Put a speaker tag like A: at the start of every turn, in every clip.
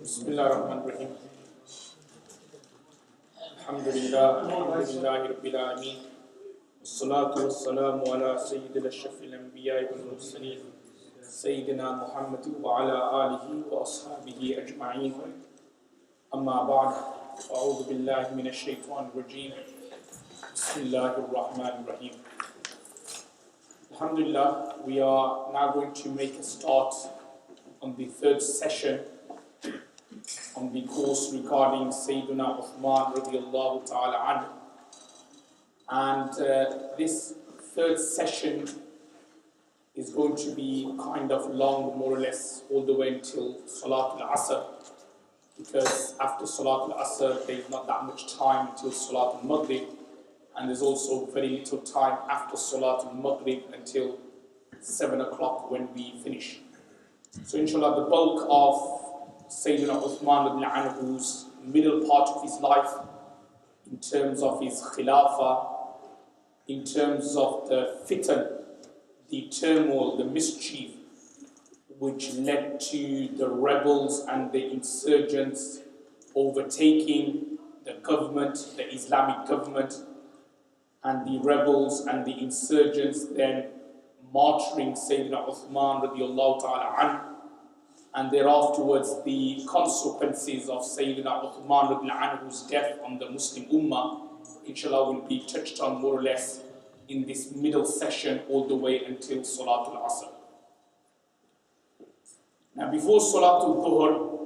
A: Bismillahirrahmanirrahim. Alhamdulillah Rabbil Alameen. Wassalatu wassalamu ala Sayyidil Ashrafil Anbiya wal Mursaleen Sayyidina Muhammad wa ala alihi wa ashabihi ajma'een. Amma ba'd. A'udhu billahi minash shaitanir rajeem. Bismillahirrahmanirrahim. Alhamdulillah, we are now going to make a start on the third session on the course regarding Sayyidina Uthman radiallahu ta'ala anhu. And this third session is going to be kind of long, more or less, all the way until Salatul Asr, because after Salatul Asr there is not that much time until Salatul Maghrib, and there's also very little time after Salatul Maghrib until 7 o'clock when we finish. So inshallah, the bulk of Sayyidina Uthman anhu's middle part of his life, in terms of his khilafah, in terms of the fitan, the turmoil, the mischief, which led to the rebels and the insurgents overtaking the government, the Islamic government, and the rebels and the insurgents then martyring Sayyidina Uthman radiallahu ta'ala anhu, and thereafterwards the consequences of Sayyidina Uthman radiallahu anhu's death on the Muslim Ummah, inshallah, will be touched on more or less in this middle session all the way until Salatul Asr. Now, before Salatul Dhuhr,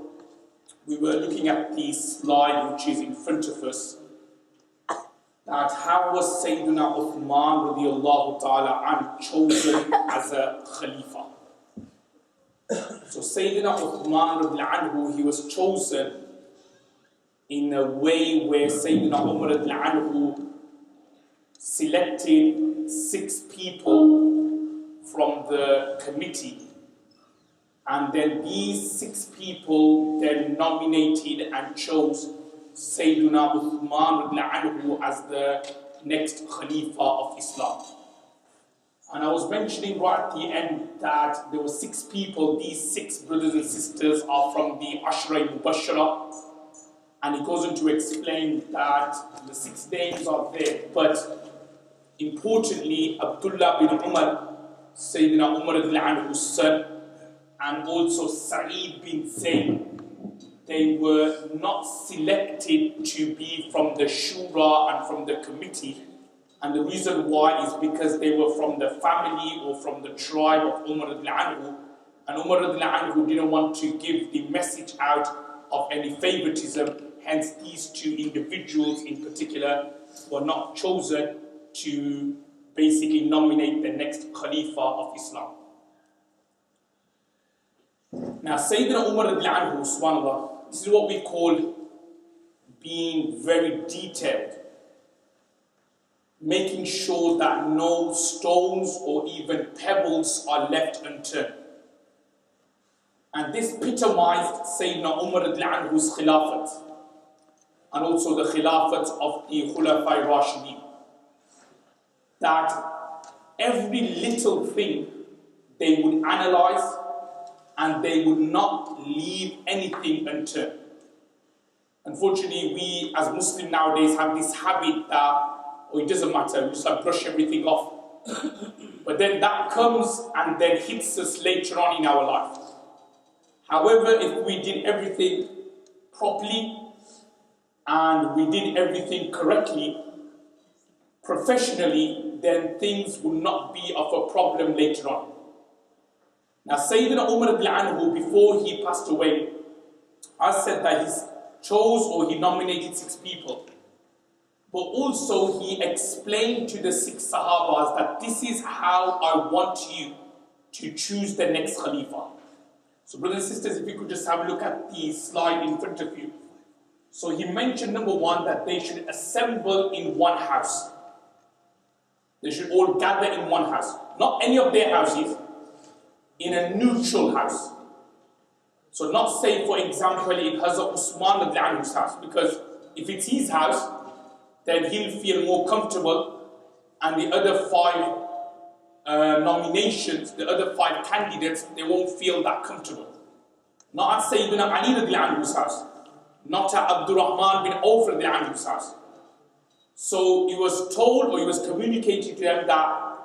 A: we were looking at the slide which is in front of us, that how was Sayyidina Uthman radiallahu ta'ala anhu chosen as a Khalifa. So Sayyidina Uthman radiallahu anhu, he was chosen in a way where Sayyidina Umar radiallahu anhu selected 6 people from the committee, and then these 6 people then nominated and chose Sayyidina Uthman radiallahu anhu as the next Khalifa of Islam. And I was mentioning right at the end that there were 6 people. These 6 brothers and sisters are from the Ashra Mubashara, and he goes on to explain that the 6 names are there, but importantly, Abdullah bin Umar, Sayyidina Umar radiallahu anhu's son, and also Sa'id bin Zayd, they were not selected to be from the Shura and from the committee. And the reason why is because they were from the family or from the tribe of Umar radiallahu anhu, and Umar radiallahu anhu didn't want to give the message out of any favoritism. Hence, these 2 individuals in particular were not chosen to basically nominate the next Khalifa of Islam. Now, Sayyidina Umar radiallahu anhu, subhanAllah, this is what we call being very detailed, making sure that no stones or even pebbles are left unturned. And this epitomized Sayyidina Umar radiallahu anhu's khilafat, and also the khilafat of the Khulafai Rashidin, that every little thing they would analyze and they would not leave anything unturned. Unfortunately, we as Muslims nowadays have this habit that, oh, it doesn't matter, we just like brush everything off. But then that comes and then hits us later on in our life. However, if we did everything properly and we did everything correctly, professionally, then things will not be of a problem later on. Now, Sayyidina Umar radiallahu anhu, before he passed away, I said that he chose or he nominated 6 people. But also he explained to the 6 Sahabas that this is how I want you to choose the next Khalifa. So brothers and sisters, if you could just have a look at the slide in front of you. So he mentioned, number 1, that they should assemble in one house. They should all gather in one house. Not any of their houses, in a neutral house. So not say, for example, in Hazrat Uthman radiallahu anhu's house, because if it's his house, then he'll feel more comfortable, and the other 5 nominations, the other 5 candidates, they won't feel that comfortable. not at Sayyidina Ali radiallahu anhu's house, not at Abdurrahman bin Auf radiallahu anhu's house. So he was told, or he was communicated to them that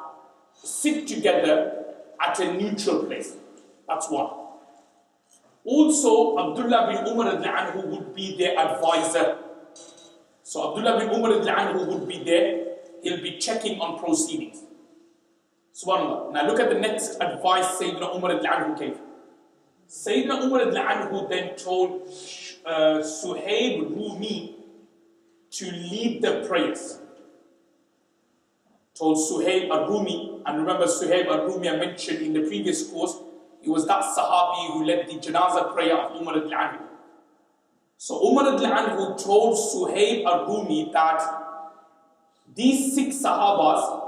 A: sit together at a neutral place. That's one. Also, Abdullah bin Umar radiallahu anhu would be their advisor. So Abdullah bin Umar radiallahu anhu would be there. He'll be checking on proceedings. Subhanallah. Now look at the next advice Sayyidina Umar radiallahu anhu gave. Sayyidina Umar radiallahu anhu then told Suhaib Rumi to lead the prayers. Told Suhaib al-Rumi, and remember Suhaib al-Rumi I mentioned in the previous course, he was that Sahabi who led the Janazah prayer of Umar radiallahu anhu. So Umar radiallahu anhu told Suhaib al-Rumi that these 6 Sahabas,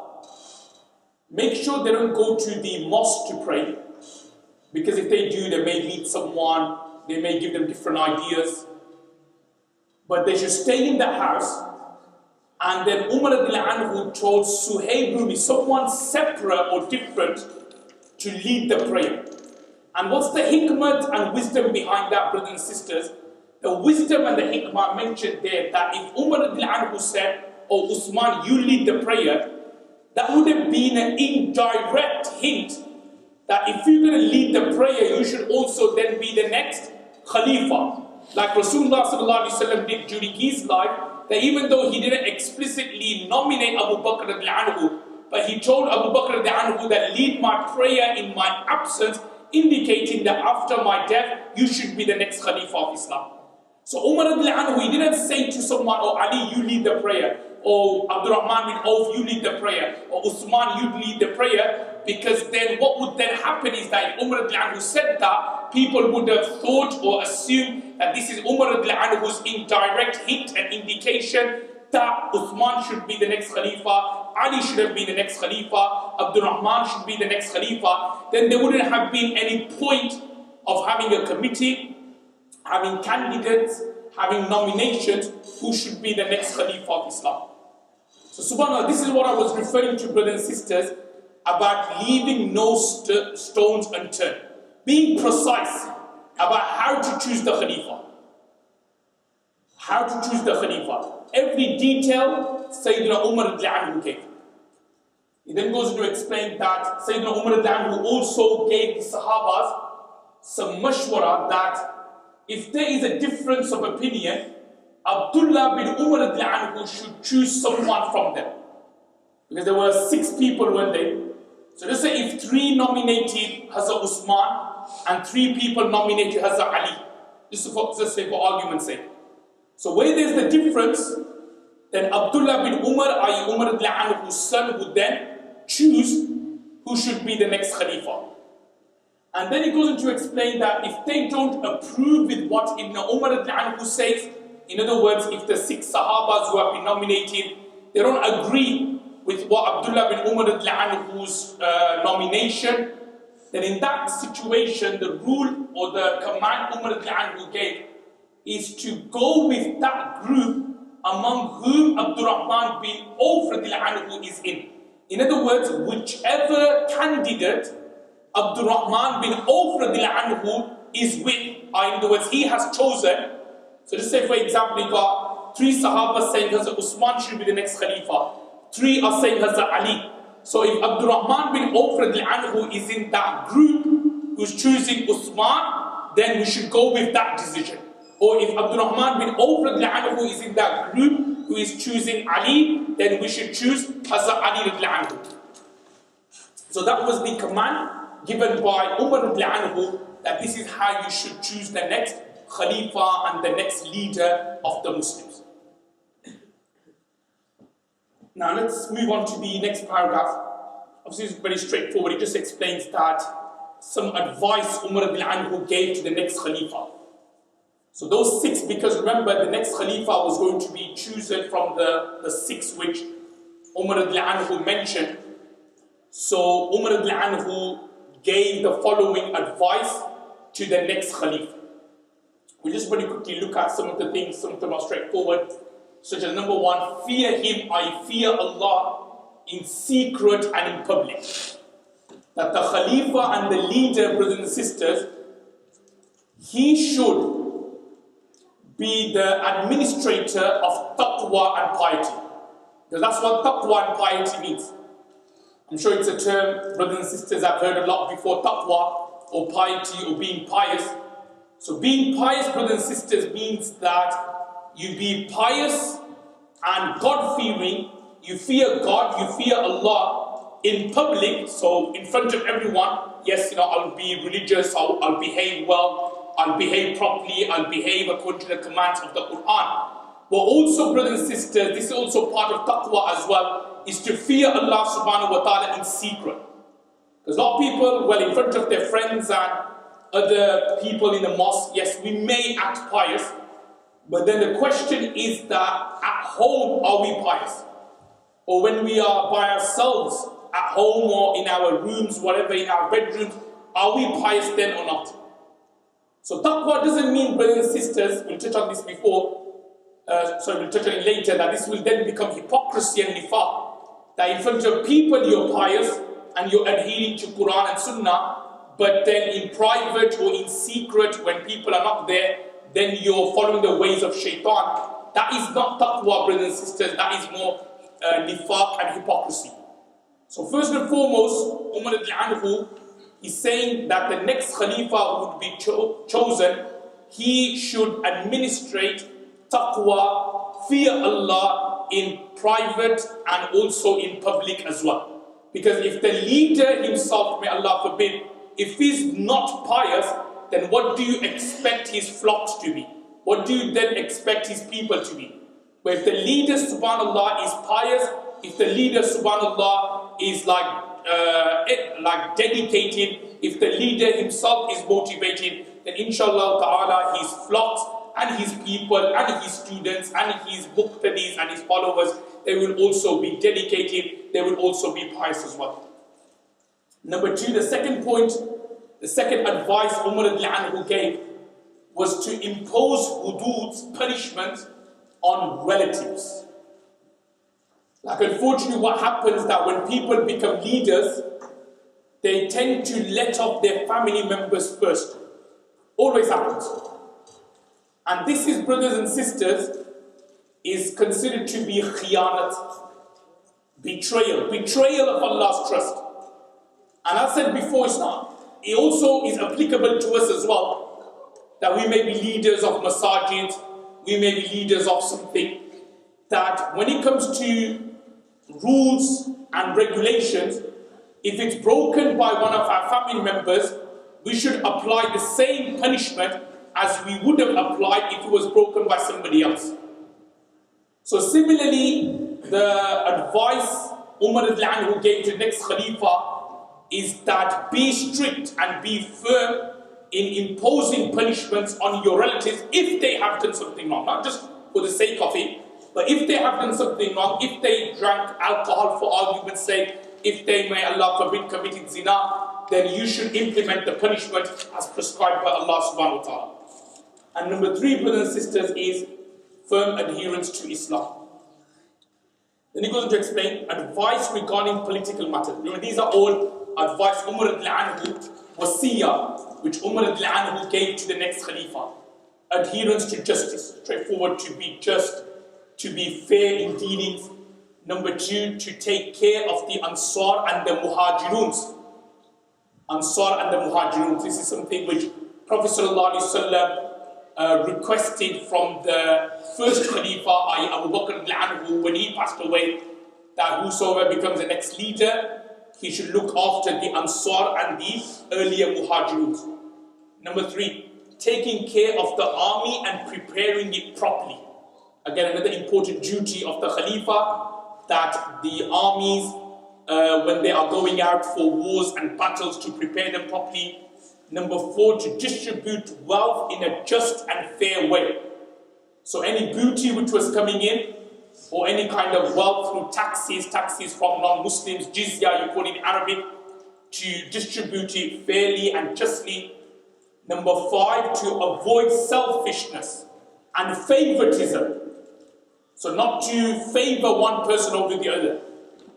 A: make sure they don't go to the mosque to pray, because if they do, they may meet someone, they may give them different ideas. But they should stay in the house. And then Umar radiallahu anhu told Suhaib Rumi, someone separate or different, to lead the prayer. And what's the hikmah and wisdom behind that, brothers and sisters? The wisdom and the hikmah mentioned there, that if Umar radiallahu anhu said, oh Uthman, you lead the prayer, that would have been an indirect hint that if you're going to lead the prayer, you should also then be the next Khalifa. Like Rasulullah sallallahu alaihi wasallam did during his life, that even though he didn't explicitly nominate Abu Bakr radiallahu anhu, but he told Abu Bakr radiallahu anhu that lead my prayer in my absence, indicating that after my death, you should be the next Khalifa of Islam. So Umar radiallahu anhu, he didn't say to someone, oh Ali, you lead the prayer, or Abdurrahman bin Auf, you lead the prayer, or Uthman, you lead the prayer, because then what would then happen is that if Umar radiallahu anhu said that, people would have thought or assumed that this is Umar radiallahu anhu's indirect hint and indication that Uthman should be the next Khalifa, Ali should have been the next Khalifa, Abdurrahman should be the next Khalifa. Then there wouldn't have been any point of having a committee, having candidates, having nominations, who should be the next Khalifa of Islam. So subhanAllah, this is what I was referring to, brothers and sisters, about leaving no stones unturned. Being precise about how to choose the Khalifa. How to choose the Khalifa. Every detail Sayyidina Umar radiallahu anhu gave. He then goes to explain that Sayyidina Umar radiallahu anhu also gave the Sahabas some mashwara that if there is a difference of opinion, Abdullah bin Umar radiallahu anhu should choose someone from them. Because there were 6 people one day. So let's say if 3 nominated Hazrat Uthman and 3 people nominated Hazrat Ali. Just say for argument's sake. So where there's the difference, then Abdullah bin Umar, i.e. Umar radiallahu anhu's son, would then choose who should be the next Khalifa. And then he goes on to explain that if they don't approve with what Ibn Umar radiallahu anhu says, in other words, if the 6 Sahabas who have been nominated, they don't agree with what Abdullah bin Umar radiallahu anhu's nomination, then in that situation, the rule or the command Umar radiallahu anhu gave is to go with that group among whom Abdurrahman bin Auf radiallahu anhu is in. In other words, whichever candidate Abdurrahman bin Auf radiallahu anhu is with, in other words, he has chosen. So just say for example, you got 3 Sahabas saying Hazrat Uthman should be the next Khalifa. 3 are saying Hazrat Ali. So if Abdurrahman bin Auf radiallahu anhu is in that group who's choosing Uthman, then we should go with that decision. Or if Abdurrahman bin Auf radiallahu anhu is in that group who is choosing Ali, then we should choose Hazrat Ali radiallahu anhu. So that was the command given by Umar radiallahu anhu, that this is how you should choose the next Khalifa and the next leader of the Muslims. Now let's move on to the next paragraph. Obviously it's very straightforward. It just explains that some advice Umar radiallahu anhu gave to the next Khalifa. So those 6, because remember the next Khalifa was going to be chosen from the 6 which Umar radiallahu anhu mentioned. So Umar radiallahu anhu gave the following advice to the next Khalifa. We'll just very quickly look at some of the things, some of them are straightforward. Such as number 1, fear him, I fear Allah in secret and in public. That the Khalifa and the leader, brothers and sisters, he should be the administrator of taqwa and piety. Because that's what taqwa and piety means. I'm sure it's a term, brothers and sisters, I've heard a lot before, taqwa or piety or being pious. So being pious, brothers and sisters, means that you be pious and God-fearing. You fear God, you fear Allah in public, so in front of everyone. Yes, I'll be religious, I'll behave well, I'll behave properly, I'll behave according to the commands of the Quran. But also, brothers and sisters, this is also part of taqwa as well, is to fear Allah subhanahu wa ta'ala in secret. Because a lot of people, well, in front of their friends and other people in the mosque, yes, we may act pious, but then the question is that at home, are we pious? Or when we are by ourselves at home or in our rooms, whatever, in our bedrooms, are we pious then or not? So taqwa doesn't mean, brothers and sisters, we'll touch on this before, we'll touch on it later, that this will then become hypocrisy and nifaq. That in front of people you're pious and you're adhering to Quran and Sunnah, but then in private or in secret when people are not there, then you're following the ways of shaitan. That is not taqwa, brothers and sisters, that is more nifaq and hypocrisy. So first and foremost, Umar al-Anhu is saying that the next Khalifa would be chosen, he should administrate taqwa, fear Allah in private and also in public as well. Because if the leader himself, may Allah forbid, if he's not pious, then what do you expect his flocks to be? What do you then expect his people to be? But if the leader, subhanAllah, is pious, if the leader, subhanAllah, is like dedicated, if the leader himself is motivated, then inshallah ta'ala his flocks and his people and his students and his muqtadis and his followers, they will also be dedicated, they will also be pious as well. Number two, the second point, the second advice Umar al-Anhu gave was to impose hudud, punishment, on relatives. Like unfortunately what happens that when people become leaders, they tend to let off their family members first. Always happens. And this is, brothers and sisters, is considered to be khiyanat, betrayal of Allah's trust. And I said before, it's not. It also is applicable to us as well, that we may be leaders of masajid, we may be leaders of something, that when it comes to rules and regulations, if it's broken by one of our family members, we should apply the same punishment as we would have applied if it was broken by somebody else. So similarly, the advice Umar al-Anhu gave to the next Khalifa is that be strict and be firm in imposing punishments on your relatives if they have done something wrong, not just for the sake of it, but if they have done something wrong, if they drank alcohol for argument's sake, if they, may Allah forbid, committed zina, then you should implement the punishment as prescribed by Allah subhanahu wa ta'ala. And number three, brothers and sisters, is firm adherence to Islam. Then he goes on to explain advice regarding political matters. Remember, these are all advice Umar al-Anhu, wasiyah, which Umar al-Anhu gave to the next Khalifa. Adherence to justice, straightforward, to be just, to be fair in dealings. Number two, to take care of the Ansar and the Muhajiruns. Ansar and the Muhajiruns. This is something which Prophet ﷺ requested from the first Khalifa, Abu Bakr al-Anhu, when he passed away, that whosoever becomes the next leader, he should look after the Ansar and the earlier Muhajiruns. Number three, taking care of the army and preparing it properly. Again, another important duty of the Khalifa, that the armies, when they are going out for wars and battles, to prepare them properly. Number four, to distribute wealth in a just and fair way. So any booty which was coming in, or any kind of wealth through taxes from non-Muslims, jizya you call it in Arabic, to distribute it fairly and justly. Number five, to avoid selfishness and favoritism. So not to favor one person over the other,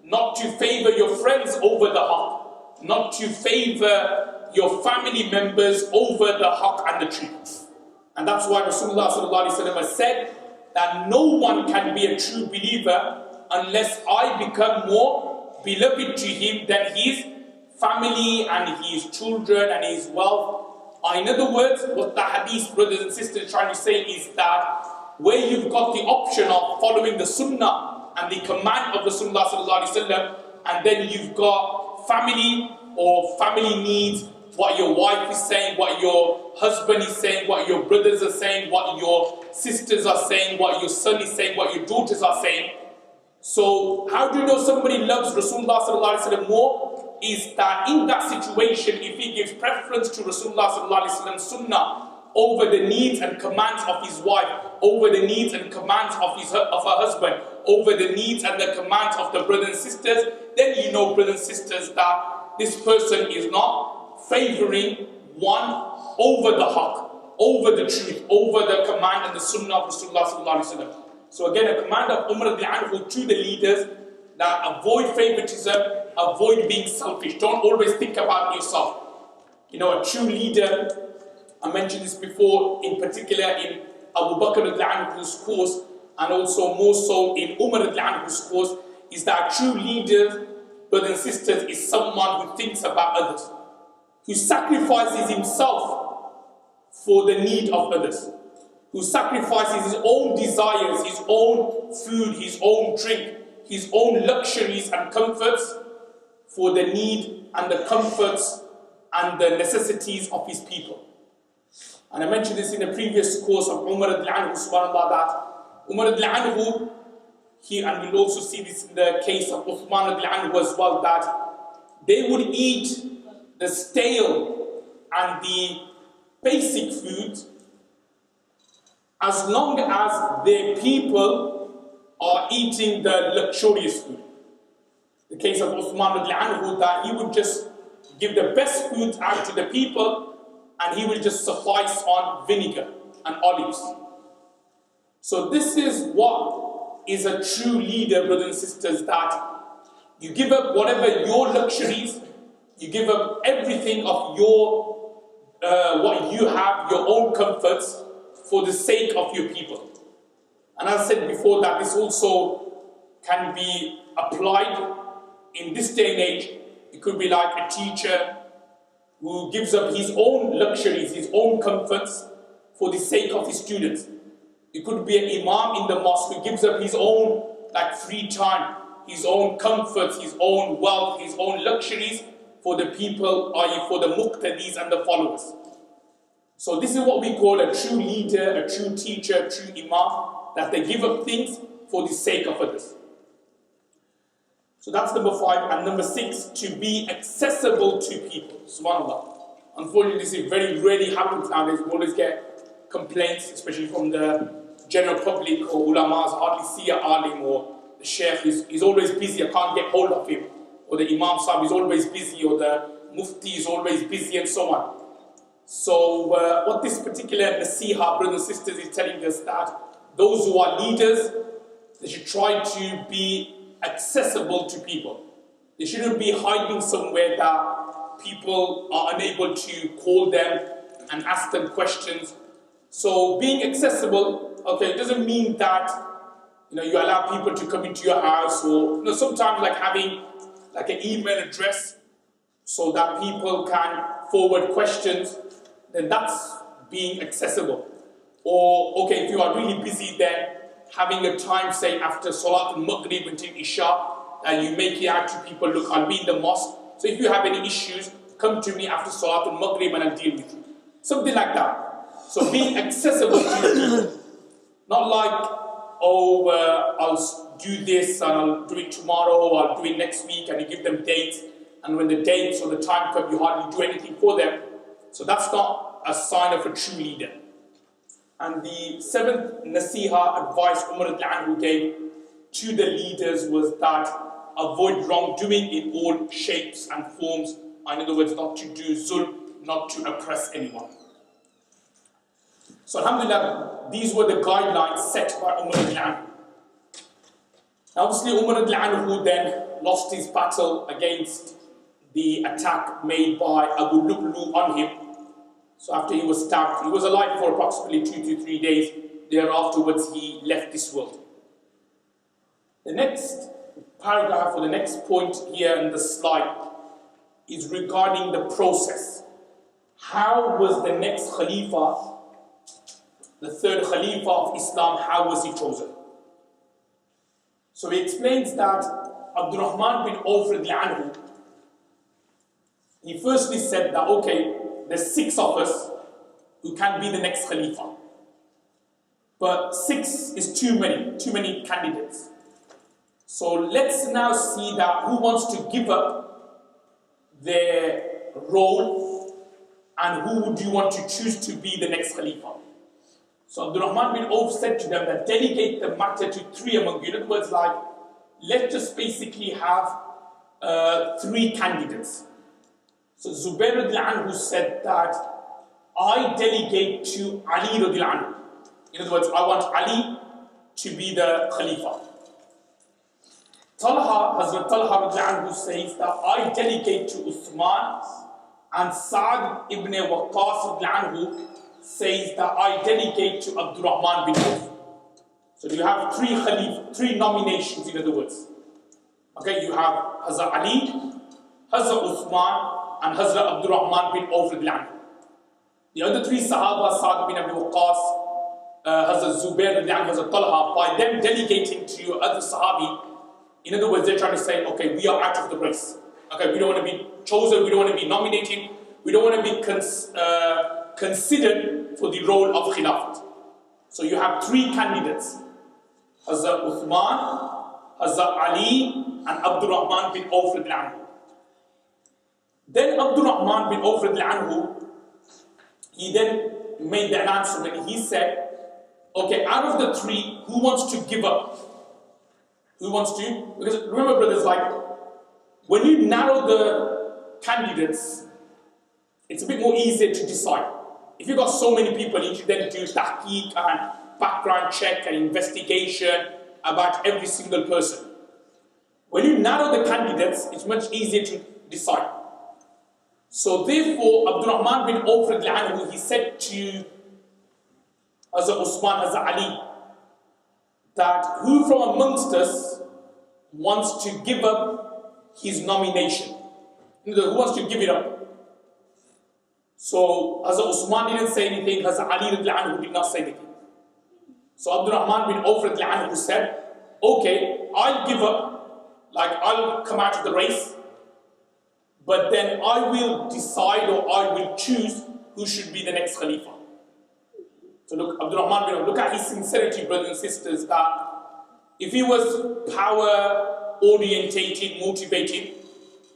A: not to favor your friends over the heart, not to favor your family members over the haqq and the truth. And that's why Rasulullah sallallahu alaihi wasallam has said that no one can be a true believer unless I become more beloved to him than his family and his children and his wealth. In other words, what the hadith, brothers and sisters, trying to say is that where you've got the option of following the sunnah and the command of Rasulullah sallallahu alaihi wasallam, and then you've got family or family needs, what your wife is saying, what your husband is saying, what your brothers are saying, what your sisters are saying, what your son is saying, what your daughters are saying. So how do you know somebody loves Rasulullah sallallahu alaihi wasallam more? Is that in that situation, if he gives preference to Rasulullah sallallahu alaihi wasallam sunnah over the needs and commands of his wife, over the needs and commands of her husband, over the needs and the commands of the brothers and sisters, then you know, brothers and sisters, that this person is not favoring one over the haqq, over the truth, over the command and the sunnah of Rasulullah sallallahu alaihi wasallam. So again, a command of Umar radiallahu anhu to the leaders that avoid favoritism, avoid being selfish. Don't always think about yourself. You know, a true leader, I mentioned this before, in particular in Abu Bakr radiallahu anhu's course, and also more so in Umar radiallahu anhu's course, is that a true leader, brothers and sisters, is someone who thinks about others, who sacrifices himself for the need of others, who sacrifices his own desires, his own food, his own drink, his own luxuries and comforts for the need and the comforts and the necessities of his people. And I mentioned this in a previous course of Umar radiallahu anhu, subhanAllah, that Umar radiallahu anhu, and we'll also see this in the case of Uthman radiallahu anhu as well, that they would eat the stale and the basic food as long as their people are eating the luxurious food. The case of Uthman radiallahu anhu, that he would just give the best food out to the people, and he will just suffice on vinegar and olives. So this is what is a true leader, brothers and sisters, that you give up whatever your luxuries, you give up everything of your, what you have, your own comforts, for the sake of your people. And as I said before, that this also can be applied in this day and age. It could be like a teacher who gives up his own luxuries, his own comforts for the sake of his students. It could be an imam in the mosque who gives up his own free time, his own comforts, his own wealth, his own luxuries for the people, i.e. for the muqtadis and the followers. So this is what we call a true leader, a true teacher, a true imam, that they give up things for the sake of others. So that's number 5. And number 6, to be accessible to people. SubhanAllah. Unfortunately, this is very rarely happens nowadays. We always get complaints, especially from the general public or ulamas, hardly see a alim or the sheikh. He's always busy, I can't get hold of him. Or the imam sahib is always busy, or the mufti is always busy, and so on. So what this particular nasiha, brothers and sisters, is telling us that those who are leaders, they should try to be accessible to people. They shouldn't be hiding somewhere that people are unable to call them and ask them questions. So being accessible, okay, it doesn't mean that you allow people to come into your house, or sometimes like having like an email address so that people can forward questions, then that's being accessible. Or okay, if you are really busy, then having a time, say after Salat al-Maghrib until Isha, and you make it out to people, look, I'll be in the mosque, so if you have any issues, come to me after Salat al-Maghrib and I'll deal with you. Something like that. So being accessible to people. Not like, I'll do this and I'll do it tomorrow, or I'll do it next week, and you give them dates, and when the dates or the time comes, you hardly do anything for them. So that's not a sign of a true leader. And the 7th nasiha advice Umar radiallahu anhu gave to the leaders was that avoid wrongdoing in all shapes and forms. In other words, not to do zulm, not to oppress anyone. So alhamdulillah, these were the guidelines set by Umar radiallahu anhu. Obviously, Umar radiallahu anhu then lost his battle against the attack made by Abu Lu'lu on him. So after he was stabbed, he was alive for approximately 2 to 3 days. Thereafterwards, he left this world. The next paragraph or the next point here in the slide is regarding the process. How was the next Khalifa, the third Khalifa of Islam, how was he chosen? So he explains that Abdurrahman bin Auf radiallahu anhu, he firstly said that, okay, there's 6 of us who can be the next Khalifa. But 6 is too many candidates. So let's now see that who wants to give up their role and who would you want to choose to be the next Khalifa. So Abdurrahman bin Auf said to them that delegate the matter to 3 among you. In other words, like, let's just basically have 3 candidates. So Zubair radiallahu anhu said that I delegate to Ali radiallahu anhu. In other words, I want Ali to be the Khalifa. Hazrat Talha radiallahu anhu says that I delegate to Uthman, and Sa'd ibn Waqqas radiallahu anhu says that I delegate to Abdurrahman bin Auf. So you have 3 nominations, in other words. Okay, you have Hazrat Ali, Hazrat Uthman, and Hazrat Abdurrahman bin Auf radiallahu anhu. The other 3 Sahaba, Sa'd bin Abi Waqqas, Hazrat Zubair radiallahu anhu, Hazrat Talha, by them delegating to your other Sahabi, in other words, they're trying to say, okay, we are out of the race. Okay, we don't want to be chosen, we don't want to be nominated, we don't want to be considered for the role of Khilafat. So you have 3 candidates, Hazrat Uthman, Hazrat Ali, and Abdurrahman bin Auf radiallahu anhu. Then Abdurrahman bin Auf radiallahu anhu, he then made the announcement and he said, okay, out of the 3, who wants to give up? Who wants to? Because remember, brothers, like, when you narrow the candidates, it's a bit more easier to decide. If you've got so many people, you should then do tahqiq and background check and investigation about every single person. When you narrow the candidates, it's much easier to decide. So therefore, Abdurrahman bin Auf radiallahu anhu, he said to Hazrat Uthman, Hazrat Ali, that who from amongst us wants to give up his nomination? Who wants to give it up? So Hazrat Uthman didn't say anything, Hazrat Ali radiallahu anhu did not say anything. So Abdurrahman bin Auf radiallahu anhu said, okay, I'll give up, like I'll come out of the race, but then I will decide or I will choose who should be the next Khalifa. So look, Abdurrahman bin Auf, look at his sincerity, brothers and sisters, that if he was power orientated, motivated,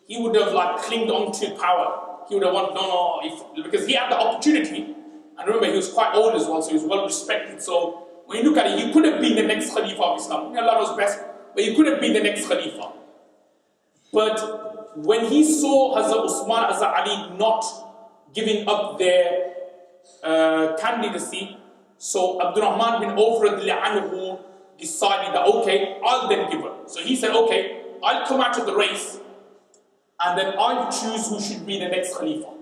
A: he would have like clinged on to power. He would have wanted, because he had the opportunity, and remember he was quite old as well, so he was well respected. So when you look at it, he could have been the next Khalifa of Islam. Allah knows best, but he could have been the next Khalifa. But when he saw Hazrat Uthman, Hazrat Ali not giving up their candidacy, so Abdurrahman bin Auf radiallahu anhu decided that, okay, I'll then give up. So he said, okay, I'll come out of the race, and then I'll choose who should be the next Khalifa.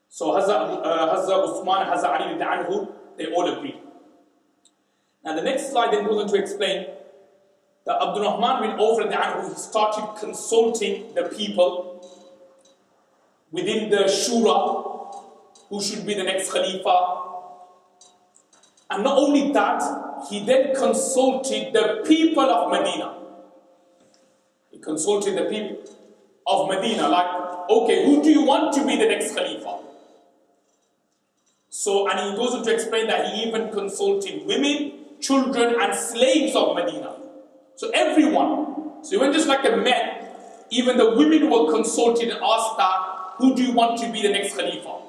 A: So Hazrat Uthman, Hazrat Ali radiallahu anhu, they all agreed. Now the next slide then goes on to explain that Abdurrahman bin Auf radiallahu anhu started consulting the people within the Shura who should be the next Khalifa. And not only that, he then consulted the people of Medina. He consulted the people of Medina, like, okay, who do you want to be the next Khalifa? So, and he goes on to explain that he even consulted women, children, and slaves of Medina. So everyone. So even just like the men, even the women were consulted and asked that, who do you want to be the next Khalifa?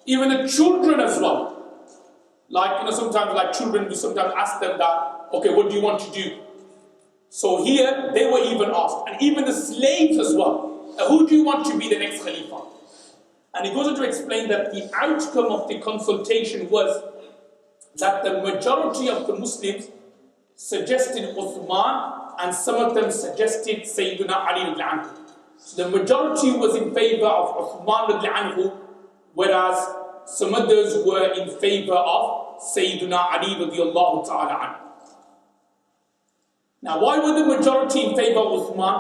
A: Even the children as well. Like, sometimes like children, we sometimes ask them that, okay, what do you want to do? So here, they were even asked. And even the slaves as well. Who do you want to be the next Khalifa? And he goes on to explain that the outcome of the consultation was that the majority of the Muslims suggested Uthman, and some of them suggested Sayyidina Ali radiallahu anhu. So the majority was in favor of Uthman radiallahu anhu, whereas some others were in favor of Sayyiduna Ali radiallahu ta'ala anhu. Now, why were the majority in favor of Uthman?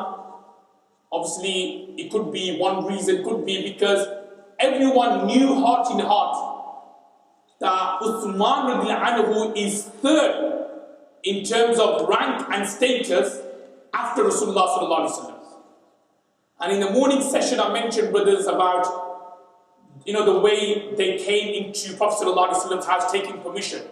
A: Obviously, it could be one reason, could be because everyone knew heart in heart that Uthman radiallahu anhu is third in terms of rank and status after Rasulullah sallallahu alaihi wasallam. And in the morning session, I mentioned, brothers, about the way they came into Prophet sallallahu alaihi wasallam's house taking permission.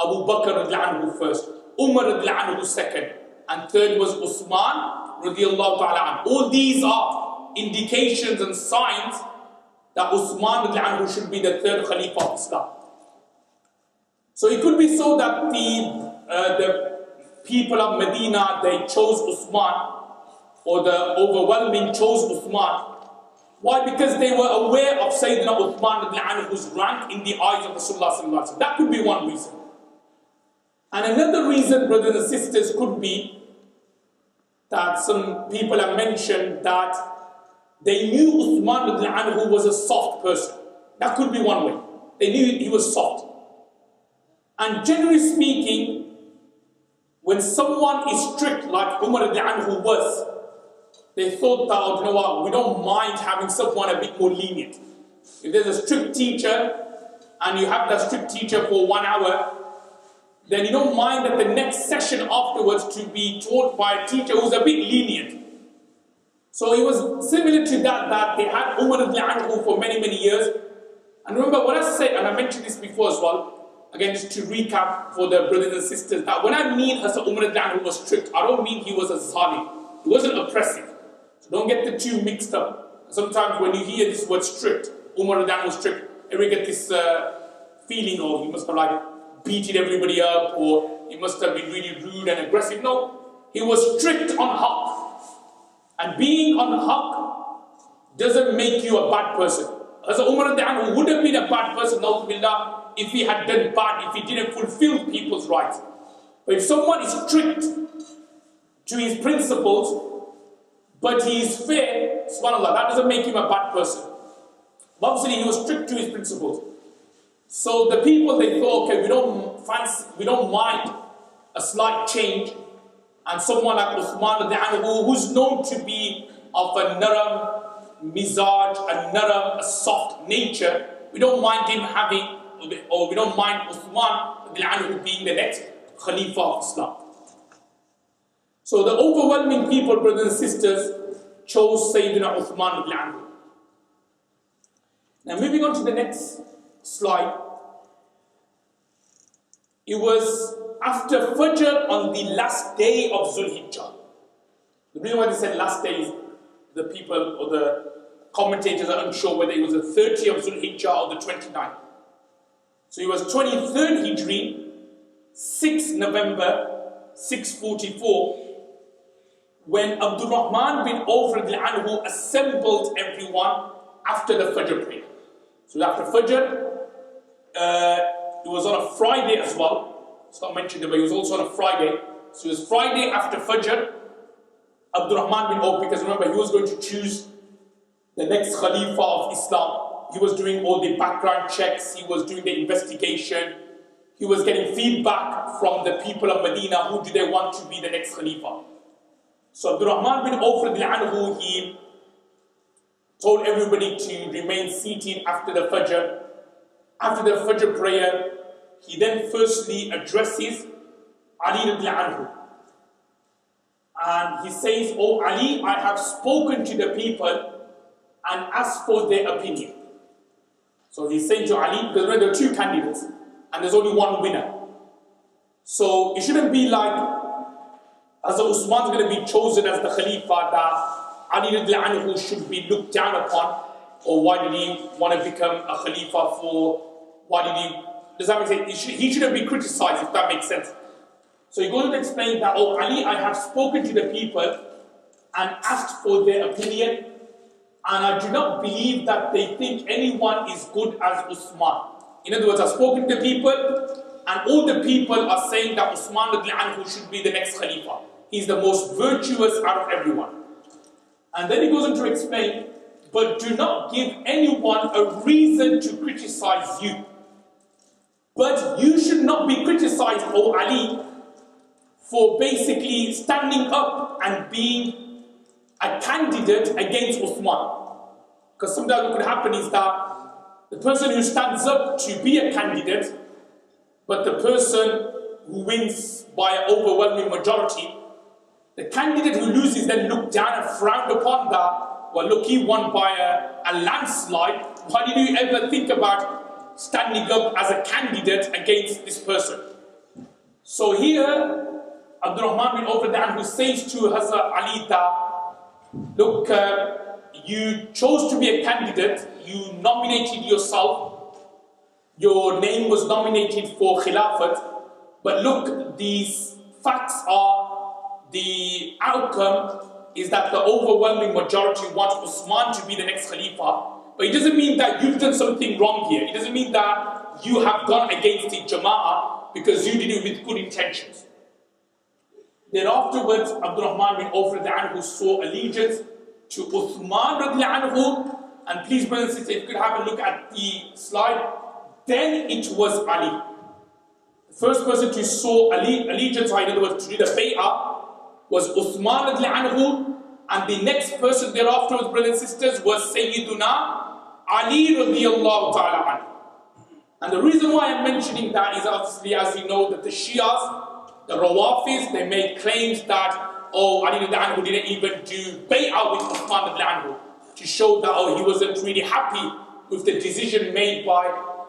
A: Abu Bakr radiallahu anhu first, Umar radiallahu anhu second, and third was Uthman radiallahu ta'ala anhu. All these are indications and signs that Uthman radiallahu anhu should be the third Khalifa of Islam. So it could be so that the people of Medina, they chose Uthman, or the overwhelming chose Uthman. Why? Because they were aware of Sayyidina Uthman anhu's rank in the eyes of Rasulullah sallallahu alaihi wasallam. That could be one reason. And another reason, brothers and sisters, could be that some people have mentioned that they knew Uthman anhu was a soft person. That could be one way. They knew he was soft. And generally speaking, when someone is strict like Umar anhu was, they thought that, we don't mind having someone a bit more lenient. If there's a strict teacher and you have that strict teacher for 1 hour, then you don't mind that the next session afterwards to be taught by a teacher who's a bit lenient. So it was similar to that they had Umar anhu for many, many years. And remember what I said, and I mentioned this before as well, again just to recap for the brothers and sisters, that when I mean Hazrat Umar anhu was strict, I don't mean he was a zalim. He wasn't oppressive. So don't get the two mixed up. Sometimes when you hear this word strict, Umar was strict, everybody get this feeling, he must have beaten everybody up, or he must have been really rude and aggressive. No, he was strict on haqq. And being on haqq doesn't make you a bad person. As Umar would have been a bad person, if he had done bad, if he didn't fulfill people's rights. But if someone is strict to his principles, but he is fair, subhanAllah, that doesn't make him a bad person. But obviously, he was strict to his principles. So the people, they thought, okay, we don't mind a slight change, and someone like Uthman who's known to be of a naram mizaj, a soft nature, we don't mind him having, or we don't mind Uthman being the next Khalifa of Islam. So the overwhelming people, brothers and sisters, chose Sayyidina Uthman anhu. Now moving on to the next slide. It was after Fajr on the last day of Zulhijjah. The reason why they said last day is the people or the commentators are unsure whether it was the 30th of Zulhijjah or the 29th. So it was 23rd Hijri, 6 November, 644, when Abdul Rahman bin Auf anhu assembled everyone after the Fajr prayer. So after Fajr, it was on a Friday as well. It's not mentioned there, but it was also on a Friday. So it was Friday after Fajr, Abdul Rahman bin Auf, because remember, he was going to choose the next Khalifa of Islam. He was doing all the background checks, he was doing the investigation, he was getting feedback from the people of Medina, who do they want to be the next Khalifa. So Abdul Rahman bin Auf, he told everybody to remain seated after the Fajr. After the Fajr prayer, he then firstly addresses Ali anhu. And he says, "O Ali, I have spoken to the people and asked for their opinion." So he's saying to Ali, because there are two candidates and there's only one winner. So it shouldn't be like as Uthman is going to be chosen as the Khalifa, that Ali anhu should be looked down upon, or why did he want to become a Khalifa for, does that make sense? He shouldn't be criticized, if that makes sense. So he goes on to explain that, "Oh Ali, I have spoken to the people and asked for their opinion, and I do not believe that they think anyone is good as Uthman." In other words, I've spoken to people, and all the people are saying that Uthman anhu should be the next Khalifa. He's the most virtuous out of everyone. And then he goes on to explain, but do not give anyone a reason to criticize you. But you should not be criticized, O Ali, for basically standing up and being a candidate against Uthman. Because sometimes what could happen is that the person who stands up to be a candidate, but the person who wins by an overwhelming majority, the candidate who loses then looked down and frowned upon that. Well, look, he won by a landslide. Why did you ever think about standing up as a candidate against this person? So here, Abdurrahman bin Auf who says to Hazrat Ali that, look, you chose to be a candidate, you nominated yourself, your name was nominated for Khilafat, but look, these facts are, the outcome is that the overwhelming majority want Uthman to be the next Khalifa. But it doesn't mean that you've done something wrong here. It doesn't mean that you have gone against the Jama'ah because you did it with good intentions. Then afterwards, Abdurrahman bin Auf who saw allegiance to Uthman anhu, and please brothers and sisters, if you could have a look at the slide, then it was Ali. The first person to saw allegiance, in other words, to do the bay'ah, was Uthman anhu, and the next person thereafter, brothers and sisters, was Sayyiduna Ali radiyallahu ta'ala anhu. And the reason why I'm mentioning that is obviously, as you know, that the Shias, the Rawafis, they made claims that, oh, Ali anhu didn't even do bay'ah with Uthman anhu, to show that, oh, he wasn't really happy with the decision made by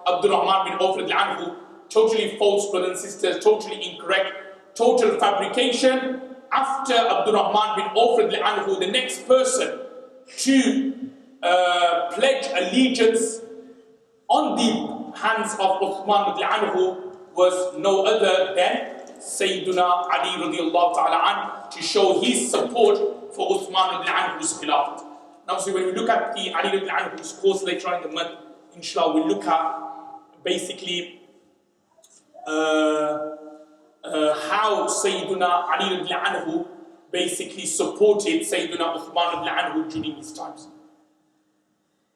A: Abdurrahman bin Auf anhu. Totally false, brothers and sisters, totally incorrect, total fabrication. After Abdurrahman bin Auf anhu, the next person to pledge allegiance on the hands of Uthman anhu was no other than Sayyiduna Ali radiallahu ta'ala anhu, to show his support for Uthman anhu's Khilafat. Now, so when we look at the Ali radiallahu anhu's course later on in the month, inshallah, we'll look at basically how Sayyiduna Ali radiallahu anhu basically supported Sayyiduna Uthman anhu during his times.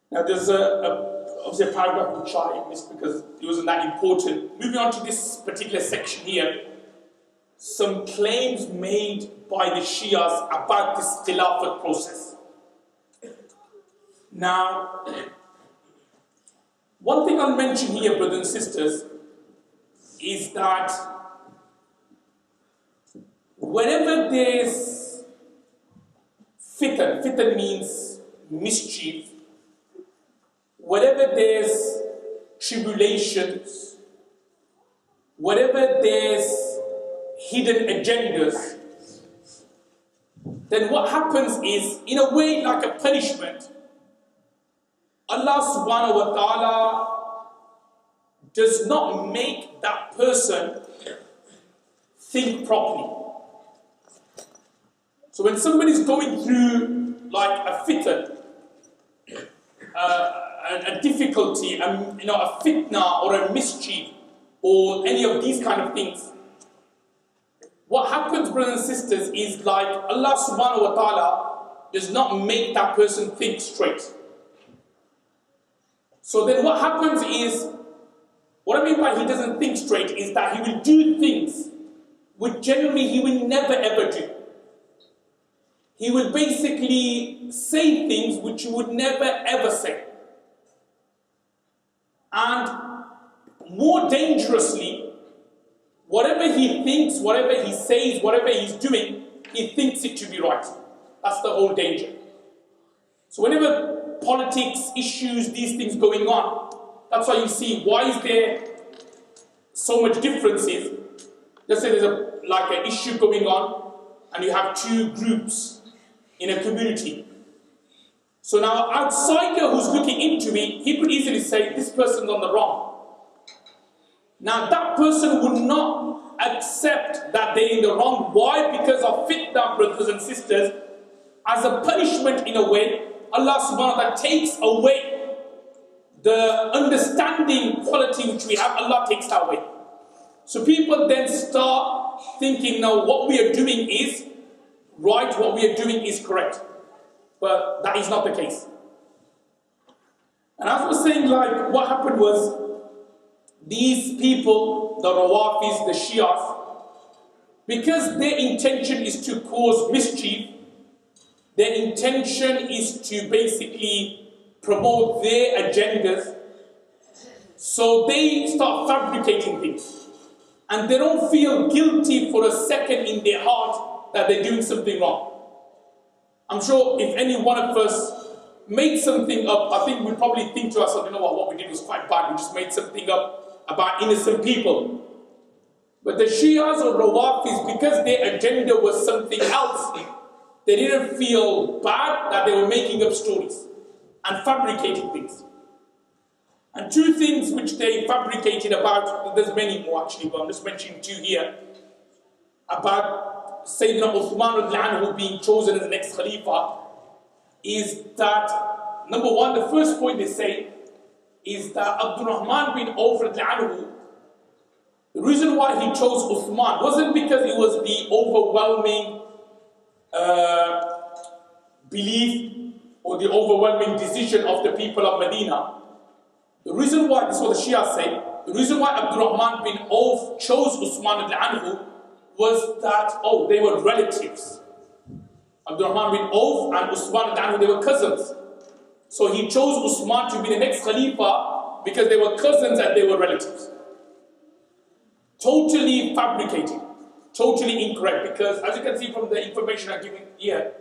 A: Now, there's obviously a paragraph which I missed because it wasn't that important. Moving on to this particular section here, some claims made by the Shias about this Khilafat process. Now, one thing I'll mention here, brothers and sisters, is that whenever there's fitan means mischief, whenever there's tribulations, whenever there's hidden agendas, then what happens is, in a way like a punishment, Allah subhanahu wa ta'ala does not make that person think properly. So when somebody's going through like a fitan, a difficulty, a fitna or a mischief or any of these kind of things, what happens, brothers and sisters, is like Allah subhanahu wa ta'ala does not make that person think straight. So then what happens is, what I mean by he doesn't think straight is that he will do things which generally he will never ever do. He will basically say things which he would never ever say. And more dangerously, whatever he thinks, whatever he says, whatever he's doing, he thinks it to be right. That's the whole danger. So whenever politics, issues, these things going on, that's why you see, why is there so much differences? Let's say there's an issue going on and you have two groups in a community. So now outsider who's looking into it, he could easily say this person's on the wrong. Now that person would not accept that they're in the wrong. Why? Because of fitna, brothers and sisters. As a punishment in a way, Allah subhanahu wa ta'ala takes away the understanding quality which we have. Allah takes that away. So people then start thinking, now what we are doing is right, what we are doing is correct. But that is not the case. And as I was saying, like, what happened was, these people, the Rawafis, the Shias, because their intention is to cause mischief, their intention is to basically promote their agendas, so they start fabricating things. And they don't feel guilty for a second in their heart that they're doing something wrong. I'm sure if any one of us made something up, I think we'd probably think to ourselves, you know what we did was quite bad. We just made something up about innocent people. But the Shias or Rawafis, because their agenda was something else, they didn't feel bad that they were making up stories and fabricating things. And two things which they fabricated about, there's many more actually, but I'm just mentioning two here, about Sayyidina Uthman being chosen as the next Khalifa, is that, number one, the first point they say is that Abdurrahman bin Auf, the reason why he chose Uthman wasn't because it was the overwhelming belief or the overwhelming decision of the people of Medina. The reason why, this is what the Shia say, the reason why Abdurrahman bin Auf chose Uthman was that, they were relatives. Abdurrahman bin Auf and Uthman, they were cousins. So he chose Uthman to be the next Khalifa because they were cousins and they were relatives. Totally fabricated, totally incorrect, because as you can see from the information I'm giving here,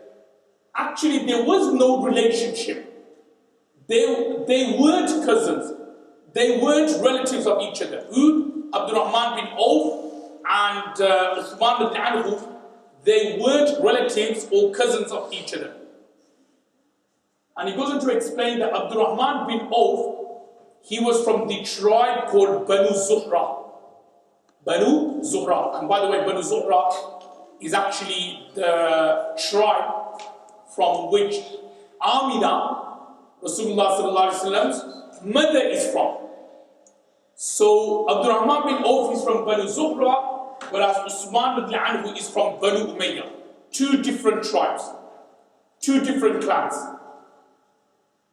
A: actually there was no relationship. They weren't cousins. They weren't relatives of each other. Who? Abdurrahman bin Auf and Uthman ibn Anhu, they weren't relatives or cousins of each other. And he goes on to explain that Abdurrahman bin Auf, he was from the tribe called Banu Zuhra. Banu Zuhra. And by the way, Banu Zuhra is actually the tribe from which Amina, Rasulullah sallallahu alaihi wasallam's mother, is from. So Abdurrahman bin Auf is from Banu Zuhra, whereas Uthman ibn Anhu is from Banu Umayyah. Two different tribes, two different clans.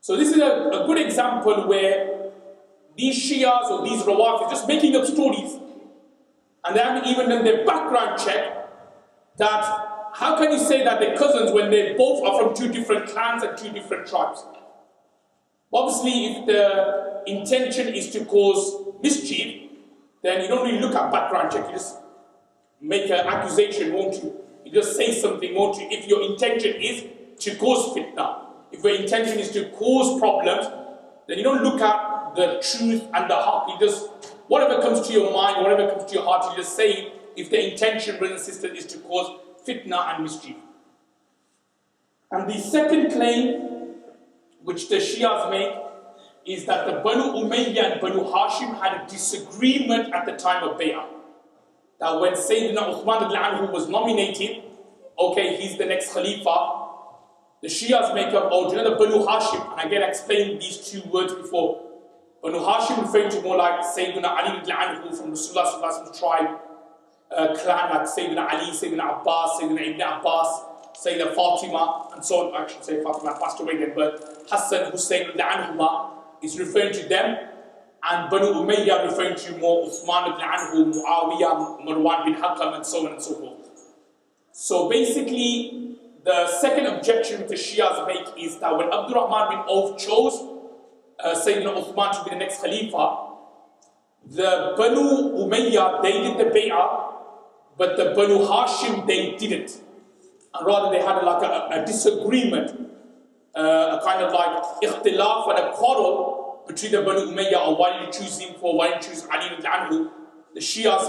A: So this is a good example where these Shias or these Rawafis just making up stories, and they haven't even done their background check. That how can you say that they're cousins when they both are from two different clans and two different tribes? Obviously, if the intention is to cause mischief, then you don't really look at background check. You just make an accusation, won't you? You just say something, won't you? If your intention is to cause fitna, if your intention is to cause problems, then you don't look at the truth and the heart. You just, whatever comes to your mind, whatever comes to your heart, you just say it if the intention, brothers and sisters, is to cause fitna and mischief. And the second claim which the Shias make is that the Banu Umayyah and Banu Hashim had a disagreement at the time of Bay'ah. That when Sayyidina Uthman ibn Anhu was nominated, he's the next Khalifa, the Shias make up, do you know the Banu Hashim? And again, I explained these two words before. Banu Hashim referring to more like Sayyidina Ali ibn Anhu from Rasulullah's tribe, clan like Sayyidina Ali, Sayyidina Abbas, Sayyidina Ibn Abbas, Sayyidina Fatima, and so on. I should say Fatima passed away then, but Hassan, Hussein ibn Anhuma is referring to them, and Banu Umayyah referring to more Uthman ibn Anhu, Muawiyah, Marwan bin Hakam, and so on and so forth. So basically, the second objection the Shias make is that when Abdurrahman bin Auf chose Sayyidina Uthman to be the next Khalifa, the Banu Umayyah, they did the Bay'ah, but the Banu Hashim, they didn't. And rather they had like a disagreement, a kind of like ikhtilaf and a quarrel between the Banu Umayyah on why you choose him for, why you choose Ali ibn Anhu. The Shias,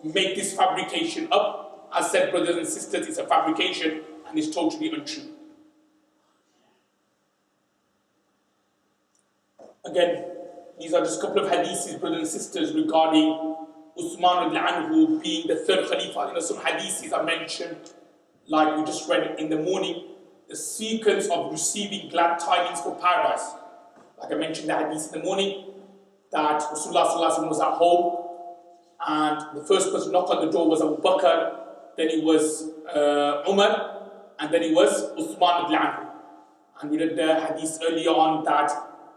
A: make this fabrication up. As said, brothers and sisters, it's a fabrication and it's totally untrue. Again, these are just a couple of hadiths, brothers and sisters, regarding Uthman ibn Anhu being the third Khalifa. Some hadiths are mentioned, like we just read in the morning, the sequence of receiving glad tidings for paradise. Like I mentioned the hadith in the morning, that Rasulullah was at home, and the first person to knock on the door was Abu Bakr, then it was Umar, and then it was Uthman anhu. And we read the hadith earlier on that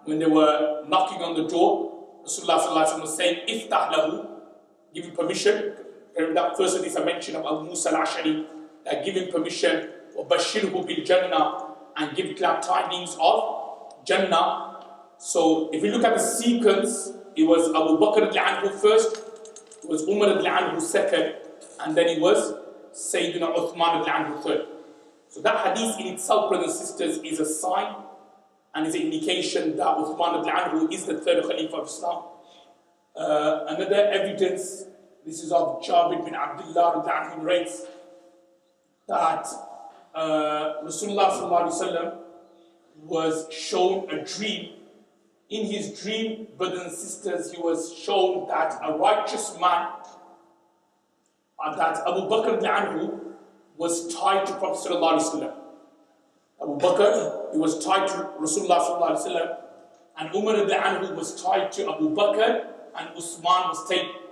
A: when they were knocking on the door, Rasulullah sallallahu alaihi wasallam was saying, "Iftah lahu," give him permission. That first hadith I mentioned of Abu Musa al-Ash'ari, that give him permission, وَبَشِّرْهُ بِالْجَنَّةِ, and give glad tidings of Jannah. So if you look at the sequence, it was Abu Bakr anhu first, it was Umar anhu second, and then it was Sayyidina Uthman anhu third. So that hadith in itself, brothers and sisters, is a sign and is an indication that Uthman anhu is the third Khalifa of Islam. Another evidence, this is of Jabir bin Abdullah anhu narrates that Rasulullah sallallahu alaihi wasallam was shown a dream. In his dream, brothers and sisters, he was shown that a righteous man, that Abu Bakr anhu was tied to Prophet sallallahu alaihi wasallam. Abu Bakr, he was tied to Rasulullah sallallahu alaihi wasallam, and Umar anhu was tied to Abu Bakr, and Uthman was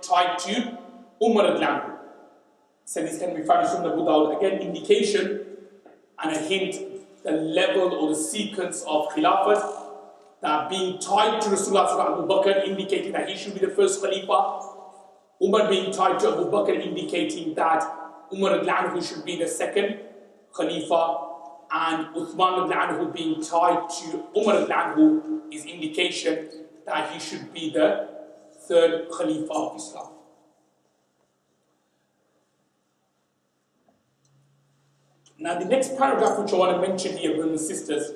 A: tied to Umar anhu. So this can be found in Sunnah Abu Dawud. Again, indication and a hint, the level or the sequence of Khilafat, that being tied to Rasulullah Abu Bakr indicating that he should be the first Khalifa, Umar being tied to Abu Bakr indicating that Umar anhu should be the second Khalifa, and Uthman anhu being tied to Umar anhu is indication that he should be the third Khalifa of Islam. Now the next paragraph which I want to mention here, brothers and sisters,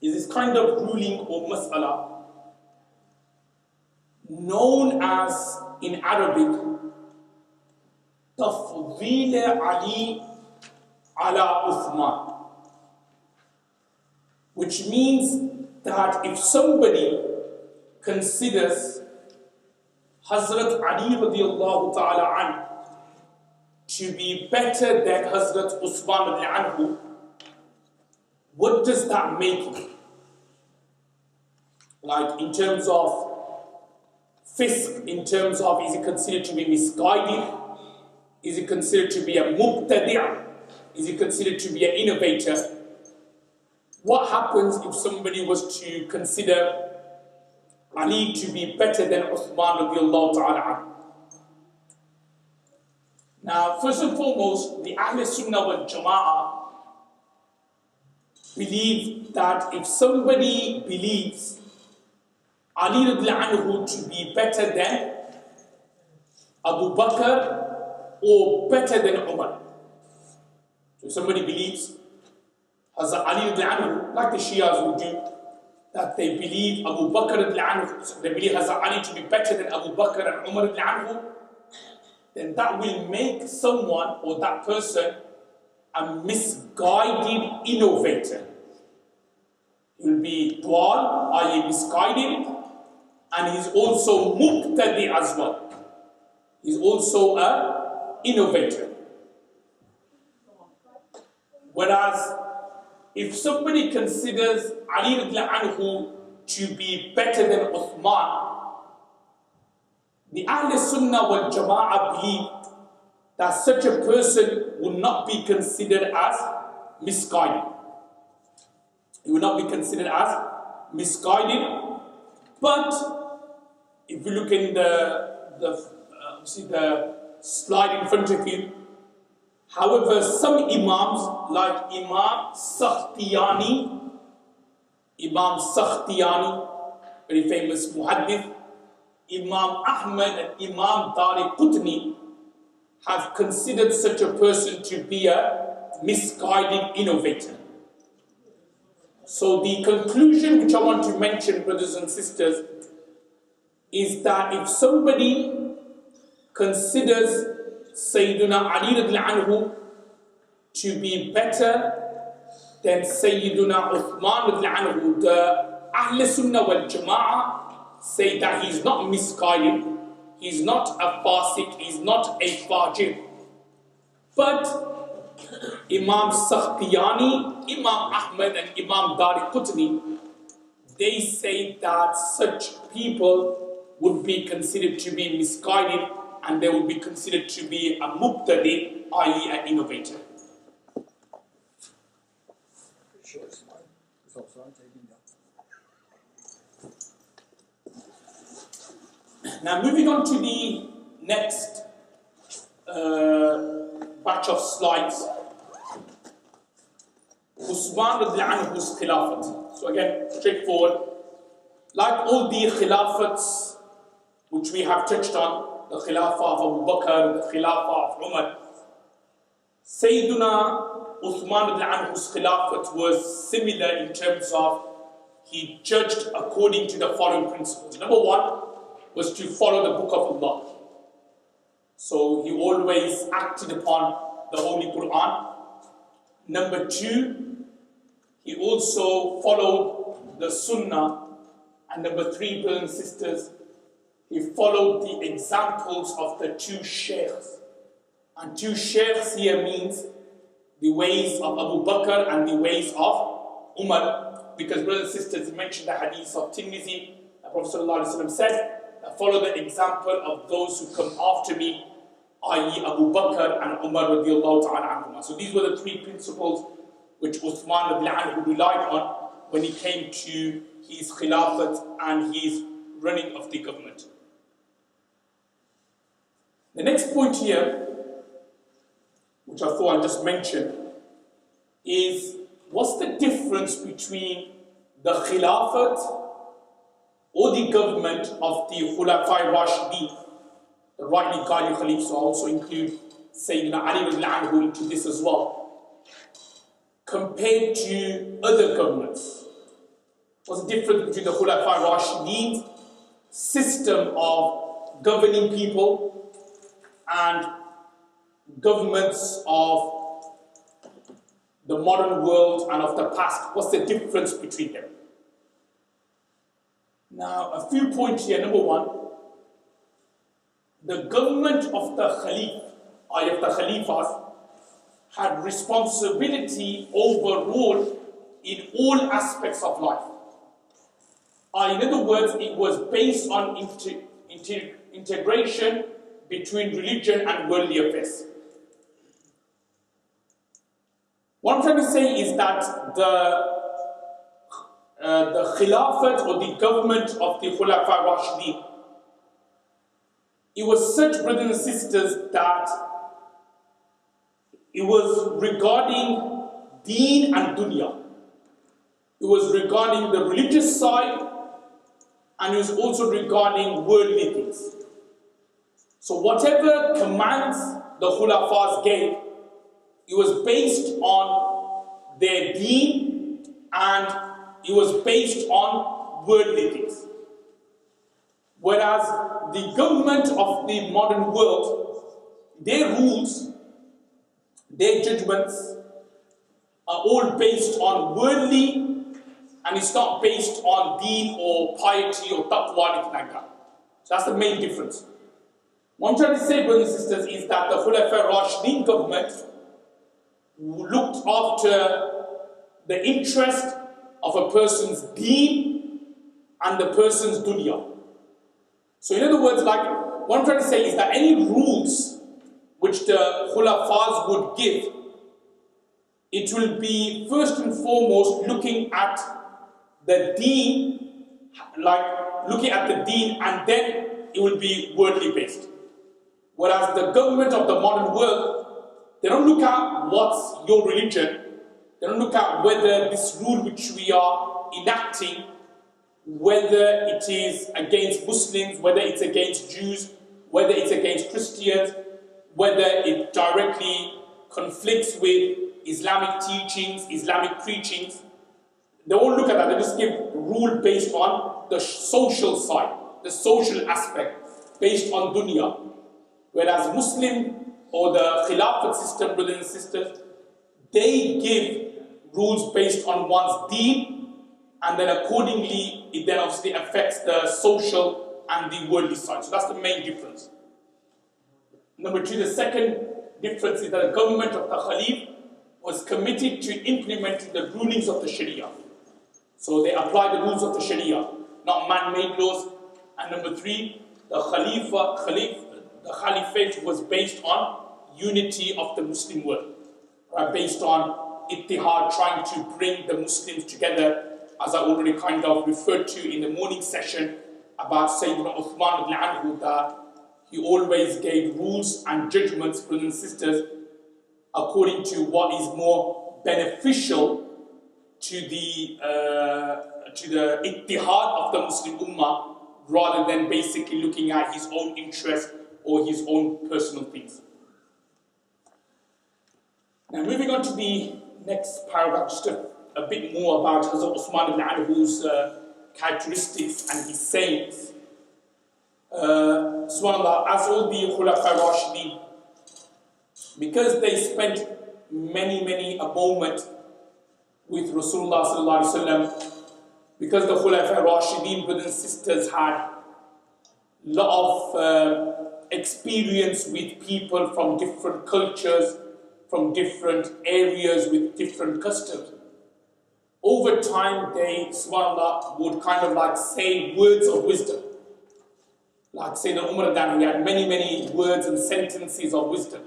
A: is this kind of ruling or mas'ala known as, in Arabic, Tafdeel Ali ala Uthman, which means that if somebody considers Hazrat Ali radiallahu ta'ala anhu to be better than Hazrat Uthman anhu, what does that make him? Like in terms of fisk, in terms of is he considered to be misguided? Is he considered to be a mubtadi'? Is he considered to be an innovator? What happens if somebody was to consider Ali to be better than Uthman radiallahu ta'ala anhu? Now, first and foremost, the Ahl Sunnah wal Jama'ah believe that if somebody believes Ali radiallahu anhu to be better than Abu Bakr or better than Umar, so if somebody believes Hazrat Ali radiallahu anhu, like the Shias would do, that they believe Abu Bakr radiallahu anhu, so they believe Hazrat Ali to be better than Abu Bakr and Umar radiallahu anhu, then that will make someone or that person a misguided innovator. He will be dual, i.e. misguided, and he's also muqtadi as well. He's also an innovator. Whereas, if somebody considers Ali radiallahu anhu to be better than Uthman, the Ahl Sunnah wal Jama'ah believe that such a person would not be considered as misguided. He would not be considered as misguided. But if you look in see the slide in front of you, however, some Imams like Imam Sakhtiyani, very famous muhaddith, Imam Ahmad and Imam Dari Qutni have considered such a person to be a misguided innovator. So the conclusion which I want to mention, brothers and sisters, is that if somebody considers Sayyiduna Ali radiallahu anhu to be better than Sayyiduna Uthman radiallahu anhu, the Ahl Sunnah wal Jama'ah say that he's not misguided, he's not a fasik, he's not a fajir. But Imam Sakhtiyani, Imam Ahmad and Imam Dari Qutni, they say that such people would be considered to be misguided and they would be considered to be a mubtadi, i.e. an innovator.
B: Sure, it's mine. It's also on taking down.
A: Now, moving on to the next batch of slides. Uthman radiallahu anhu's khilafat. So again, straightforward. Like all the khilafats which we have touched on, the khilafah of Abu Bakr, the khilafah of Umar, Sayyiduna Uthman radiallahu anhu's khilafat was similar in terms of he judged according to the following principles. Number one was to follow the book of Allah. So he always acted upon the Holy Quran. Number two, he also followed the Sunnah. And number three, brothers and sisters, he followed the examples of the two sheikhs. And two sheikhs here means the ways of Abu Bakr and the ways of Umar. Because brothers and sisters, he mentioned the hadith of Tirmidhi. The Prophet ﷺ said, follow the example of those who come after me, i.e. Abu Bakr and Umar radiallahu ta'ala anhuma. So these were the three principles which Uthman radiallahu anhu relied on when he came to his khilafat and his running of the government. The next point here, which I thought I'd just mention, is what's the difference between the khilafat or the government of the Khulafai Rashidin, the rightly guided Khalif, so I also include Sayyidina Ali radiallahu anhu into this as well, compared to other governments. What's the difference between the Khulafai Rashidin's system of governing people and governments of the modern world and of the past? What's the difference between them? Now, a few points here. Number one, the government of the Khalif, or of the Khalifas, had responsibility overall in all aspects of life. In other words, it was based on integration between religion and worldly affairs. What I'm trying to say is that the Khilafat or the government of the Khulafai Rashidin, it was such, brothers and sisters, that it was regarding deen and dunya. It was regarding the religious side and it was also regarding worldly things. So whatever commands the Khulafas gave, it was based on their deen and it was based on worldly things. Whereas the government of the modern world, their rules, their judgments are all based on worldly, and it's not based on deen or piety or taqwa, anything like that. So that's the main difference. What I'm trying to say, brothers and sisters, is that the Khulafai Rashidin government looked after the interest of a person's deen and the person's dunya. So in other words, like, what I'm trying to say is that any rules which the Khulafas would give, it will be first and foremost looking at the deen, like looking at the deen, and then it will be worldly based. Whereas the government of the modern world, they don't look at what's your religion, they don't look at whether this rule which we are enacting, whether it is against Muslims, whether it's against Jews, whether it's against Christians, whether it directly conflicts with Islamic teachings, Islamic preachings. They won't look at that. They just give rule based on the social side, the social aspect, based on dunya. Whereas Muslim or the Khilafat system, brothers and sisters, they give rules based on one's deen, and then accordingly, it then obviously affects the social and the worldly side. So that's the main difference. Number two, the second difference is that the government of the Khalif was committed to implementing the rulings of the Sharia. So they apply the rules of the Sharia, not man-made laws. And number three, the Caliphate was based on unity of the Muslim world, right? Based on ittihad, trying to bring the Muslims together, as I already kind of referred to in the morning session about Sayyidina Uthman ibn Anhu, that he always gave rules and judgments, brothers and sisters, according to what is more beneficial to the ittihad of the Muslim Ummah, rather than basically looking at his own interest or his own personal things. Now moving on to the next paragraph, just a bit more about Hazrat Uthman ibn Anhu's characteristics and his sayings. Subhanallah, as all the Khulafa Rashidin, because they spent many a moment with Rasulullah sallallahu alaihi wasallam, because the Khulafa Rashidin, brothers and sisters, had a lot of experience with people from different cultures, from different areas with different customs. Over time, they, subhanAllah, would kind of like say words of wisdom. Like Sayyidina Umar he had many words and sentences of wisdom.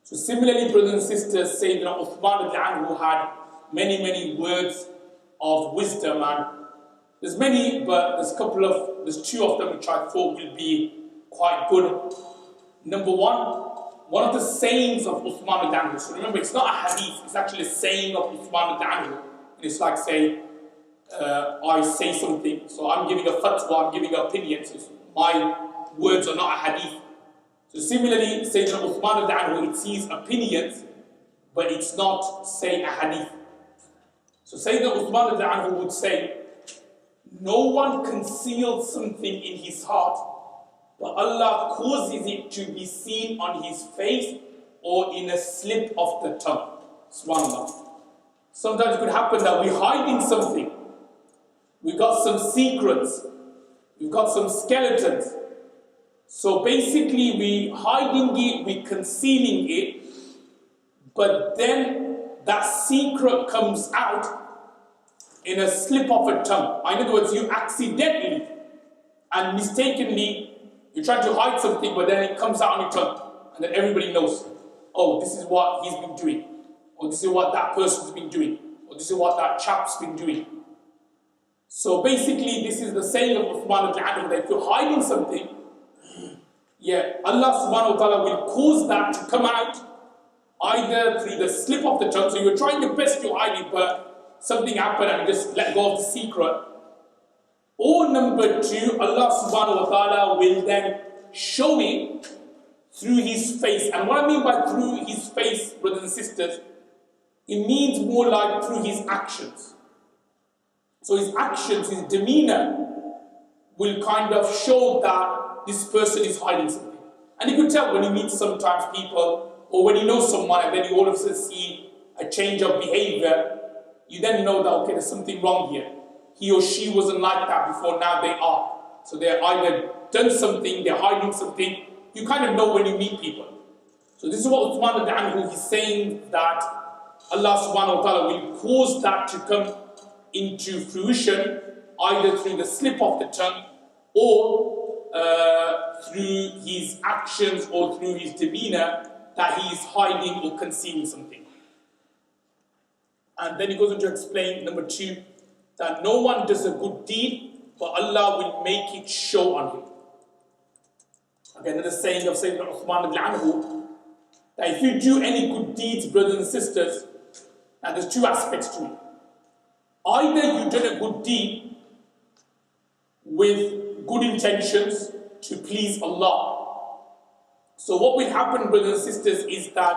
A: So similarly, brothers and sisters, Sayyidina Uthman ibn Anhu had many words of wisdom, and there's many, but there's two of them which I thought will be quite good. Number one of the sayings of Uthman ibn Anhu. So remember, it's not a hadith, it's actually a saying of Uthman ibn Anhu. It's like say, I say something, so I'm giving a fatwa, I'm giving an opinion, so my words are not a hadith. So similarly, Sayyidina Uthman ibn Anhu, it's his opinions, but it's not, say, a hadith. So Sayyidina Uthman ibn Anhu would say, no one conceals something in his heart, but Allah causes it to be seen on his face or in a slip of the tongue. Subhanallah. Sometimes it could happen that we're hiding something. We've got some secrets. We've got some skeletons. So basically, we're hiding it, we're concealing it, but then that secret comes out in a slip of a tongue. In other words, you accidentally and mistakenly, you're trying to hide something, but then it comes out on your tongue, and then everybody knows, oh, this is what he's been doing, or this is what that person's been doing, or this is what that chap's been doing. So basically, this is the saying of Uthman ibn Anhu, that if you're hiding something, Allah subhanahu wa ta'ala will cause that to come out either through the slip of the tongue, so you're trying your best to hide it, but something happened and you just let go of the secret. Or number two, Allah subhanahu wa ta'ala will then show it through his face. And what I mean by through his face, brothers and sisters, it means more like through his actions. So his actions, his demeanor will kind of show that this person is hiding something. And you can tell when you meet sometimes people, or when you know someone and then you all of a sudden see a change of behavior, you then know that, okay, there's something wrong here. He or she wasn't like that before, now they are. So they're either done something, they're hiding something. You kind of know when you meet people. So this is what Uthman ibn Anhu is saying, that Allah subhanahu wa ta'ala will cause that to come into fruition either through the slip of the tongue or through his actions or through his demeanor, that he is hiding or concealing something. And then he goes on to explain, number two, that no one does a good deed, but Allah will make it show on him. Again, another saying of Sayyidina Uthman ibn Anhu, that if you do any good deeds, brothers and sisters, now there's two aspects to it. Either you've done a good deed with good intentions to please Allah. So what will happen, brothers and sisters, is that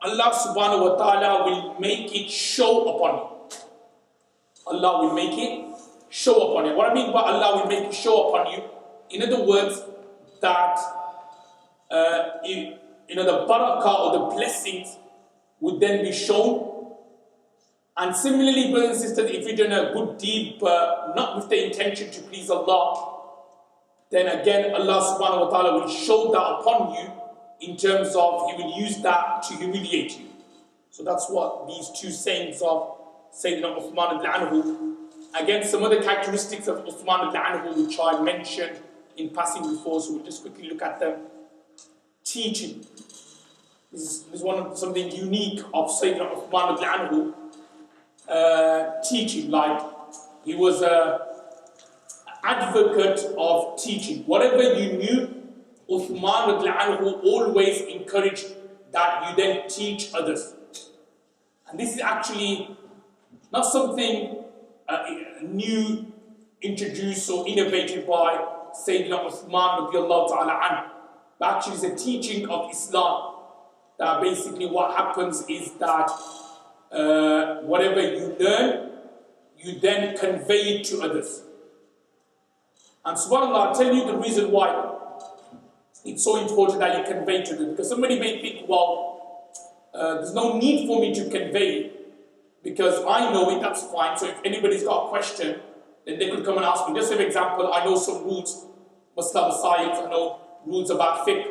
A: Allah subhanahu wa ta'ala will make it show upon you. Allah will make it show upon you. What I mean by Allah will make it show upon you, in other words, that the barakah or the blessings would then be shown. And similarly, brothers and sisters, if you've done a good deed but not with the intention to please Allah, then again Allah subhanahu wa ta'ala will show that upon you, in terms of He will use that to humiliate you. So that's what these two sayings of Sayyidina Uthman ibn Anhu. Again, some other characteristics of Uthman ibn Anhu which I mentioned in passing before, so we'll just quickly look at them. Teaching. This is something unique of Sayyidina Uthman anhu teaching. Like, he was an advocate of teaching. Whatever you knew, Uthman anhu always encouraged that you then teach others. And this is actually not something new, introduced or innovated by Sayyidina Uthman radiallahu ta'ala anhu, but actually it's a teaching of Islam, that basically what happens is that whatever you learn, you then convey it to others. And subhanAllah, I'll tell you the reason why it's so important that you convey to them. Because somebody may think, well, there's no need for me to convey because I know it, that's fine. So if anybody's got a question, then they could come and ask me. Just for example, I know some rules, Muslim science, I know rules about fiqh.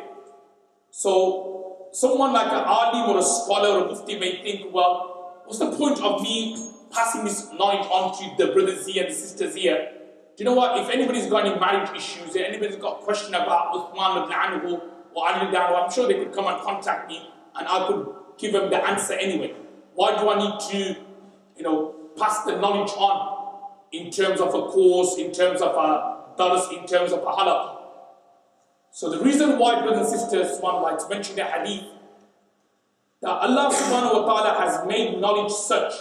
A: So someone like an alim or a scholar or a mufti may think, well, what's the point of me passing this knowledge on to the brothers here and the sisters here? Do you know what? If anybody's got any marriage issues, if anybody's got a question about Uthman anhu or Ali anhu, I'm sure they could come and contact me and I could give them the answer anyway. Why do I need to, pass the knowledge on in terms of a course, in terms of a dars, in terms of a halaqah? So the reason why, brothers and sisters, subhanAllah, it's mentioned in the hadith that Allah subhanahu wa ta'ala has made knowledge such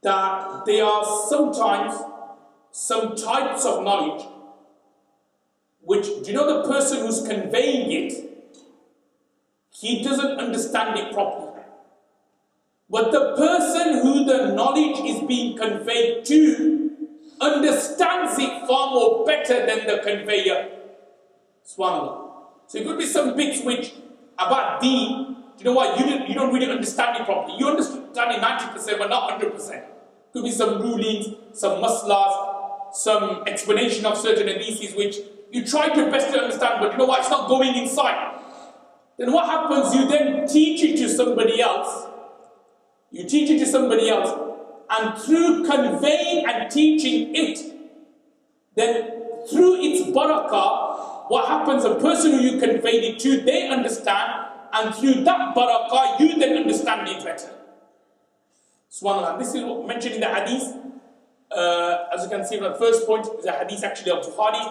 A: that there are sometimes some types of knowledge which, do you know, the person who's conveying it, he doesn't understand it properly. But the person who the knowledge is being conveyed to understands it far more better than the conveyor. SubhanAllah. So it could be some bits which about deen, you know what, you don't really understand it properly. You understand it 90% but not 100%. Could be some rulings, some maslas, some explanation of certain hadiths which you try your best to understand, but you know what, it's not going inside. Then what happens, you then teach it to somebody else. You teach it to somebody else, and through conveying and teaching it, then through its barakah, what happens, a person who you conveyed it to, they understand, and through that barakah, you then understand it better. SubhanAllah. This is mentioned in the hadith. As you can see from the first point, is a hadith actually of Bukhari,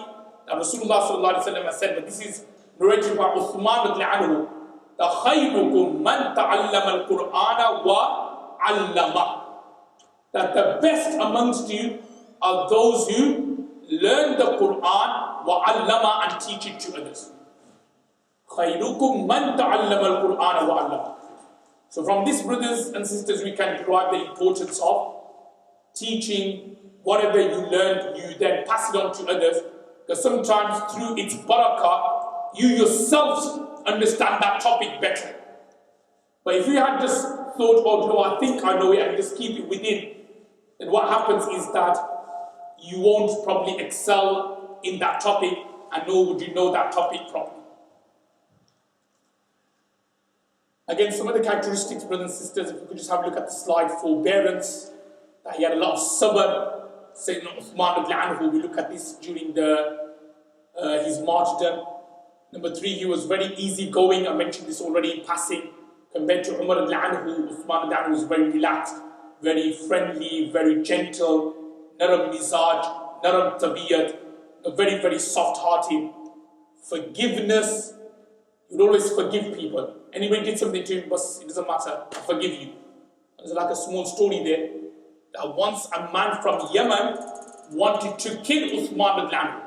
A: that Rasulullah sallallahu alaihi wasallam has said, but this is narrated by Uthman anhu, that khayrukum man ta'allama al-Qur'ana wa 'allama, that the best amongst you are those who learn the Qur'an wa 'allama and teach it to others. Khayrukum man ta'allama al-Qur'ana wa 'allama. So from this, brothers and sisters, we can derive the importance of teaching. Whatever you learn, you then pass it on to others, because sometimes through its barakah, you yourselves understand that topic better. But if you had just thought, oh no, I think I know it, and just keep it within, then what happens is that you won't probably excel in that topic, and nor would you know that topic properly. Again, some of the characteristics, brothers and sisters, if we could just have a look at the slide, forbearance, that he had a lot of sabr. Sayyidina Uthman anhu, we look at this during his martyrdom. Number 3, he was very easygoing. I mentioned this already in passing. Compared to Umar anhu, Uthman anhu was very relaxed, very friendly, very gentle, naram mizaj, naram tabiyat, very, very soft-hearted. Forgiveness, he would always forgive people. Anybody did something to him, but it doesn't matter, I forgive you. There's like a small story there, that once a man from Yemen wanted to kill Uthman anhu.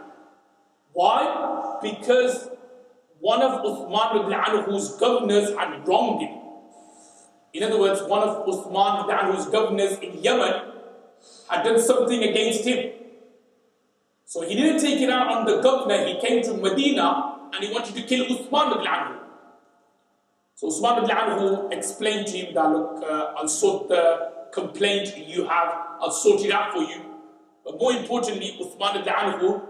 A: Why? Because one of Uthman anhu's governors had wronged him. In other words, one of Uthman anhu's governors in Yemen had done something against him. So he didn't take it out on the governor, he came to Medina and he wanted to kill Uthman anhu. So Uthman anhu explained to him that, look, I'll sort the complaint you have, I'll sort it out for you. But more importantly, Uthman anhu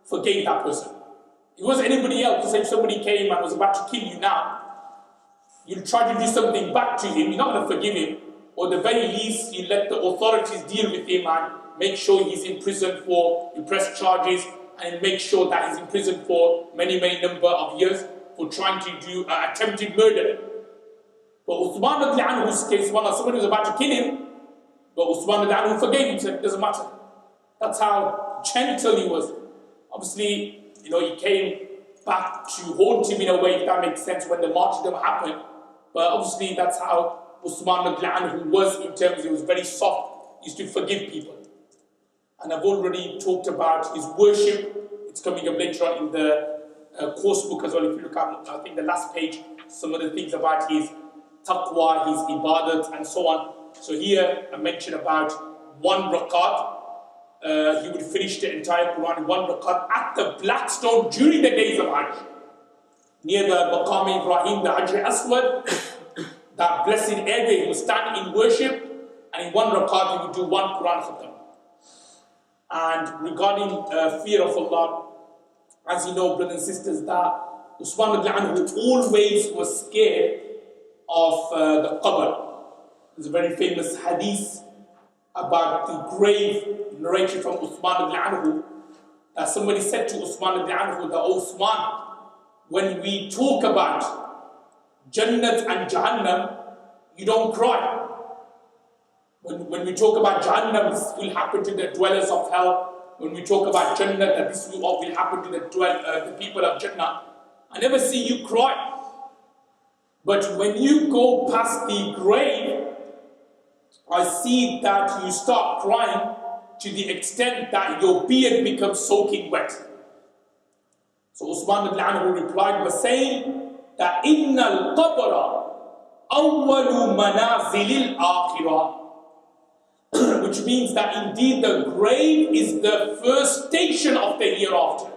A: forgave that person. If it was anybody else, if somebody came and was about to kill you now, you'll try to do something back to him, you're not going to forgive him, or at the very least, you let the authorities deal with him and make sure he's in prison for, you press charges, and make sure that he's in prison for many, many number of years. for trying to do attempted murder. But Uthman radiallahu anhu's case, somebody was about to kill him, but Uthman radiallahu anhu forgave him, said it doesn't matter. That's how gentle he was. Obviously, he came back to haunt him in a way, if that makes sense, when the martyrdom happened. But obviously, that's how Uthman radiallahu anhu was in terms, he was very soft, he used to forgive people. And I've already talked about his worship. It's coming up later on in the course book as well. If you look at, I think, the last page, some of the things about his taqwa, his ibadat, and so on. So here I mentioned about one rakat. He would finish the entire Quran in one rakat at the Black Stone during the days of Hajj. Near the Maqam Ibrahim, the Hajr Aswad, that blessed area, he would stand in worship, and in one rakat he would do one Quran khatam. And regarding fear of Allah, as you know, brothers and sisters, that Uthman radiallahu anhu always was scared of the qabr. There's a very famous hadith about the grave narrated from Uthman radiallahu anhu, that somebody said to Uthman radiallahu anhu, that Uthman, when we talk about Jannat and Jahannam, you don't cry. When we talk about Jahannam, this will happen to the dwellers of hell. When we talk about Jannah, that this will happen to the people of Jannah. I never see you cry. But when you go past the grave, I see that you start crying to the extent that your beard becomes soaking wet. So Uthman radiallahu anhu replied by saying that Inna al-qabra awwalu manazilil akhirah, which means that indeed the grave is the first station of the hereafter.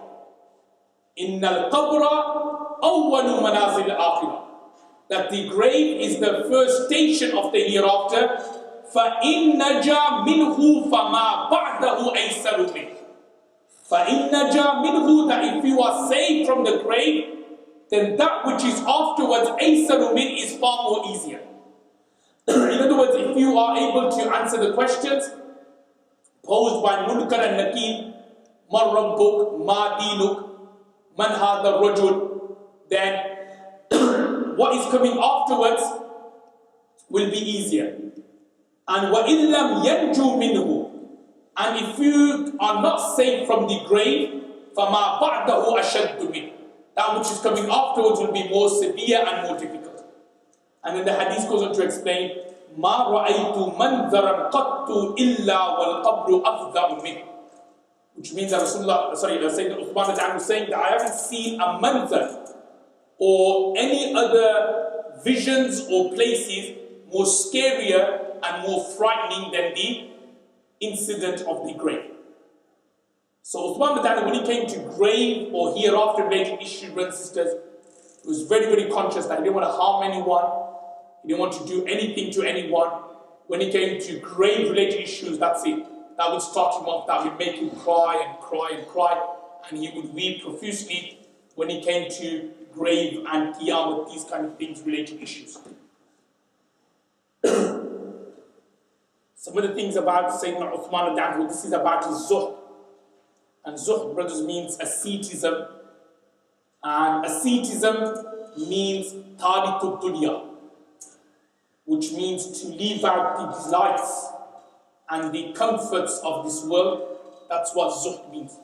A: Inna al-qabra awwalu manazil al-akhirah, that the grave is the first station of the hereafter. فَإِن نَجَى مِنْهُ فَمَا بَعْدَهُ أَيْسَرُ مِنْهُ. فَإِن نَجَى مِنْهُ, that if you are saved from the grave, then that which is afterwards أَيْسَرُ مِنْهُ is far more easier. In other words, if you are able to answer the questions posed by Munkar and Nakir, Man Rabbuk, Ma Dinuk, Man Hadha Rajul, then what is coming afterwards will be easier. And وَإِن لَمْ يَنْجُوا مِنْهُ, and if you are not saved from the grave, فَمَا بَعْدَهُ أَشَدُّ مِنْهُ, that which is coming afterwards will be more severe and more difficult. And then the hadith goes on to explain, مَا رَأَيْتُ مَنْذَرًا قَطُّ إِلَّا وَالْقَبْرُ أَفْضَعُ مِنْهُ, which means that Sayyidina Uthman was saying that I haven't seen a manzar or any other visions or places more scarier and more frightening than the incident of the grave. So Uthman when he came to grave or hereafter related issues, brothers and sisters, he was very, very conscious that he didn't want to harm anyone, he didn't want to do anything to anyone. When he came to grave related issues, that's it. That would start him off, that would make him cry and cry and cry, and he would weep profusely when he came to grave and qiyamah, these kind of things, related issues. Some of the things about Sayyidina Uthman radiallahu, this is about his zuhd. And zuhd, brothers, means asceticism. And asceticism means tariqud dunya, which means to leave out the delights and the comforts of this world. That's what zuhd means.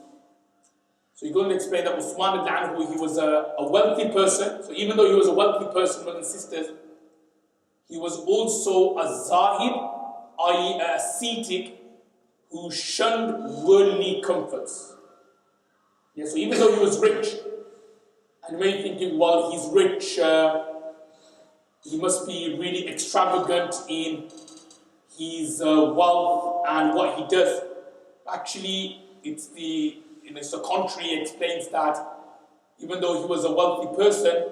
A: So you're going to explain that Uthman radiallahu, he was a wealthy person. So even though he was a wealthy person, brothers and sisters, he was also a zahid, i.e. a ascetic, who shunned worldly comforts. Yeah, so even though he was rich, and you may be thinking, well, he's rich, he must be really extravagant in his wealth and what he does. Actually, it's the contrary. It explains that even though he was a wealthy person,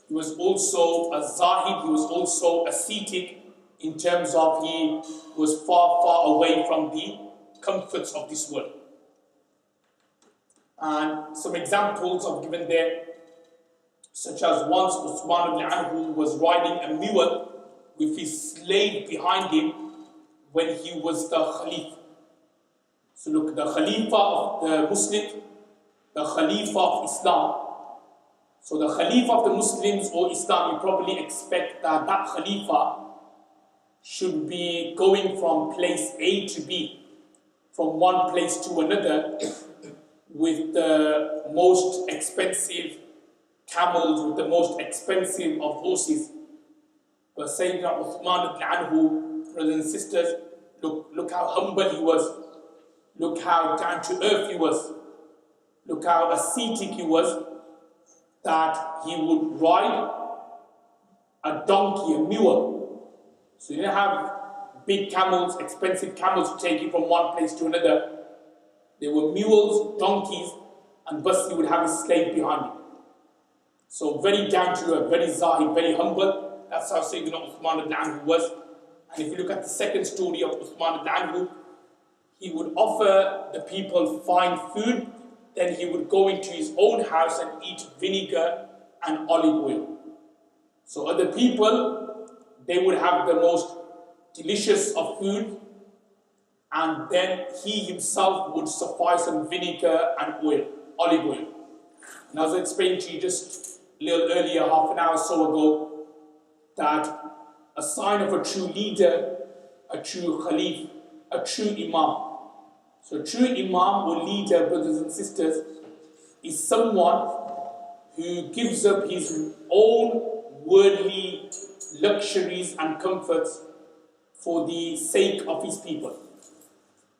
A: he was also a zahid, he was also ascetic, in terms of he was far, far away from the comforts of this world. And some examples are given there, such as once Uthman radiallahu was riding a mule with his slave behind him when he was the Khalifa. So look, the Khalifa of the Muslim, the Khalifa of Islam. So the Khalifa of the Muslims or Islam, you probably expect that that Khalifa should be going from place A to B, from one place to another, with the most expensive camels, with the most expensive of horses. But Sayyidina Uthman ibn Anhu, brothers and sisters, look how humble he was. Look how down to earth he was. Look how ascetic he was, that he would ride a donkey, a mule. So you didn't have big camels, expensive camels to take you from one place to another. There were mules, donkeys, and thus he would have his slave behind him. So very down to earth, very zahid, very humble. That's how Sayyidina Uthman ibn Anhu was. And if you look at the second story of Uthman ibn Anhu, he would offer the people fine food, then he would go into his own house and eat vinegar and olive oil. So other people, they would have the most delicious of food, and then he himself would suffice on vinegar and oil, olive oil. And as I explained to you just a little earlier, half an hour or so ago, that a sign of a true leader, a true Khalif, a true Imam. So a true Imam or leader, brothers and sisters, is someone who gives up his own worldly luxuries and comforts for the sake of his people.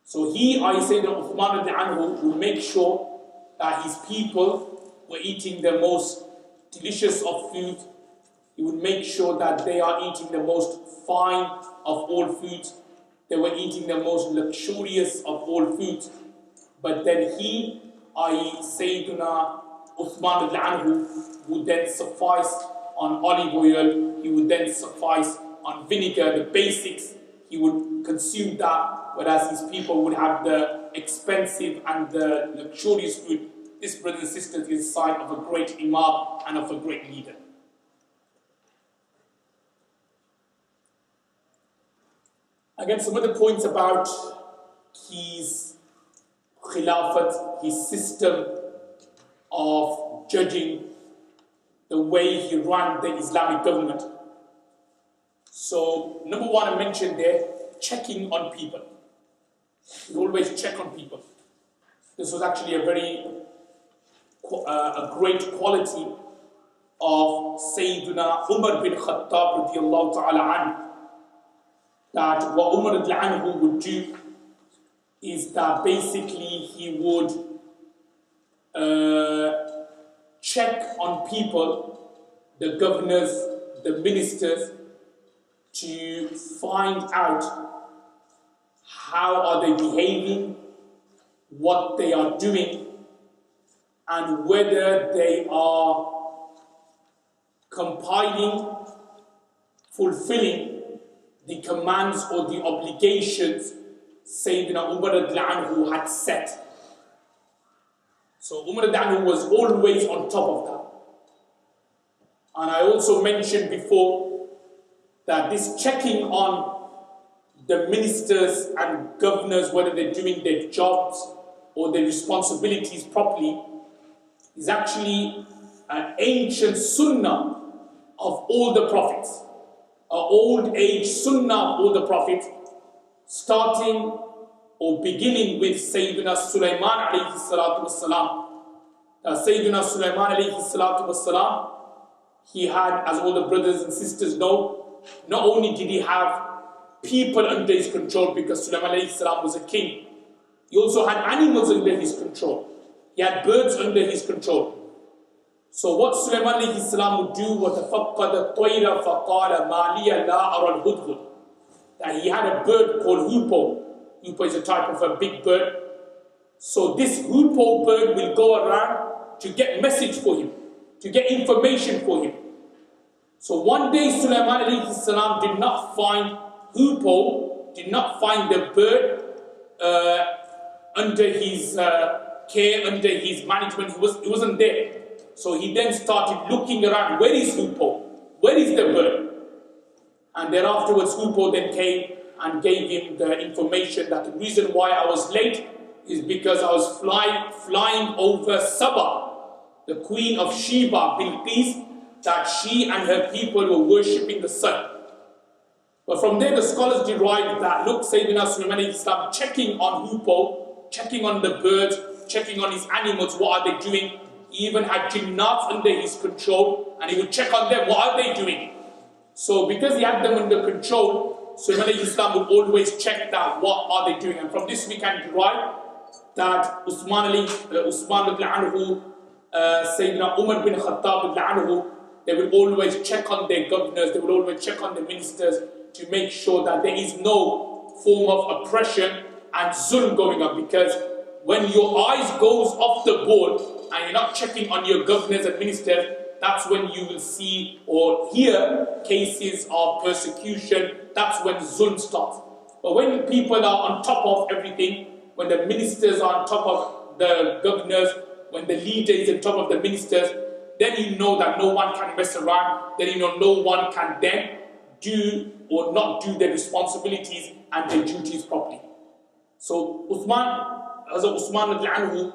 A: So he, I say that Uthman ibn Anhu, will make sure that his people were eating the most delicious of food. He would make sure that they are eating the most fine of all foods. They were eating the most luxurious of all foods. But then he, i.e. Sayyidina Uthman ibn Anhu, would then suffice on olive oil, he would then suffice on vinegar, the basics, he would consume that, whereas his people would have the expensive and the luxurious food. This, brothers and sisters, is a sign of a great Imam and of a great leader. Again, some other points about his khilafat, his system of judging, the way he ran the Islamic government. So, number one, I mentioned there, checking on people. He always check on people. This was actually a great quality of Sayyidina Umar bin Khattab radiallahu ta'ala anhu. That what Umar ibn Anhu would do is that basically he would check on people, the governors, the ministers, to find out how are they behaving, what they are doing, and whether they are compiling, fulfilling the commands or the obligations Sayyidina Umar ibn Anhu had set. So Umar ibn Anhu was always on top of that. And I also mentioned before that this checking on the ministers and governors, whether they're doing their jobs or their responsibilities properly, is actually an ancient sunnah of all the prophets. An old age sunnah of all the prophets, starting or beginning with Sayyidina Sulaiman alayhi salatu wassalam. Sayyidina Sulaiman alayhi salatu wassalam, he had, as all the brothers and sisters know, not only did he have people under his control, because Sulaiman alayhi salam was a king, he also had animals under his control. He had birds under his control. So what Sulaiman alayhi salam would do, وَتَفَقَّدَ الطَّيْرَ فَقَالَ مَا لِيَ لَا أَرَى الْهُدْهُدْ, that he had a bird called hoopoe. Hoopoe is a type of a big bird. So this hoopoe bird will go around to get message for him, to get information for him. So one day Sulaiman alayhi salam did not find hoopoe, did not find the bird under his care, under his management. He wasn't there. So he then started looking around, where is hoopoe? Where is the bird? And then afterwards hoopoe then came and gave him the information that the reason why I was late is because I was flying over Sabah. the queen of Sheba, Bilqis, that she and her people were worshipping the sun. But from there the scholars derive that, look, Sayyidina Sulaiman Islam checking on Hoopoe, checking on the birds, checking on his animals, what are they doing? He even had jinnats under his control, and he would check on them, what are they doing? So because he had them under control, Sulaiman Islam would always check that, what are they doing? And from this we can derive that Uthman anhu, Sayyidina Umar bin Khattab anhu, they will always check on their governors, they will always check on the ministers to make sure that there is no form of oppression and zulm going on. Because when your eyes goes off the ball and you're not checking on your governors and ministers, that's when you will see or hear cases of persecution. That's when zulm starts. But when people are on top of everything, when the ministers are on top of the governors, when the leader is on top of the ministers, then you know that no one can mess around. Then you know no one can then do or not do their responsibilities and their duties properly. So Hazrat Uthman anhu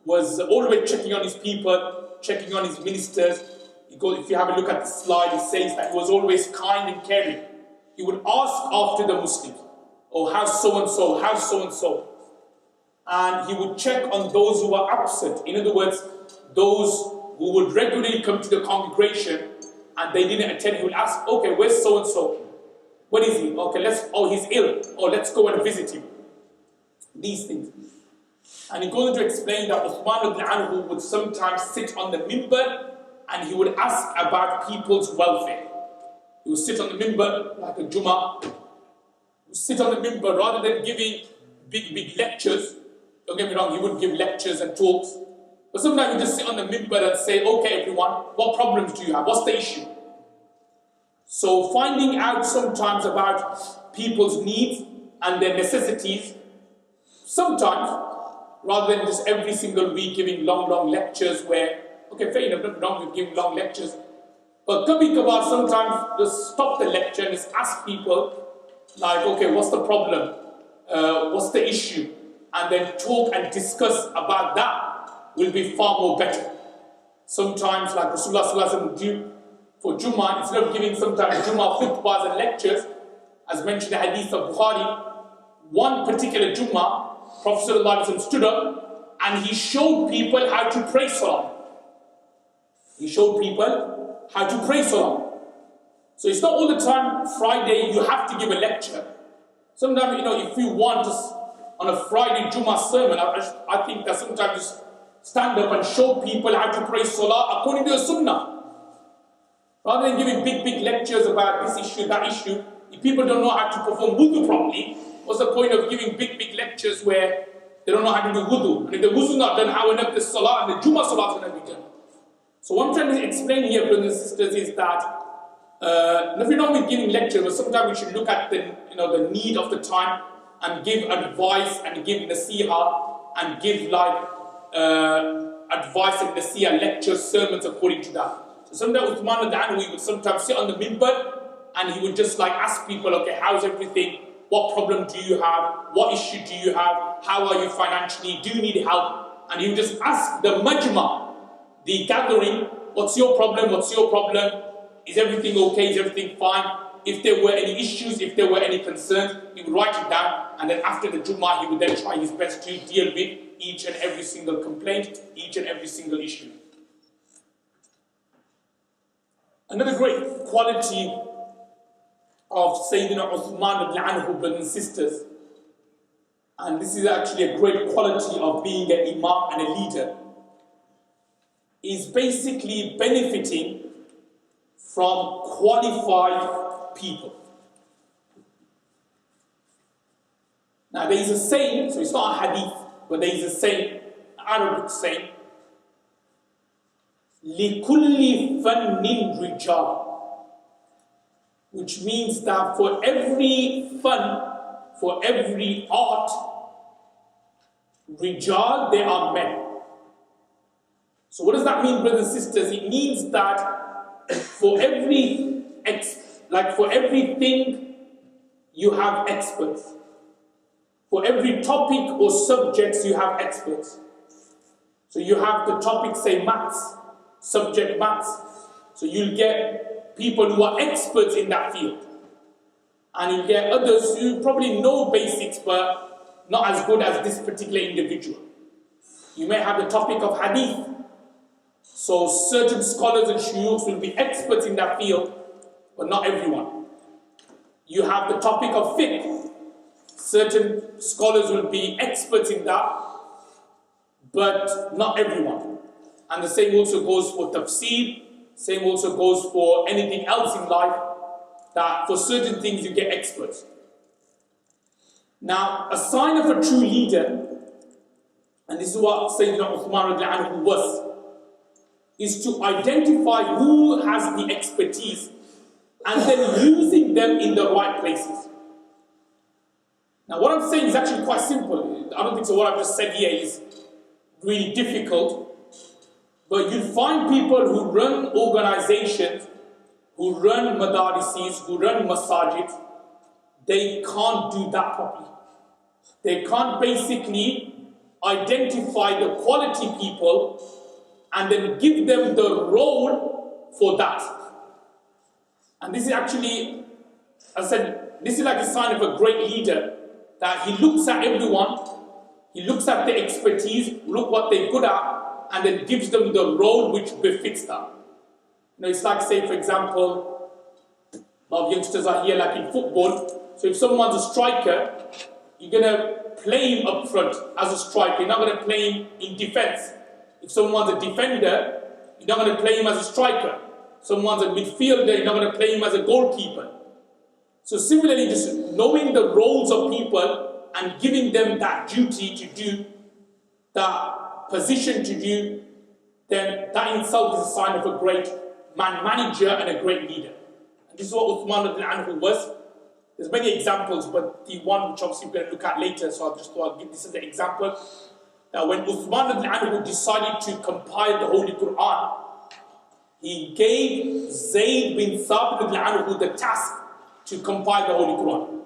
A: was always checking on his people, checking on his ministers. If you have a look at the slide, it says that he was always kind and caring. He would ask after the Muslims, oh, how's so-and-so, how's so-and-so? And he would check on those who were absent. In other words, those who would regularly come to the congregation and they didn't attend, he would ask, okay, where's so-and-so? What is he? Okay, he's ill. Oh, let's go and visit him. These things. And he goes on to explain that Uthman anhu would sometimes sit on the minbar and he would ask about people's welfare. He would sit on the minbar like a Jummah. He would sit on the minbar rather than giving big lectures. Don't get me wrong, he wouldn't give lectures and talks. But sometimes he would just sit on the minbar and say, okay everyone, what problems do you have? What's the issue? So finding out sometimes about people's needs and their necessities, sometimes, rather than just every single week giving long lectures where, okay, fair enough, nothing wrong with giving long lectures, but kabhi kabar sometimes just stop the lecture and just ask people, like, okay, what's the problem? What's the issue? And then talk and discuss about that will be far more better. Sometimes, like Rasulullah sallallahu alaihi wasallam would do for Jummah, instead of giving sometimes Jummah khutbahs and lectures, as mentioned in the hadith of Bukhari, one particular Jummah, Prophet sallallahu alaihi wasallam stood up and he showed people how to pray salah. He showed people how to pray salah. So it's not all the time Friday you have to give a lecture. Sometimes, if you want on a Friday Jummah sermon, I think that sometimes just stand up and show people how to pray salah according to the sunnah. Rather than giving big lectures about this issue, that issue, if people don't know how to perform wudu properly, what's the point of giving big lectures where they don't know how to do wudu? And if the wudu is not done, how on earth the salah and the Jummah salah is going to be done? So what I'm trying to explain here, brothers and sisters, is that nothing wrong with giving lectures, but sometimes we should look at the need of the time and give advice and give nasiha and give advice and nasiha, lectures, sermons according to that. So sometimes Uthman anhu would sometimes sit on the minbar and he would just ask people, okay, how's everything? What problem do you have? What issue do you have? How are you financially? Do you need help? And he would just ask the majma, the gathering, what's your problem? What's your problem? Is everything okay? Is everything fine? If there were any issues, if there were any concerns, he would write it down, and then after the Jummah, he would then try his best to deal with each and every single complaint, each and every single issue. Another great quality of Sayyidina Uthman ibn anhu, brothers and sisters, and this is actually a great quality of being an imam and a leader, is basically benefiting from qualified people. Now there is a saying, so it's not a hadith, but there is a saying, an Arabic saying, لِكُلِّ فَنٍّ رِجَالٍ, which means that for every fun, for every art, rijal, there are men. So what does that mean, brothers and sisters? It means that for everything you have experts. For every topic or subjects you have experts. So you have the topic, say maths, subject maths. So you'll get people who are experts in that field. And you'll get others who probably know basics but not as good as this particular individual. You may have the topic of hadith. So certain scholars and shuyukhs will be experts in that field, but not everyone. You have the topic of fiqh. Certain scholars will be experts in that, but not everyone. And the same also goes for tafsir, same also goes for anything else in life, that for certain things you get experts. Now, a sign of a true leader, and this is what Sayyidina Uthman radiallahu anhu was, is to identify who has the expertise and then using them in the right places. Now, what I'm saying is actually quite simple. I don't think so. What I've just said here is really difficult. But you'll find people who run organizations, who run madarisis, who run masajid, they can't do that properly. They can't basically identify the quality people and then give them the role for that. And this is actually, I said, this is like a sign of a great leader, that he looks at everyone, he looks at their expertise, look what they're good at, and then gives them the role which befits them. You know, it's like, say, for example, a lot of youngsters are here like in football. So if someone's a striker, you're going to play him up front as a striker. You're not going to play him in defense. If someone's a defender, you're not going to play him as a striker. Someone's a midfielder, you're not going to play him as a goalkeeper. So similarly, just knowing the roles of people and giving them that duty to do, that position to do, then that in itself is a sign of a great manager and a great leader. And this is what Uthman radiallahu anhu was. There's many examples, but the one which obviously we're going to look at later, so I just thought I'd give this as an example. That when Uthman radiallahu anhu decided to compile the Holy Quran, he gave Zayd bin Thabit radiallahu anhu the task to compile the Holy Quran.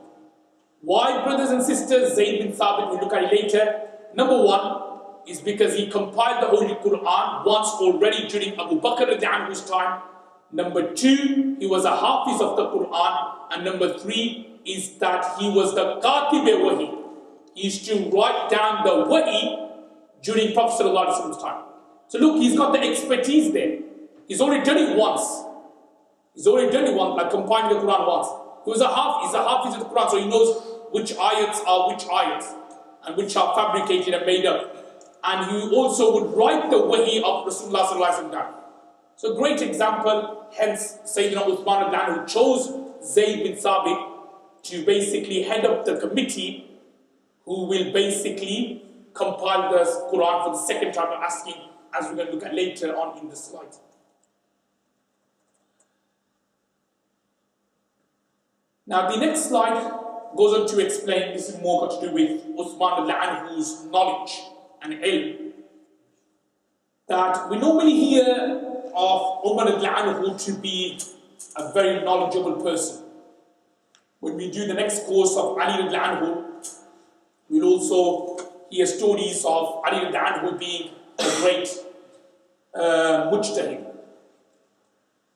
A: Why, brothers and sisters, Zayd bin Thabit, we'll look at it later. Number one is because he compiled the Holy Quran once already during Abu Bakr radiallahu anhu's time. Number two, he was a hafiz of the Quran. And number three is that he was the Katib Wahi. He used to write down the Wahi during Prophet ﷺ's time. So look, he's got the expertise there. He's already done it once. He's already done it once, like compiling the Quran once. He's a hafiz of the Quran, so he knows which ayats are which ayats and which are fabricated and made up. And he also would write the Wahi of Rasulullah ﷺ down. So great example, hence Sayyidina Uthman who chose Zayd bin Thabit to basically head up the committee who will basically compile the Quran for the second time. I'm asking, as we're going to look at later on in the slide. Now the next slide goes on to explain, this is more got to do with Uthman anhu's knowledge and ilm. That we normally hear of Umar anhu to be a very knowledgeable person. When we do the next course of Ali anhu, we'll also hear stories of Ali anhu being a great mujtahid.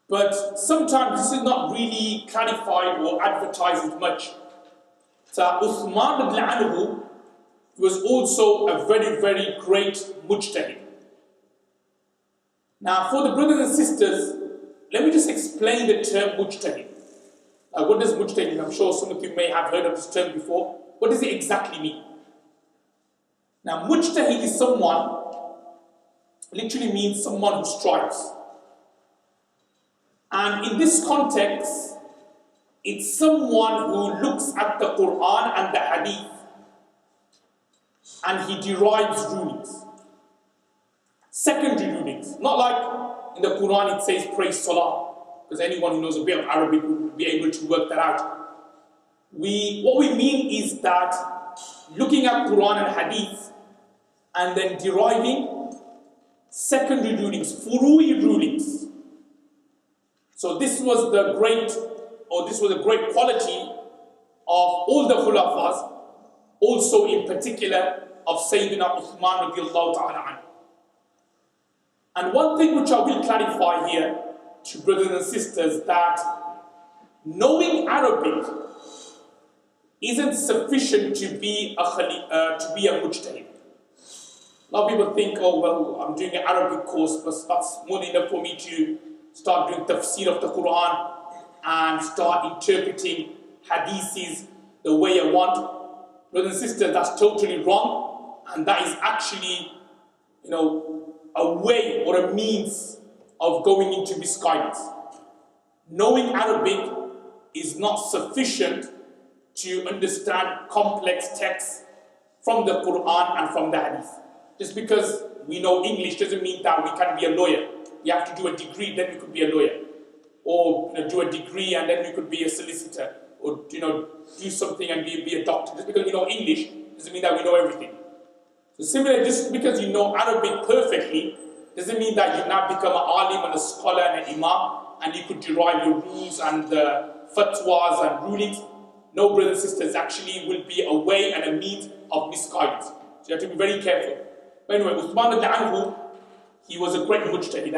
A: But sometimes this is not really clarified or advertised much. So Uthman anhu was also a very, very great mujtahid. Now for the brothers and sisters, let me just explain the term mujtahid. What does mujtahid mean? I'm sure some of you may have heard of this term before. What does it exactly mean? Now mujtahid is someone, literally means someone who strives. And in this context, it's someone who looks at the Quran and the Hadith and he derives rulings. Secondary rulings. Not like in the Quran it says praise Salah, because anyone who knows a bit of Arabic will be able to work that out. What we mean is that looking at Quran and Hadith and then deriving secondary rulings, furu'i rulings. So this was a great quality of all the khulafas, also in particular of Sayyidina Uthman radiallahu ta'ala anhu. And one thing which I will clarify here to brothers and sisters, that knowing Arabic isn't sufficient to be a mujtahid. A lot of people think, oh well, I'm doing an Arabic course, but that's more than enough for me to start doing tafsir of the Quran and start interpreting hadiths the way I want. Brothers and sisters, that's totally wrong, and that is actually, a way or a means of going into misguidance. Knowing Arabic is not sufficient to understand complex texts from the Quran and from the hadith. Just because we know English doesn't mean that we can be a lawyer. We have to do a degree, then we could be a lawyer. Or do a degree and then we could be a solicitor. Or do something and be a doctor. Just because we know English doesn't mean that we know everything. So similarly, just because you know Arabic perfectly doesn't mean that you now become an alim and a scholar and an imam and you could derive your rules and fatwas and rulings. No, brothers and sisters, actually will be a way and a means of misguidance. So you have to be very careful. But anyway, Uthman anhu, he was a great mujtahid.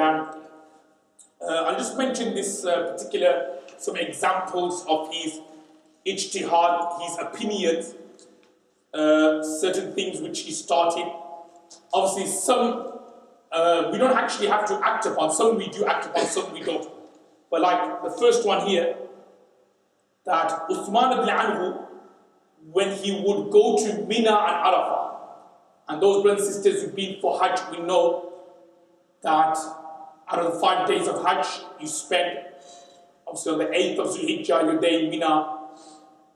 A: I'll just mention this some examples of his ijtihad, his opinions, certain things which he started. Obviously, some we don't actually have to act upon, some we do act upon, some we don't. But like the first one here, that Uthman anhu, when he would go to Mina and Arafah, and those brothers and sisters who've been for Hajj, we know that out of the 5 days of Hajj, you spend, obviously on the 8th of Zulhijjah, you're there in Mina,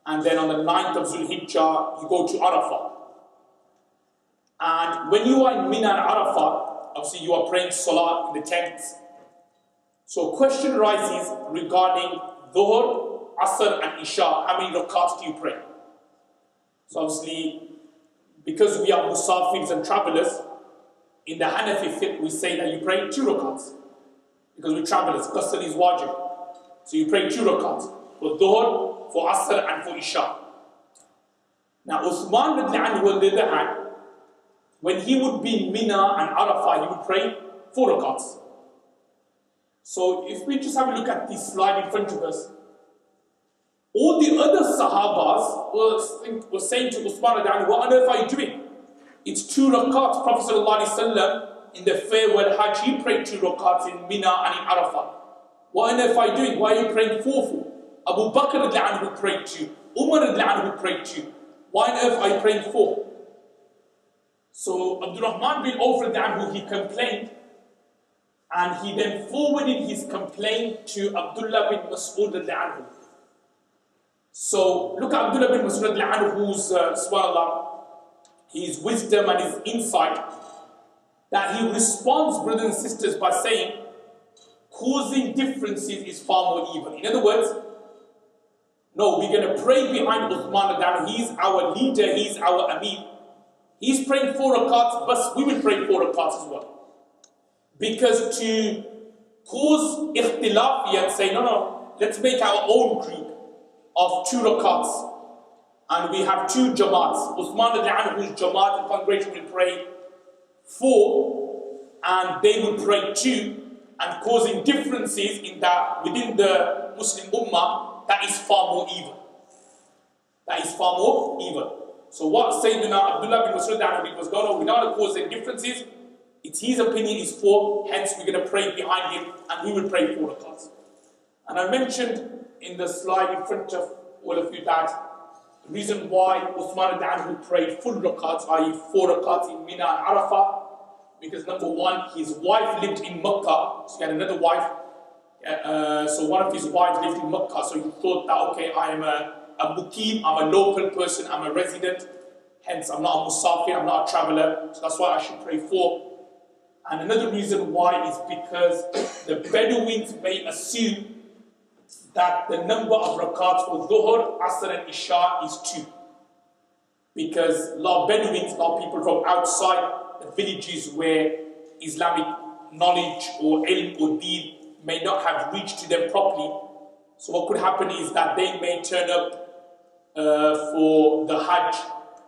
A: and then on the 9th of Zulhijjah, you go to Arafah. And when you are in Mina and Arafah, obviously you are praying Salah in the tents. So a question arises regarding Dhuhr, Asr and Isha. How many rakats do you pray? So obviously, because we are musafirs and travelers, in the Hanafi fiqh we say that you pray 2 rakats. Because we're travelers, qasr is wajib. So you pray 2 rakats. For Dhuhr, for Asr and for Isha. Now Uthman anhu, on the other hand, when he would be in Mina and Arafah, he would pray 4 rakats. So if we just have a look at this slide in front of us, all the other Sahabas were saying to Uthman anhu, what on earth are you doing? It's 2 rakats. Prophet ﷺ in the farewell Hajj, he prayed 2 rakats in Mina and in Arafah. What on earth are you doing? Why are you praying 4? Abu Bakr anhu prayed 2. Umar anhu prayed 2. Why on earth are you praying 4? So Abdul Rahman bin Auf anhu, he complained, and he then forwarded his complaint to Abdullah bin Mas'ud anhu. So look at Abdullah bin Mas'ud anhu's subhanallah, his wisdom and his insight, that he responds, brothers and sisters, by saying causing differences is far more evil. In other words, no, we're going to pray behind Uthman anhu. He's our leader, he's our Amir. He's praying 4 rakats, but we will pray 4 rakats as well. Because to cause ikhtilafi and say, no, let's make our own group of 2 rakats. And we have 2 jamaats. Uthman anhu's jamaat and congregation will pray 4, and they will pray 2, and causing differences in that within the Muslim Ummah, that is far more evil. That is far more evil. So what Sayyidina Abdullah bin Mas'ud anhu was, no, we're not going to cause any differences. It's his opinion is 4, hence we're going to pray behind him, and we will pray 4 rakats. And I mentioned in the slide in front of all of you that the reason why Uthman anhu prayed full rakats, i.e. 4 rakats in Mina and Arafah, because number 1, his wife lived in Makkah, so he had another wife. So one of his wives lived in Makkah, so he thought that, okay, I am a muqim, I'm a local person, I'm a resident, hence I'm not a musafir, I'm not a traveler, so that's why I should pray 4. And another reason why is because the Bedouins may assume that the number of rakats for Dhuhr, Asr and Isha is 2. Because a lot of Bedouins, a lot of people from outside the villages where Islamic knowledge or ilm or deen may not have reached to them properly. So what could happen is that they may turn up for the Hajj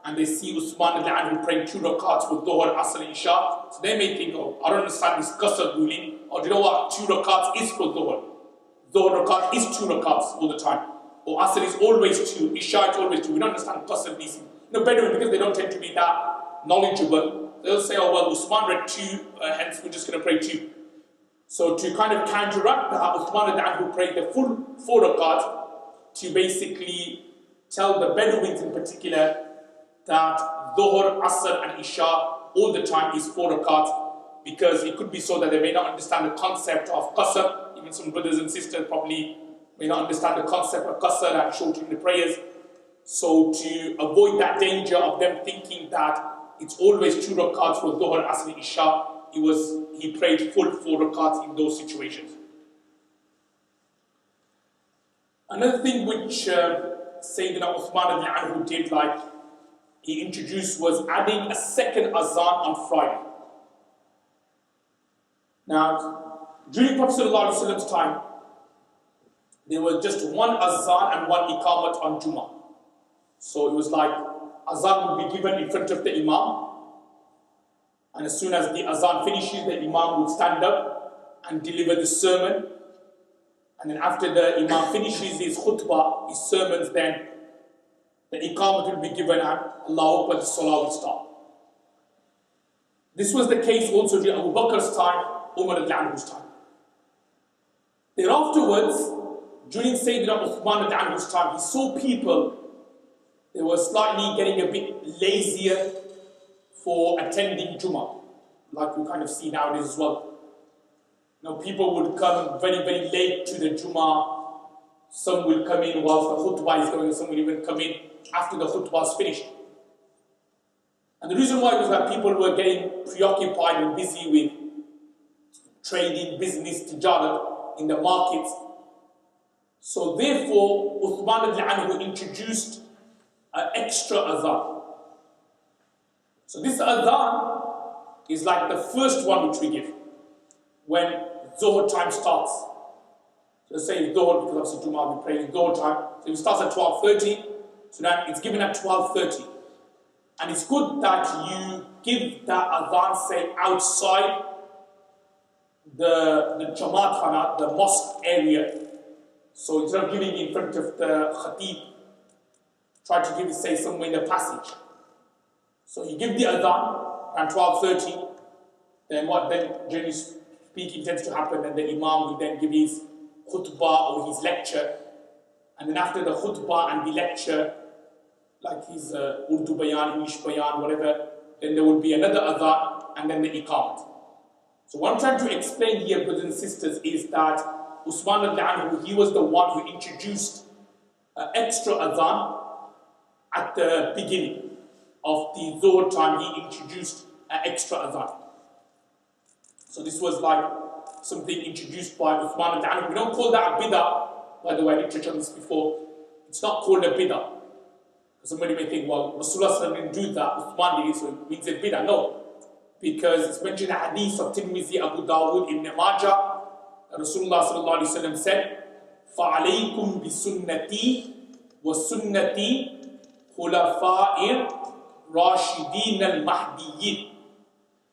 A: and they see Uthman al-Anhu praying 2 rakats with Dhuhr, Asr, Isha, so they may think, oh, I don't understand this qasr ruling, or do you know what, 2 rakats is for Dhuhr. Dhuhr rakat is 2 rakats all the time. Or Asr is always 2, Isha is always 2. We don't understand qasr these things. Bedouin, because they don't tend to be that knowledgeable, they'll say, oh well, Uthman read 2, hence we're just going to pray 2. So to kind of counteract that, Uthman al-Anhu prayed the full 4 rakat to basically tell the Bedouins in particular that Dhuhr, Asr and Isha all the time is 4 rakat, because it could be so that they may not understand the concept of qasr. Even some brothers and sisters probably may not understand the concept of qasr and shortening the prayers. So to avoid that danger of them thinking that it's always 2 rakats for Dhuhr, Asr and Isha, he prayed full 4 rakats in those situations. Another thing which Sayyidina Uthman al-Anhu did, like he introduced, was adding a second azan on Friday. Now, during Prophet ﷺ's time, there was just one azan and one iqamat on Jummah. So it was like azan would be given in front of the imam, and as soon as the azan finishes, the imam would stand up and deliver the sermon. And then after the imam finishes his khutbah, his sermons, then the iqamat will be given and Allahu Akbar, the salah will start. This was the case also during Abu Bakr's time, Umar al-Anhu's time. Thereafterwards, during Sayyidina Uthman al-Anhu's time, he saw people, they were slightly getting a bit lazier for attending Jummah, like we kind of see nowadays as well. People would come very, very late to the Jummah. Some will come in whilst the khutbah is going, some will even come in after the khutbah is finished. And the reason why was that people were getting preoccupied and busy with trading, business, tijarat in the markets. So therefore, Uthman al-Anhu introduced an extra azan. So this azan is like the first one which we give when Zuhr time starts. So let's say Dhuhr, because obviously Jummah will be praying Dhuhr time. So it starts at 12:30, so now it's given at 12:30. And it's good that you give that adhan, say, outside the Jamaat Khana, the mosque area. So instead of giving in front of the Khatib, try to give it, say, somewhere in the passage. So you give the adhan around 12:30, then generally speaking tends to happen, and the Imam will then give his khutbah or his lecture. And then after the khutbah and the lecture, like his Urdu bayan, English bayan, whatever, then there will be another adhan and then the iqamat. So what I'm trying to explain here, brothers and sisters, is that Uthman al-Anhu, he was the one who introduced extra adhan at the beginning of the Dhuhr time. He introduced an extra adhan. So this was like something introduced by Uthman al-Anhu. We don't call that a bid'ah, by the way. I did touch on this before. It's not called a bid'ah. Somebody may think, well, Rasulullah didn't do that, Uthman did it, so it means a bid'ah. No, because it's mentioned in the hadith of Tirmidhi, Abu Dawud, Ibn Majah, that Rasulullah said, فَعَلَيْكُمْ بِسُنَّتِي وَسُنَّتِي خُلَفَاءِ رَاشِدِينَ الْمَهْدِيِّينَ,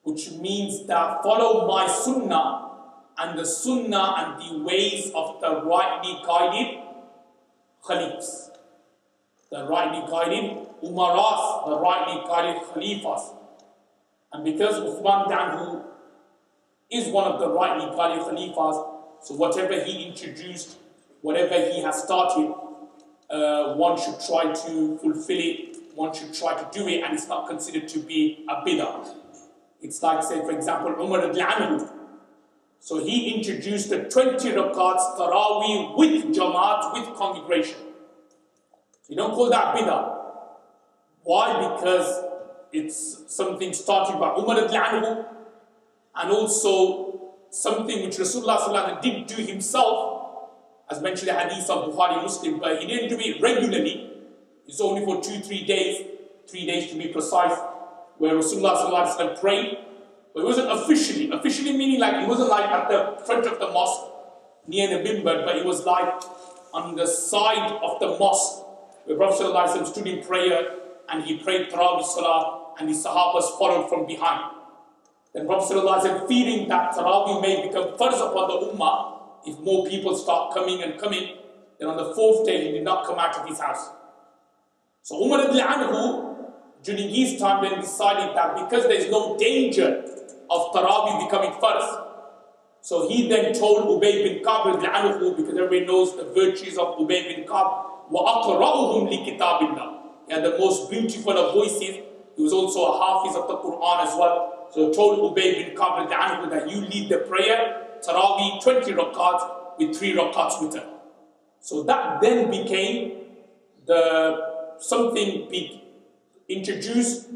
A: which means that follow my sunnah and the sunnah and the ways of the rightly guided khalifs. The rightly guided umaras, the rightly guided khalifas. And because Uthman al-Anhu is one of the rightly guided khalifas, so whatever he introduced, whatever he has started, one should try to fulfill it, one should try to do it, and it's not considered to be a bid'ah. It's like, say, for example, Umar al-Anhu. So he introduced the 20 rakats Tarawih with Jamaat, with congregation. You don't call that bid'ah. Why? Because it's something started by Umar al-Anhu, and also something which Rasulullah did do himself, as mentioned in the hadith of Bukhari Muslim, but he didn't do it regularly. It's only for 2-3 days, 3 days to be precise, where Rasulullah prayed, but it wasn't officially. Officially meaning like it wasn't like at the front of the mosque near the mimbar, but it was like on the side of the mosque, where Prophet ﷺ stood in prayer, and he prayed Tarawih Salah, and the Sahabas followed from behind. Then Prophet ﷺ, fearing that Tarawih may become farz upon the Ummah, if more people start coming and coming, then on the 4th day he did not come out of his house. So Umar anhu, during his time, then decided that because there is no danger of Tarawih becoming farz, so he then told Ubay bin Ka'b anhu, because everybody knows the virtues of Ubay bin Ka'b, وَأَقْرَأُهُمْ لِكِتَابِ اللَّهِ. He had the most beautiful of voices. He was also a hafiz of the Quran as well. So he told Ubay bin Ka'b anhu that you lead the prayer, Tarawih 20 rakats with 3 rakats witr. So that then became something big introduced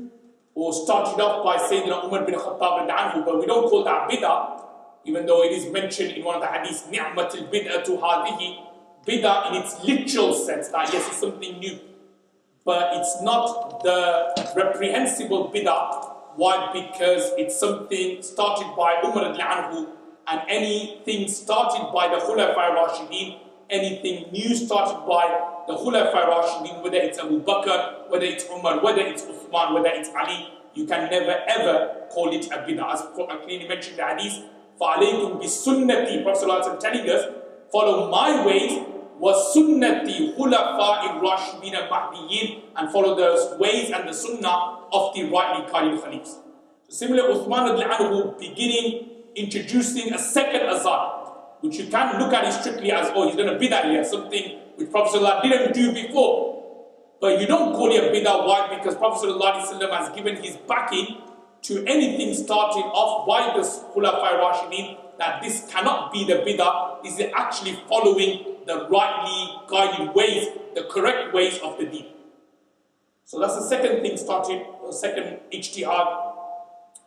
A: or started off by Sayyidina Umar bin Khattab anhu, but we don't call that bid'ah, even though it is mentioned in one of the hadiths, نِعْمَةِ الْبِدْءَةُ هَذِهِ. Bid'ah in its literal sense, that yes, it's something new, but it's not the reprehensible bid'ah. Why? Because it's something started by Umar anhu, and anything started by the Khulafa Rashidin, anything new started by the Khulafa Rashidin, whether it's Abu Bakr, whether it's Umar, whether it's Uthman, whether it's Ali, you can never ever call it a bid'ah. As I clearly mentioned the hadith, فَعَلَيْكُمْ بِسُنَّتِي, Prophet ﷺ telling us, follow my ways, وَسُنَّتِي خُلَفَاءِ الرَّاشِدِينَ الْمَهْدِيِّينَ, and follow the ways and the sunnah of the rightly guided Khalifs. So similarly, Uthman anhu beginning introducing a second azan, which you can't look at it strictly as, oh, he's going to bid'ah here, something which Prophet ﷺ didn't do before. But you don't call it a bid'ah. Why? Because Prophet ﷺ has given his backing to anything starting off by the Khulafa Rashidin, that this cannot be the bid'ah. This is actually following the rightly guided ways, the correct ways of the deen. So that's the second thing started, the second ijtihad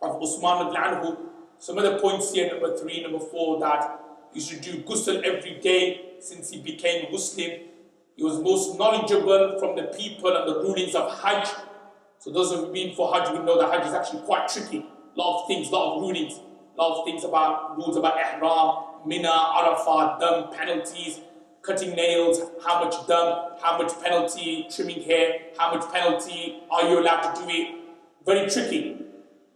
A: of Uthman anhu. Some other points here, number 3, number 4, that he should do ghusl every day since he became Muslim. He was most knowledgeable from the people and the rulings of Hajj. So those who have been for Hajj will know that Hajj is actually quite tricky. A lot of things, a lot of rulings, a lot of things about rules about Ihram, Mina, Arafat, dam, penalties, cutting nails, how much dam, how much penalty, trimming hair, how much penalty, are you allowed to do it? Very tricky.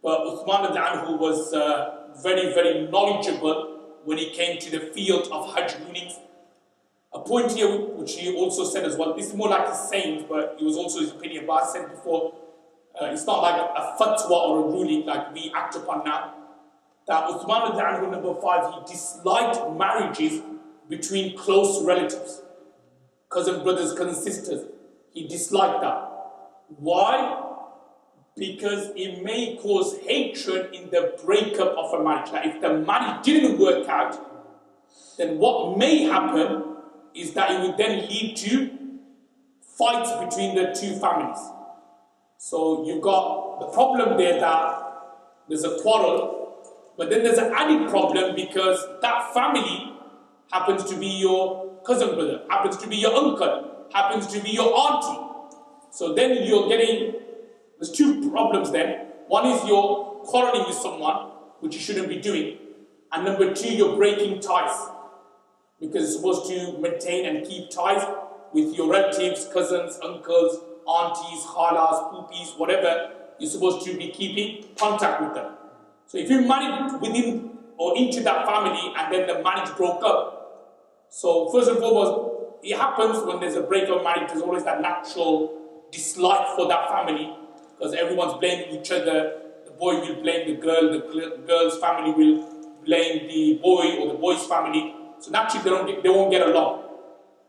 A: But Uthman anhu was very, very knowledgeable when he came to the field of Hajj rulings. A point here which he also said as well, this is more like his saying, but it was also his opinion, but I said before, it's not like a fatwa or a ruling like we act upon now. That Uthman anhu, number 5, he disliked marriages between close relatives, cousin brothers, cousin sisters. He disliked that. Why? Because it may cause hatred in the breakup of a marriage. Like if the marriage didn't work out, then what may happen is that it would then lead to fights between the two families. So you've got the problem there that there's a quarrel, but then there's an added problem because that family happens to be your cousin brother, happens to be your uncle, happens to be your auntie. So then you're getting, there's 2 problems then. One is you're quarreling with someone, which you shouldn't be doing. And number 2, you're breaking ties. Because you're supposed to maintain and keep ties with your relatives, cousins, uncles, aunties, khalas, poopies, whatever. You're supposed to be keeping contact with them. So if you married within or into that family and then the marriage broke up, so first and foremost, it happens when there's a breakup of marriage, there's always that natural dislike for that family because everyone's blaming each other. The boy will blame the girl, the girl's family will blame the boy or the boy's family. So naturally they won't get along.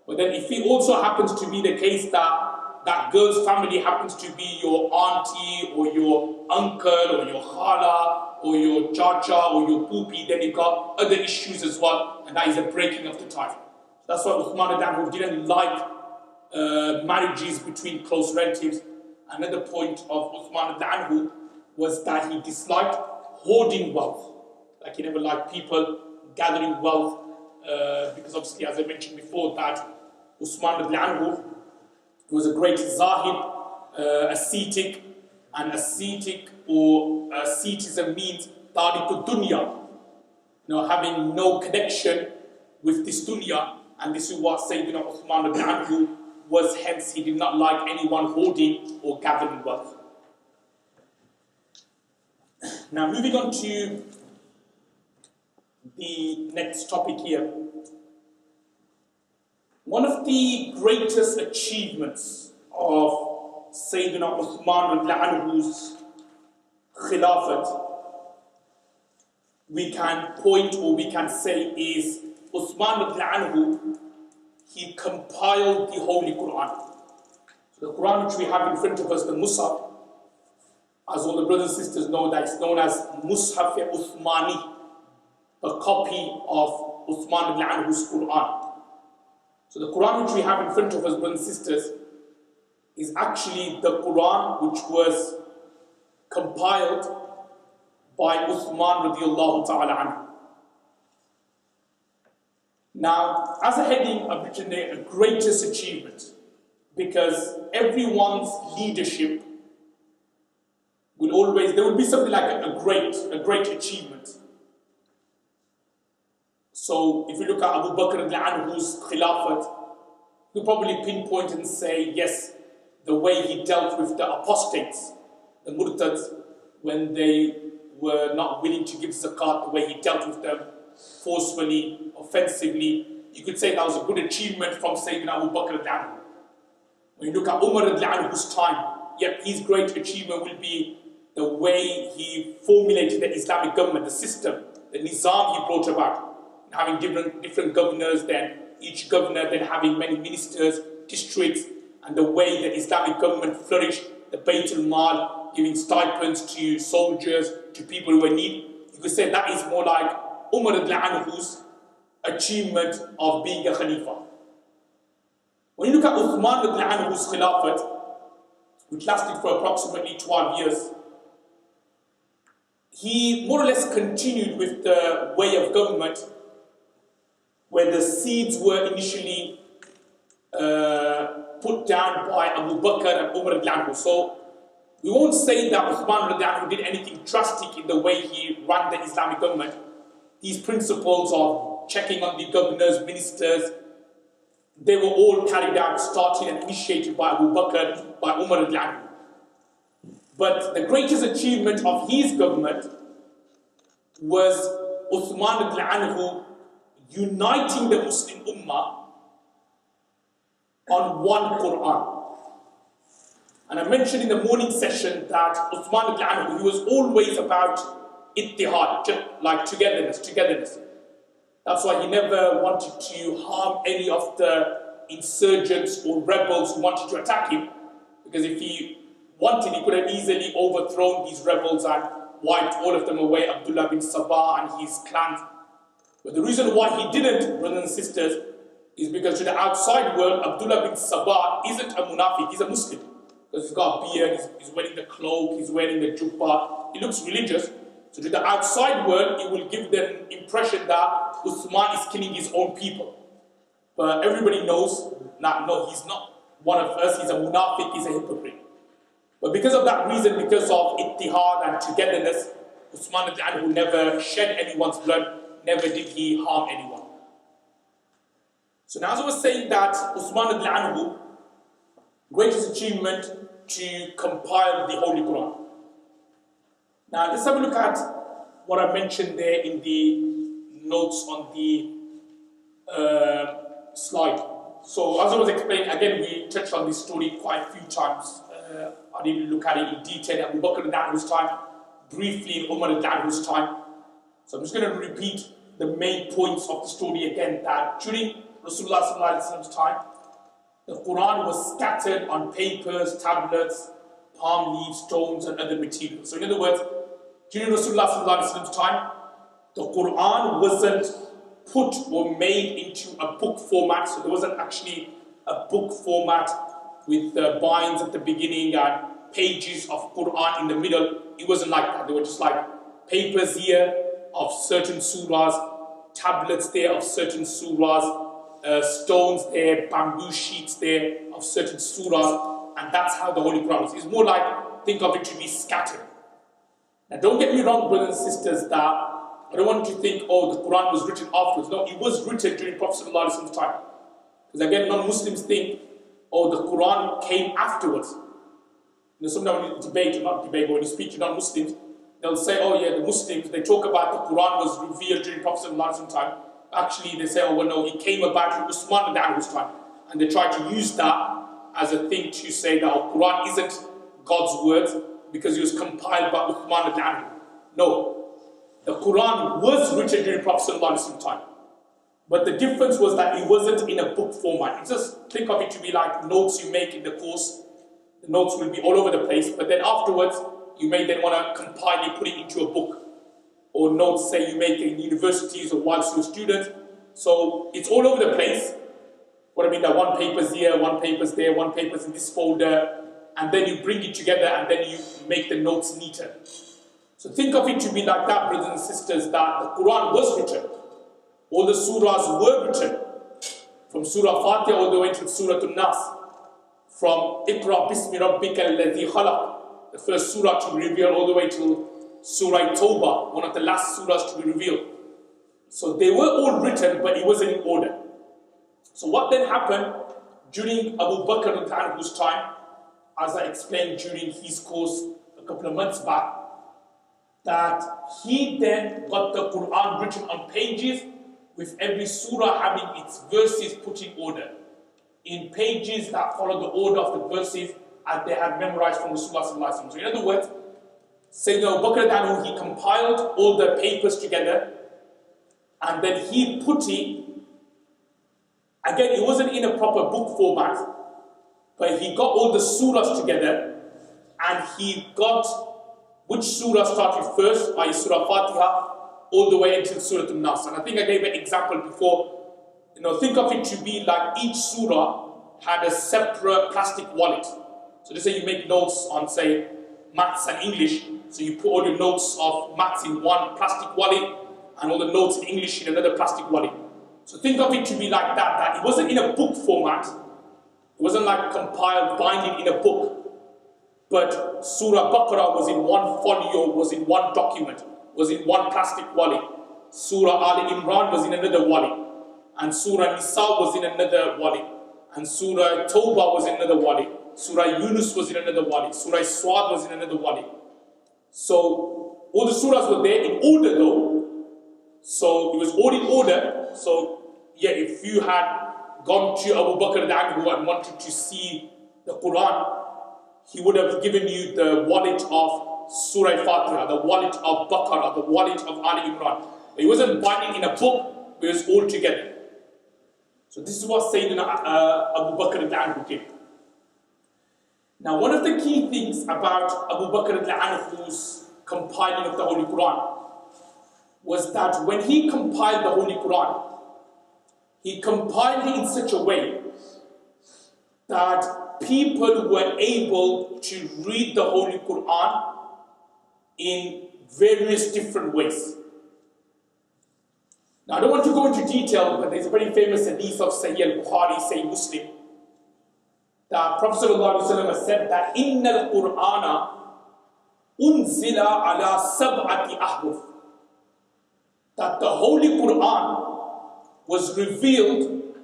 A: But then if it also happens to be the case that that girl's family happens to be your auntie or your uncle or your khala or your chacha or your poopi, then you've got other issues as well, and that is a breaking of the tie. That's why Uthman anhu didn't like marriages between close relatives. Another point of Uthman anhu was that he disliked hoarding wealth. Like he never liked people gathering wealth, because obviously, as I mentioned before, that Uthman anhu was a great zahid, ascetic, and ascetic or asceticism means tariqud dunya, having no connection with this dunya, and this is what Sayyidina Uthman anhu was hence he did not like anyone hoarding or gathering wealth. Now moving on to the next topic here. One of the greatest achievements of Sayyidina Uthman anhu's Khilafat, we can point or we can say is Uthman anhu, he compiled the Holy Quran. So the Quran which we have in front of us, the Mus'haf, as all the brothers and sisters know, that it's known as Mus'haf Uthmani, a copy of Uthman anhu's Quran. So the Quran which we have in front of us, brothers and sisters, is actually the Quran which was compiled by Uthman radiallahu ta'ala anhu. Now, as a heading, I've written there, a greatest achievement, because everyone's leadership will always, there will be something like a great achievement. So if you look at Abu Bakr anhu's Khilafat, you'll probably pinpoint and say, yes, the way he dealt with the apostates, the murtads, when they were not willing to give zakat, the way he dealt with them forcefully, offensively, you could say that was a good achievement from Sayyidina Abu Bakr anhu. When you look at Umar anhu's time, yet his great achievement will be the way he formulated the Islamic government, the system, the nizam he brought about, having different governors, then each governor then having many ministers, districts, and the way the Islamic government flourished, the Baytul Mal, giving stipends to soldiers, to people who were in need. You could say that is more like Umar anhu's achievement of being a Khalifa. When you look at Uthman anhu's Khilafat, which lasted for approximately 12 years, he more or less continued with the way of government where the seeds were initially put down by Abu Bakr and Umar anhu. So we won't say that Uthman anhu did anything drastic in the way he ran the Islamic government. These principles of checking on the governors, ministers, they were all carried out, started and initiated by Abu Bakr, by Umar anhu. But the greatest achievement of his government was Uthman anhu uniting the Muslim Ummah on one Quran. And I mentioned in the morning session that Uthman anhu, he was always about ittihad, like togetherness. That's why he never wanted to harm any of the insurgents or rebels who wanted to attack him, because if he wanted, he could have easily overthrown these rebels and wiped all of them away, Abdullah bin Sabah and his clan. But the reason why he didn't, brothers and sisters, is because to the outside world, Abdullah bin Sabah isn't a munafiq, he's a Muslim. Because he's got a beard, he's wearing the cloak, he's wearing the jubbah, he looks religious. So to the outside world, it will give them impression that Uthman is killing his own people. But everybody knows, no, he's not one of us, he's a munafiq, he's a hypocrite. But because of that reason, because of ittihad and togetherness, Uthman anhu never shed anyone's blood, never did he harm anyone. So now as I was saying that Uthman anhu, greatest achievement to compile the Holy Quran. Now let's have a look at what I mentioned there in the notes on the slide. So as I was explaining, again we touched on this story quite a few times. I didn't look at it in detail at Abu Bakr anhu's time, briefly in Umar anhu's time. So I'm just going to repeat the main points of the story again, that during Rasulullah's time, the Quran was scattered on papers, tablets, palm leaves, stones and other materials. So in other words, during Rasulullah's time, the Quran wasn't put or made into a book format. So there wasn't actually a book format with binds at the beginning and pages of Quran in the middle. It wasn't like that. They were just like papers here of certain surahs, tablets there of certain surahs, stones there, bamboo sheets there of certain surahs, and that's how the Holy Quran was. It's more like, think of it to be scattered. Now don't get me wrong, brothers and sisters, that I don't want you to think, oh, the Quran was written afterwards. No, it was written during Prophet ﷺ's time. Because again, non-Muslims think oh, the Quran came afterwards. You know, sometimes when you debate, or not debate, but when you speak to non-Muslims, they'll say, oh yeah, the Muslims, they talk about the Quran was revealed during Prophet ﷺ's time. Actually, they say, oh well, no, it came about in Uthman Anhu's time. And they try to use that as a thing to say that the Quran isn't God's word because it was compiled by Uthman Anhu. No, the Quran was written during Prophet ﷺ's time. But the difference was that it wasn't in a book format. You just think of it to be like notes you make in the course. The notes will be all over the place, but then afterwards, you may then want to compile it, put it into a book. Or notes, say you make in universities or whilst you're a student. So it's all over the place. What I mean, that one paper's here, one paper's there, one paper's in this folder, and then you bring it together and then you make the notes neater. So think of it to be like that, brothers and sisters, that the Quran was written. All the surahs were written. From Surah Fatiha all the way to Surah An-Nas. From Iqra Bismi Rabbika Alladhi Khalaq, the first surah to be revealed, all the way to Surah Tawbah, one of the last surahs to be revealed. So they were all written, but it wasn't in order. So what then happened during Abu Bakr al-Anhu's time, as I explained during his course a couple of months back, that he then got the Quran written on pages with every surah having its verses put in order, in pages that follow the order of the verses as they had memorized from Rasulullah. So in other words, Sayyidina Abu Bakr al-Anhu, he compiled all the papers together and then he put it, again it wasn't in a proper book format, but he got all the surahs together and he got which surah started first, i.e. Surah Fatiha, all the way until Surah An-Nas. And I think I gave an example before. You know, think of it to be like each surah had a separate plastic wallet. So just say you make notes on, say, maths and English. So you put all your notes of maths in one plastic wallet and all the notes in English in another plastic wallet. So think of it to be like that, that it wasn't in a book format. It wasn't like compiled, binding in a book. But Surah Baqarah was in one folio, was in one document, was in one plastic wallet. Surah Al Imran was in another wallet. And Surah Nisa was in another wallet. And Surah Tawbah was in another wallet. Surah Yunus was in another wallet. Surah Swad was in another wallet. So all the surahs were there in order though. So it was all in order. So yeah, if you had gone to Abu Bakr al-Anhu and wanted to see the Quran, he would have given you the wallet of Surah Fatiha, the wallet of Baqarah, the wallet of Ali Imran. It wasn't binding in a book, but it was all together. So this is what Sayyidina Abu Bakr al-Anhu did. Now one of the key things about Abu Bakr al-Anhu's compiling of the Holy Quran was that when he compiled the Holy Quran, he compiled it in such a way that people were able to read the Holy Quran in various different ways. Now, I don't want to go into detail, but there's a very famous hadith of Sahih al-Bukhari, Sahih Muslim, that Prophet ﷺ said that إِنَّ الْقُرْآنَ أُنزِلَ عَلَى سَبْعَةِ أَحْرُفٍ, that the Holy Quran was revealed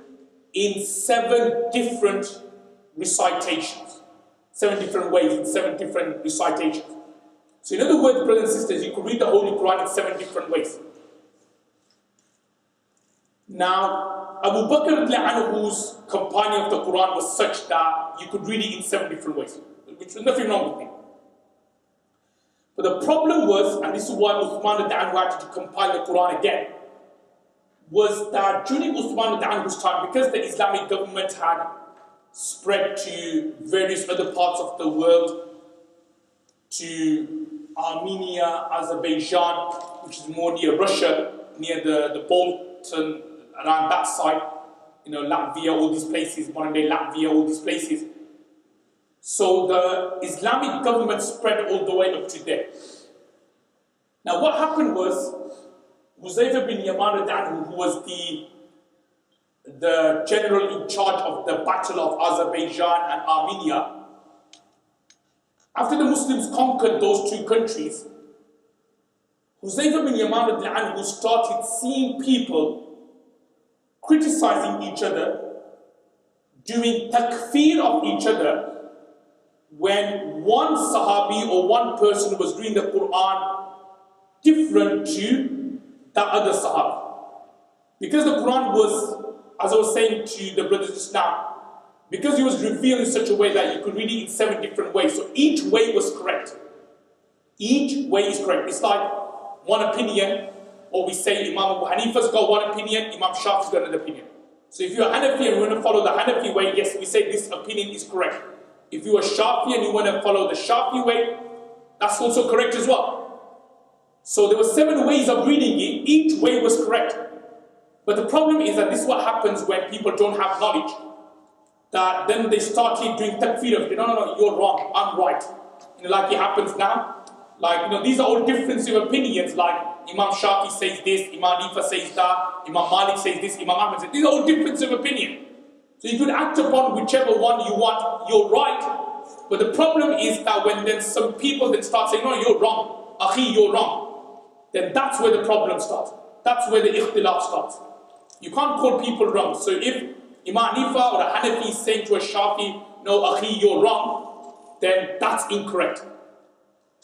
A: in 7 different recitations, 7 different ways, in 7 different recitations. So in other words, brothers and sisters, you could read the Holy Quran in 7 different ways. Now, Abu Bakr al-Anhu's compiling of the Quran was such that you could read it in 7 different ways, which was nothing wrong with it. But the problem was, and this is why Uthman al-Anhu had to compile the Quran again, was that during Uthman al-Anhu's time, because the Islamic government had spread to various other parts of the world, to Armenia, Azerbaijan, which is more near Russia, near the Balkan, around that side, you know, Latvia, all these places, modern day Latvia, all these places. So the Islamic government spread all the way up to there. Now what happened was, Huzaifa bin Yaman al-Anhu, who was the general in charge of the Battle of Azerbaijan and Armenia, after the Muslims conquered those 2 countries, Huzaifa bin Yaman al-Anhu started seeing people criticizing each other, doing takfir of each other when one Sahabi or one person was reading the Quran different to that other Sahabi. Because the Quran was, as I was saying to the brothers just now, because it was revealed in such a way that you could read it in 7 different ways. So each way was correct. Each way is correct. It's like one opinion, or we say Imam Abu Hanifa's got one opinion, Imam Shafi's got another opinion. So if you're a Hanafi and you want to follow the Hanafi way, yes, we say this opinion is correct. If you're a Shafi and you want to follow the Shafi way, that's also correct as well. So there were 7 ways of reading it, each way was correct. But the problem is that this is what happens when people don't have knowledge. That then they started doing takfir of, no, you're wrong, I'm right. Like it happens now. Like, these are all differences of opinions. Like Imam Shafi says this, Imam Hanifa says that, Imam Malik says this, Imam Ahmad says this. These are all differences of opinion. So you could act upon whichever one you want, you're right. But the problem is that when then some people then start saying, no, you're wrong, Akhi, you're wrong, then that's where the problem starts. That's where the ikhtilaf starts. You can't call people wrong. So if Imam Hanifa or a Hanafi is saying to a Shafi, no, Akhi, you're wrong, then that's incorrect.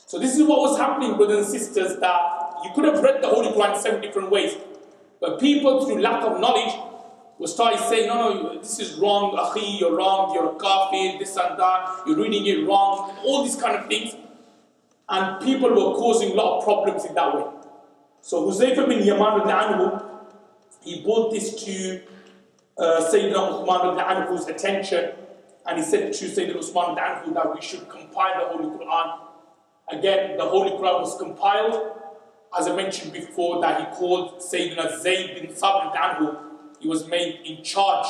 A: So this is what was happening, brothers and sisters, that you could have read the Holy Quran 7 different ways. But people, through lack of knowledge, will start saying, no, this is wrong, Akhi, you're wrong, you're a kafir, this and that, you're reading it wrong, all these kind of things. And people were causing a lot of problems in that way. So Huzaifa bin Yaman anhu, he brought this to Sayyidina Uthman anhu's attention, and he said to Sayyidina Uthman anhu that we should compile the Holy Quran. Again, the Holy Quran was compiled, as I mentioned before, that he called Sayyidina Zayd bin Thabit anhu. He was made in charge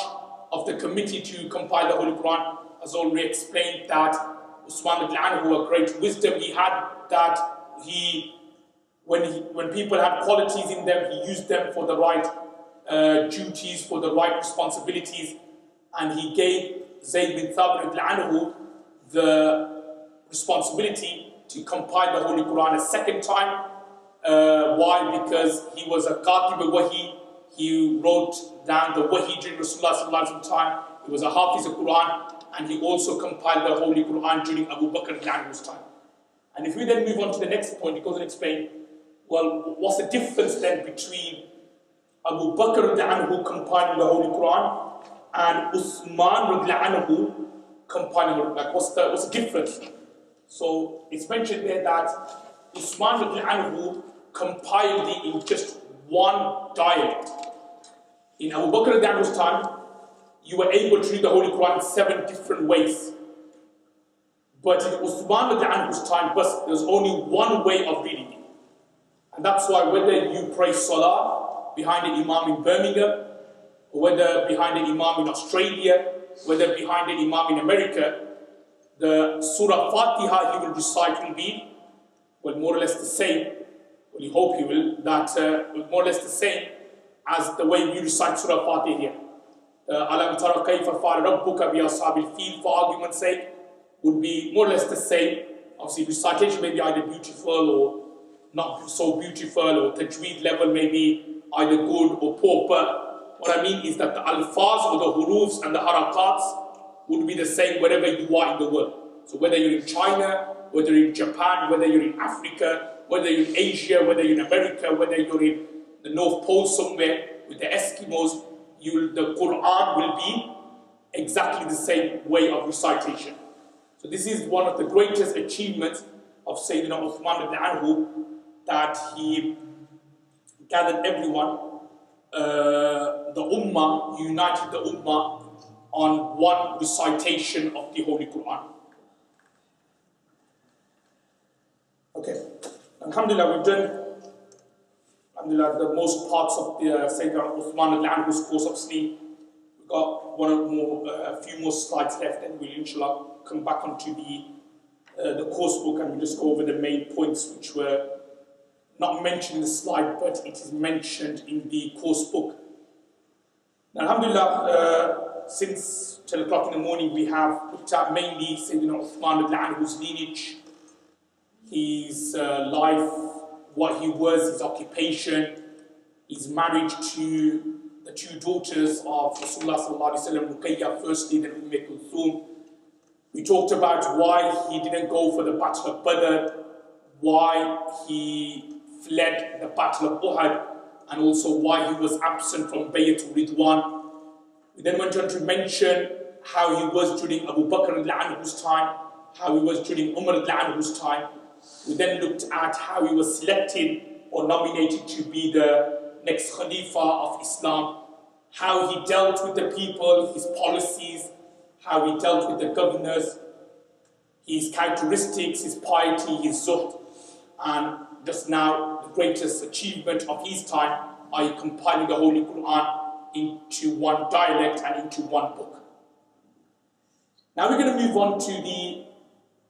A: of the committee to compile the Holy Quran. As already explained, that Uthman anhu, a great wisdom he had, that when people had qualities in them, he used them for the right duties, for the right responsibilities, and he gave Zayd bin Thabit anhu the responsibility to compile the Holy Quran a second time. Why? Because he was a Katib al-Wahi. He wrote down the Wahi during Rasulullah's time. He was a Hafiz al-Quran, and he also compiled the Holy Quran during Abu Bakr's time. And if we then move on to the next point, he goes and explains, well, what's the difference then between Abu Bakr anhu compiling the Holy Quran and Uthman anhu compiling it? Like, what's the difference? So it's mentioned there that Uthman anhu compiled it in just one dialect. In Abu Bakr anhu's time, you were able to read the Holy Quran in 7 different ways. But in Uthman anhu's time, there was only one way of reading it. And that's why whether you pray Salah behind an Imam in Birmingham, or whether behind an Imam in Australia, whether behind an Imam in America, the Surah Fatiha he will recite will be, well, more or less the same. Well, you hope he will, more or less the same as the way we recite Surah Fatiha here. Alam tara kayfa fa'ala rabbuka bi ashabil fil, for argument's sake, would be more or less the same. Obviously, recitation may be either beautiful or not so beautiful, or tajweed level may be either good or poor, but what I mean is that the alfaz or the hurufs and the harakats would be the same wherever you are in the world. So whether you're in China, whether you're in Japan, whether you're in Africa, whether you're in Asia, whether you're in America, whether you're in the North Pole somewhere with the Eskimos, the Quran will be exactly the same way of recitation. So this is one of the greatest achievements of Sayyidina Uthman ibn Anhu, that he gathered everyone, the Ummah, united the Ummah on one recitation of the Holy Quran. Okay, Alhamdulillah, we've done the most parts of the Sayyidina Uthman ibn Anhu's course. Obviously, we've got a few more slides left, and we'll inshallah come back onto the course book, and we'll just go over the main points which were not mentioned in the slide, but it is mentioned in the course book. Now, Alhamdulillah, since 10 o'clock in the morning, we have looked at mainly Sayyidina Uthman ibn Anhu's lineage, his life, what he was, his occupation, his marriage to the two daughters of Rasulullah sallallahu alaihi wasallam, Ruqayyah firstly, then Kulthum. We talked about why he didn't go for the Battle of Badr, why he fled the Battle of Uhud, and also why he was absent from Bay'atul Ridwan. We then went on to mention how he was during Abu Bakr al-Anhu's time, how he was during Umar al-Anhu's time. We then looked at how he was selected or nominated to be the next Khalifa of Islam, how he dealt with the people, his policies, how he dealt with the governors, his characteristics, his piety, his zuhd, and just now the greatest achievement of his time, i.e. compiling the Holy Quran into one dialect and into one book. Now we're going to move on to the,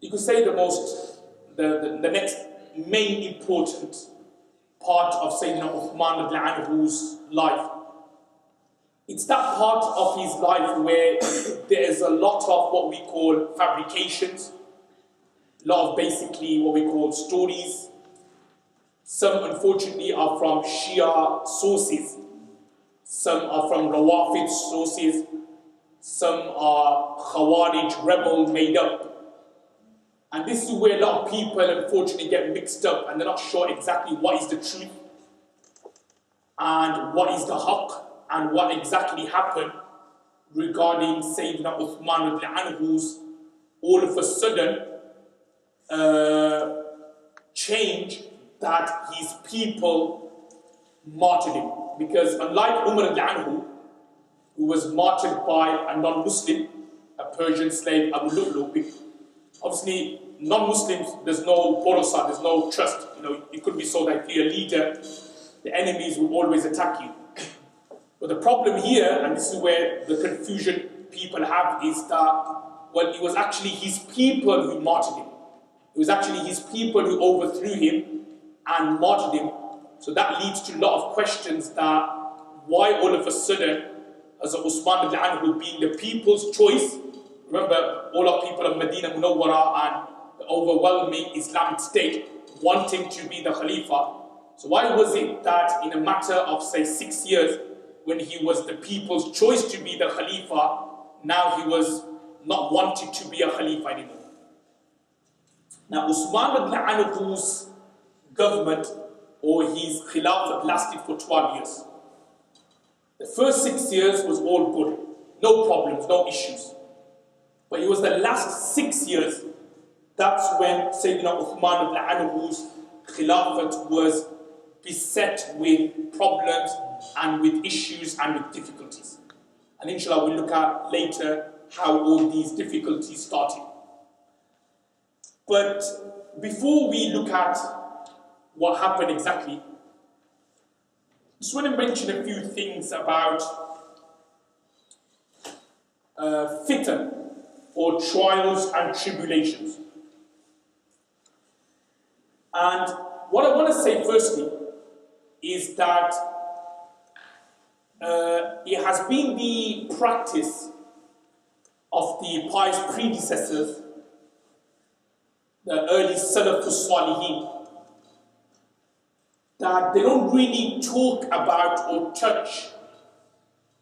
A: you could say the next main important part of Sayyidina Uthman al-Anhu's life. It's that part of his life where there is a lot of what we call fabrications, a lot of basically what we call stories. Some unfortunately are from Shia sources, some are from Rawafid sources, some are Khawarij, rebel, made up. And this is where a lot of people unfortunately get mixed up and they're not sure exactly what is the truth and what is the haqq and what exactly happened regarding Sayyidina Uthman al-Anhu's all of a sudden change that his people martyred him. Because unlike Umar al-Anhu, who was martyred by a non-Muslim, a Persian slave, Abu Lu'lu, obviously non-Muslims, there's no borosa, there's no trust. You know, it could be so that if you're a leader, the enemies will always attack you. But the problem here, and this is where the confusion people have, is that, well, it was actually his people who martyred him. It was actually his people who overthrew him and martyred him. So that leads to a lot of questions that why all of a sudden, as Uthman al-Anhu being the people's choice, remember all of people of Medina Munawwara and the overwhelming Islamic state wanting to be the Khalifa. So why was it that in a matter of say 6 years, when he was the people's choice to be the Khalifa, now he was not wanted to be a Khalifa anymore? Now Uthman al-Anhu's government or his Khilafat lasted for 12 years. The first 6 years was all good, no problems, no issues. But it was the last 6 years, that's when Sayyidina Uthman al-Anhu's Khilafat was beset with problems and with issues and with difficulties. And inshallah we'll look at later how all these difficulties started. But before we look at what happened exactly, I just want to mention a few things about fitan, or trials and tribulations. And what I want to say firstly is that it has been the practice of the pious predecessors, the early Salafus Salihin, that they don't really talk about or touch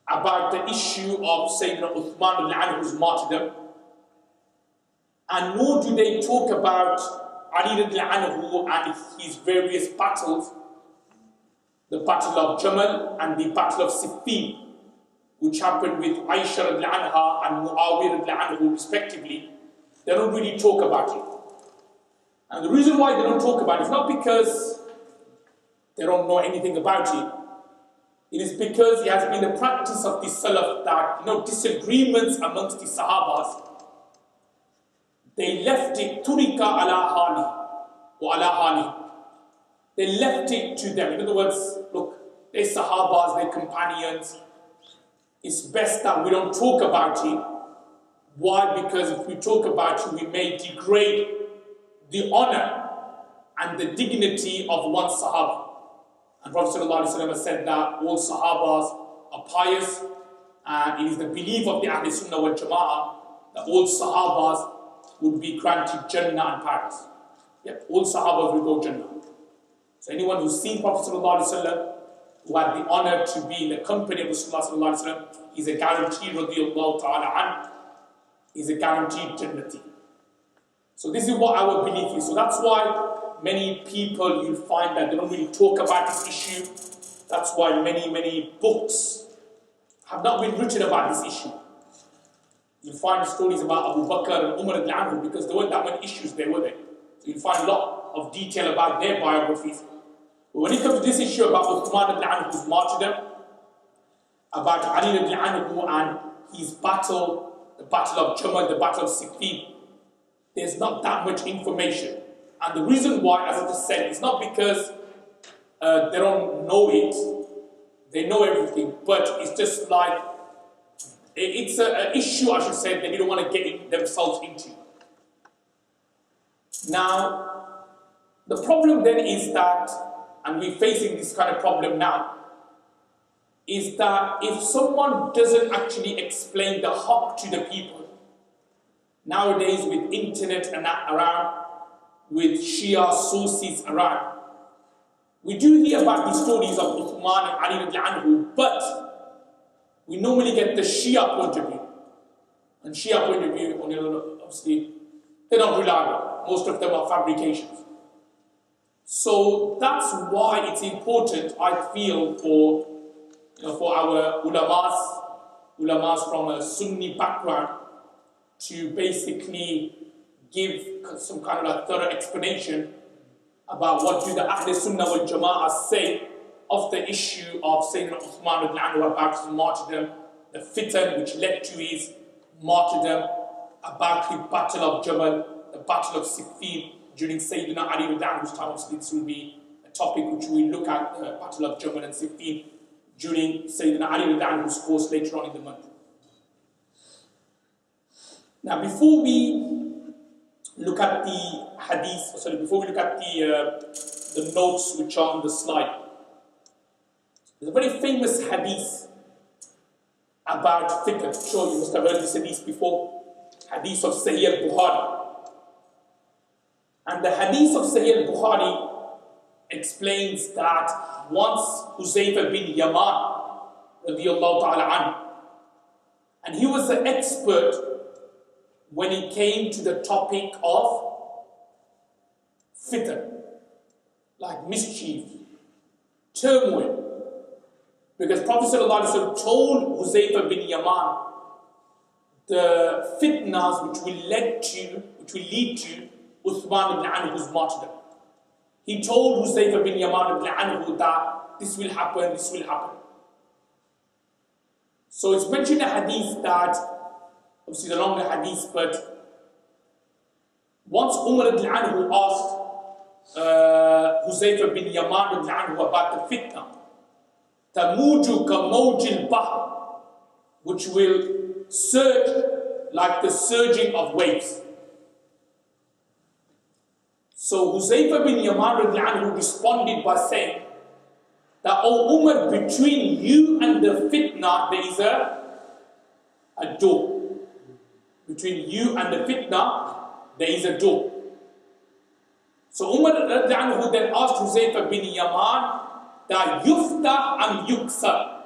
A: about the issue of Sayyidina Uthman al-Anhu's martyrdom, and nor do they talk about Ali al-Anhu and his various battles, the Battle of Jamal and the Battle of Siffin, which happened with Aisha al-Anha and Muawiyah al-Anhu respectively. They don't really talk about it. And the reason why they don't talk about it is not because they don't know anything about it. It is because it has been the practice of the Salaf that, disagreements amongst the Sahabas, they left it turika ala hali or ala hali. They left it to them. In other words, look, they're Sahabas, they're companions. It's best that we don't talk about it. Why? Because if we talk about it, we may degrade the honor and the dignity of one Sahaba. And Prophet ﷺ said that all Sahabas are pious, and it is the belief of the Ahl Sunnah wal Jama'ah that all Sahabas would be granted Jannah and paradise. Yep, all Sahabas will go Jannah. So anyone who's seen Prophet ﷺ, who had the honor to be in the company of Rasulullah sallallahu alaihi wasallam, is a guaranteed radiyallahu ta'ala an, is a guaranteed Jannati. So this is what our belief is. So that's why many people, you'll find that they don't really talk about this issue. That's why many books have not been written about this issue. You'll find stories about Abu Bakr and Umar al-Anhu because there weren't that many issues there, were there? So you'll find a lot of detail about their biographies. But when it comes to this issue about Uthman al-Anhu's martyrdom, about Ali al-Anhu and his battle, the battle of Jamal, the battle of Siffin, there's not that much information. And the reason why, as I just said, it's not because they don't know it, they know everything, but it's just like, it's an issue, I should say, that they don't want to get themselves into. Now, the problem then is that, and we're facing this kind of problem now, is that if someone doesn't actually explain the haqq to the people, nowadays with internet and that around, with Shia sources around, we do hear about the stories of Uthman and Ali al-Anhu, but we normally get the Shia point of view. And Shia point of view, obviously, they're not reliable. Most of them are fabrications. So that's why it's important, I feel, for our ulamas from a Sunni background to basically give some kind of a thorough explanation about what do the Ahl Sunnah wal Jama'ah say of the issue of Sayyidina Uthman al-Anhu about his martyrdom, the fitan which led to his martyrdom, about the battle of Jamal, the battle of Siffin during Sayyidina Ali al-Anhu's time. Obviously, this will be a topic which we look at, the battle of Jamal and Siffin during Sayyidina Ali al-Anhu's course later on in the month. Now, before we look at the hadith, before we look at the notes which are on the slide, there's a very famous hadith about fiqh. I'm sure you must have heard this hadith before. Hadith of Sahih al-Bukhari. And the hadith of Sahih al-Bukhari explains that once Huzaifa bin Yaman, radiyallahu ta'ala anhu, and he was an expert when it came to the topic of fitan, like mischief, turmoil. Because Prophet ﷺ told Huzaifa bin Yaman the fitnas which will lead to Uthman ibn Anhu's martyrdom. He told Huzaifa bin Yaman ibn Anhu that this will happen, this will happen. So it's mentioned in a hadith that, obviously the longer hadith, but once Umar ibn Anhu asked Huzaifa bin Yaman ibn Anhu about the fitna, Tamuju kamawjil bahr, which will surge like the surging of waves. So Huzaifa bin Yaman ibn Anhu responded by saying that, O Umar, between you and the fitna there is a door. Between you and the fitna there is a door. So Umar then asked Huzaifa bin Yaman that yuftah am yuksar.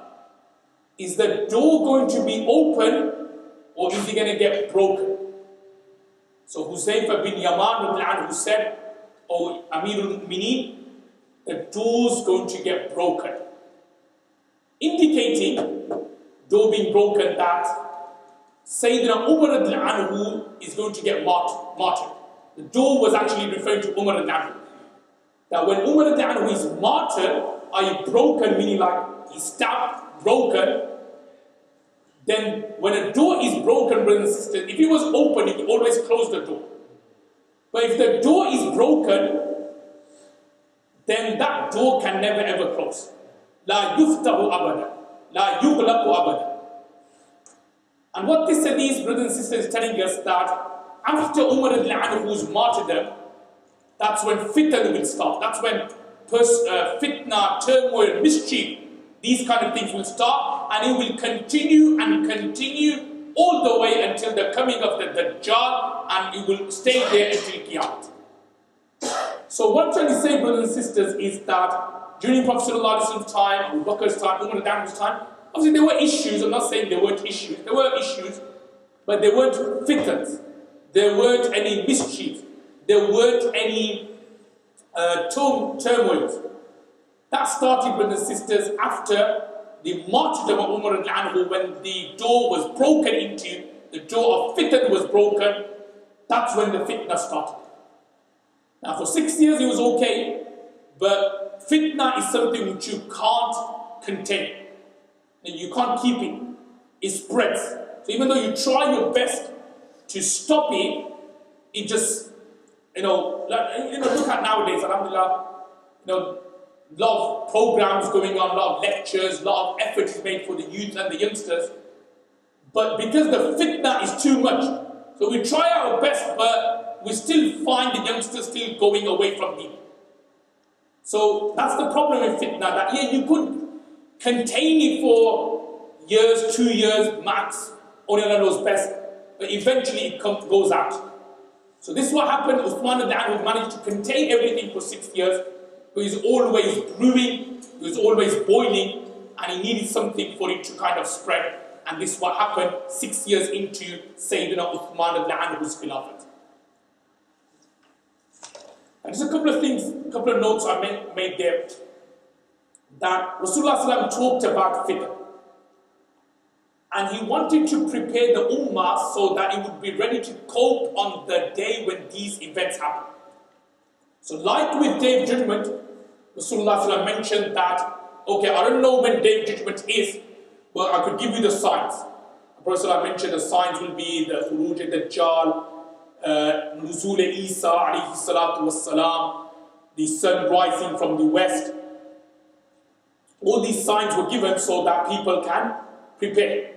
A: Is the door going to be open or is it going to get broken? So Huzaifa bin Yaman said, O Amirul Mu'mineen, the door's going to get broken. Indicating, door being broken, that Sayyidina Umar al-Anhu is going to get martyred. The door was actually referring to Umar al-Anhu. That when Umar al-Anhu is martyred, i.e. broken, meaning like he's stabbed, broken, then when a door is broken, brothers and sisters, if it was open, you always close the door. But if the door is broken, then that door can never ever close. La yuftahu abada. La yughlaqu abada. And what this hadith, brothers and sisters, is telling us that after Umar al-Anhu's martyrdom, that's when fitan will start. That's when fitna, turmoil, mischief, these kind of things will start, and it will continue and continue all the way until the coming of the Dajjal, and it will stay there until Qiyamah. So what I'm trying to say, brothers and sisters, is that during Prophet ﷺ's time, Abu Bakr's time, Umar al-Anhu's time, obviously there were issues. I'm not saying there weren't issues. There were issues, but there weren't fitnahs. There weren't any mischief. There weren't any turmoils. That started, brothers and sisters, after the martyrdom of Umar al-Anhu, when the door was broken into, the door of fitna was broken. That's when the fitna started. Now for 6 years it was okay, but fitna is something which you can't contain. And you can't keep it. It spreads. So even though you try your best to stop it, it just, look at nowadays, alhamdulillah, a lot of programs going on, a lot of lectures, a lot of effort is made for the youth and the youngsters. But because the fitna is too much, so we try our best, but we still find the youngsters still going away from deen. So that's the problem with fitna, that you could contain it for years, 2 years max, only Allah knows best, but eventually it goes out. So this is what happened. Uthman al-Anhu managed to contain everything for 6 years. He was always brewing, he was always boiling, and he needed something for it to kind of spread. And this is what happened 6 years into Sayyidina Uthman al-Anhu's Khilafat. And just a couple of things, a couple of notes I made there. That Rasulullah ﷺ talked about fitr. And he wanted to prepare the ummah so that it would be ready to cope on the day when these events happen. So like with Day of Judgment, Rasulullah ﷺ mentioned that, okay, I don't know when Day of Judgment is, but I could give you the signs. The Prophet ﷺ mentioned the signs will be the Khuruj al-Dajjal, Nuzul Isa alayhi salatu wassalam, the sun rising from the west. All these signs were given so that people can prepare.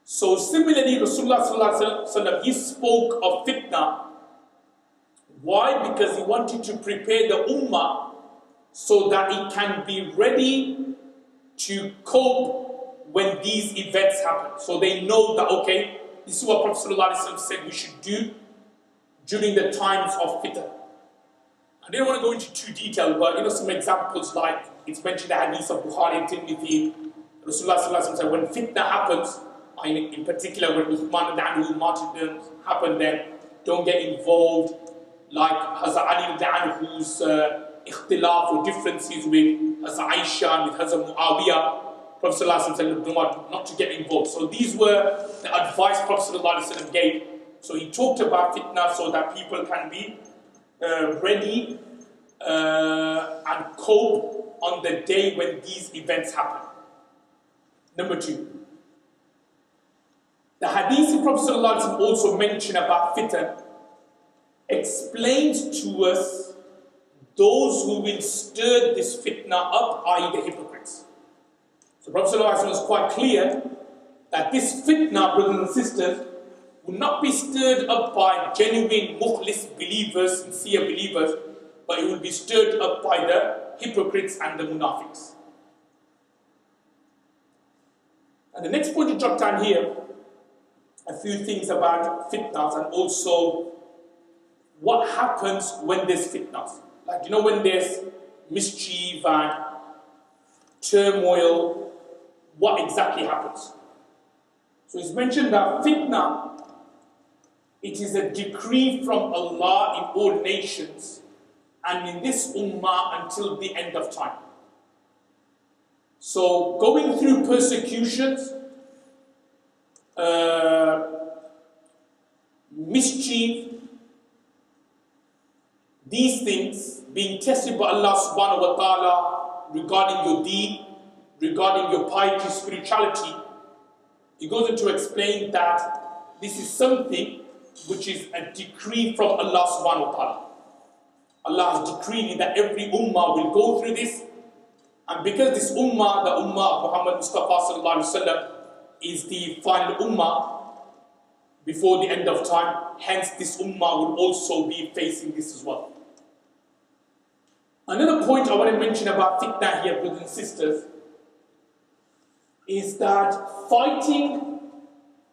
A: So similarly, Rasulullah sallallahu alaihi wasallam, he spoke of fitna. Why? Because he wanted to prepare the ummah so that it can be ready to cope when these events happen. So they know that, okay, this is what Prophet sallallahu alaihi wasallam said we should do during the times of fitna. I didn't want to go into too detail, but some examples, like it's mentioned in the hadith of Bukhari and Tirmidhi. Rasulullah sallallahu alaihi wasallam said when fitna happens, in particular when Uthman al-Anhu martyrdom happened, then don't get involved. Like Hazrat Ali al-Anhu's ikhtilaf or differences with Hazrat Aisha and with Hazrat Muawiyah. Prophet sallallahu alaihi wasallam said not to get involved. So these were the advice Prophet sallallahu alaihi wasallam gave. So he talked about fitna so that people can be ready and cope on the day when these events happen. Number 2, the hadith of Prophet ﷺ also mentioned about fitan explains to us those who will stir this fitna up, i.e. the hypocrites. So Prophet ﷺ was quite clear that this fitna, brothers and sisters, will not be stirred up by genuine mukhlis believers, sincere believers, but it will be stirred up by the hypocrites and the munafiqs. And the next point to jot down here, a few things about fitnas and also what happens when there's fitnas. Like, when there's mischief and turmoil, what exactly happens? So it's mentioned that fitna, it is a decree from Allah in all nations and in this ummah until the end of time. So going through persecutions, mischief, these things being tested by Allah subhanahu wa ta'ala regarding your deed, regarding your piety, spirituality, it goes on to explain that this is something which is a decree from Allah subhanahu wa ta'ala. Allah has decreed that every ummah will go through this, and because this ummah, the ummah of Muhammad Mustafa sallallahu alaihi wasallam, is the final ummah before the end of time, hence this ummah will also be facing this as well. Another point I want to mention about fitna here, brothers and sisters, is that fighting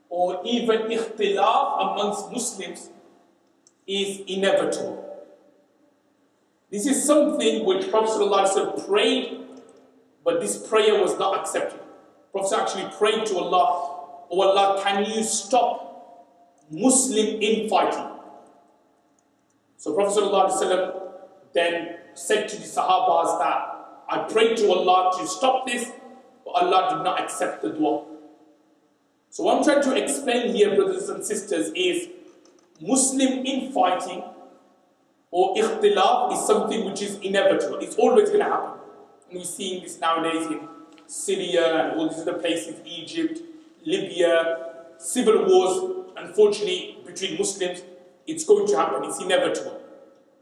A: or even ikhtilaf amongst Muslims is inevitable. This is something which Prophet ﷺ prayed, but this prayer was not accepted. Prophet actually prayed to Allah, "Oh Allah, can you stop Muslim infighting?" So Prophet ﷺ then said to the Sahabas that, "I prayed to Allah to stop this, but Allah did not accept the dua." So what I'm trying to explain here, brothers and sisters, is Muslim infighting or ikhtilaf is something which is inevitable. It's always going to happen. And we're seeing this nowadays in Syria and all these other places, Egypt, Libya, civil wars, unfortunately, between Muslims, it's going to happen. It's inevitable.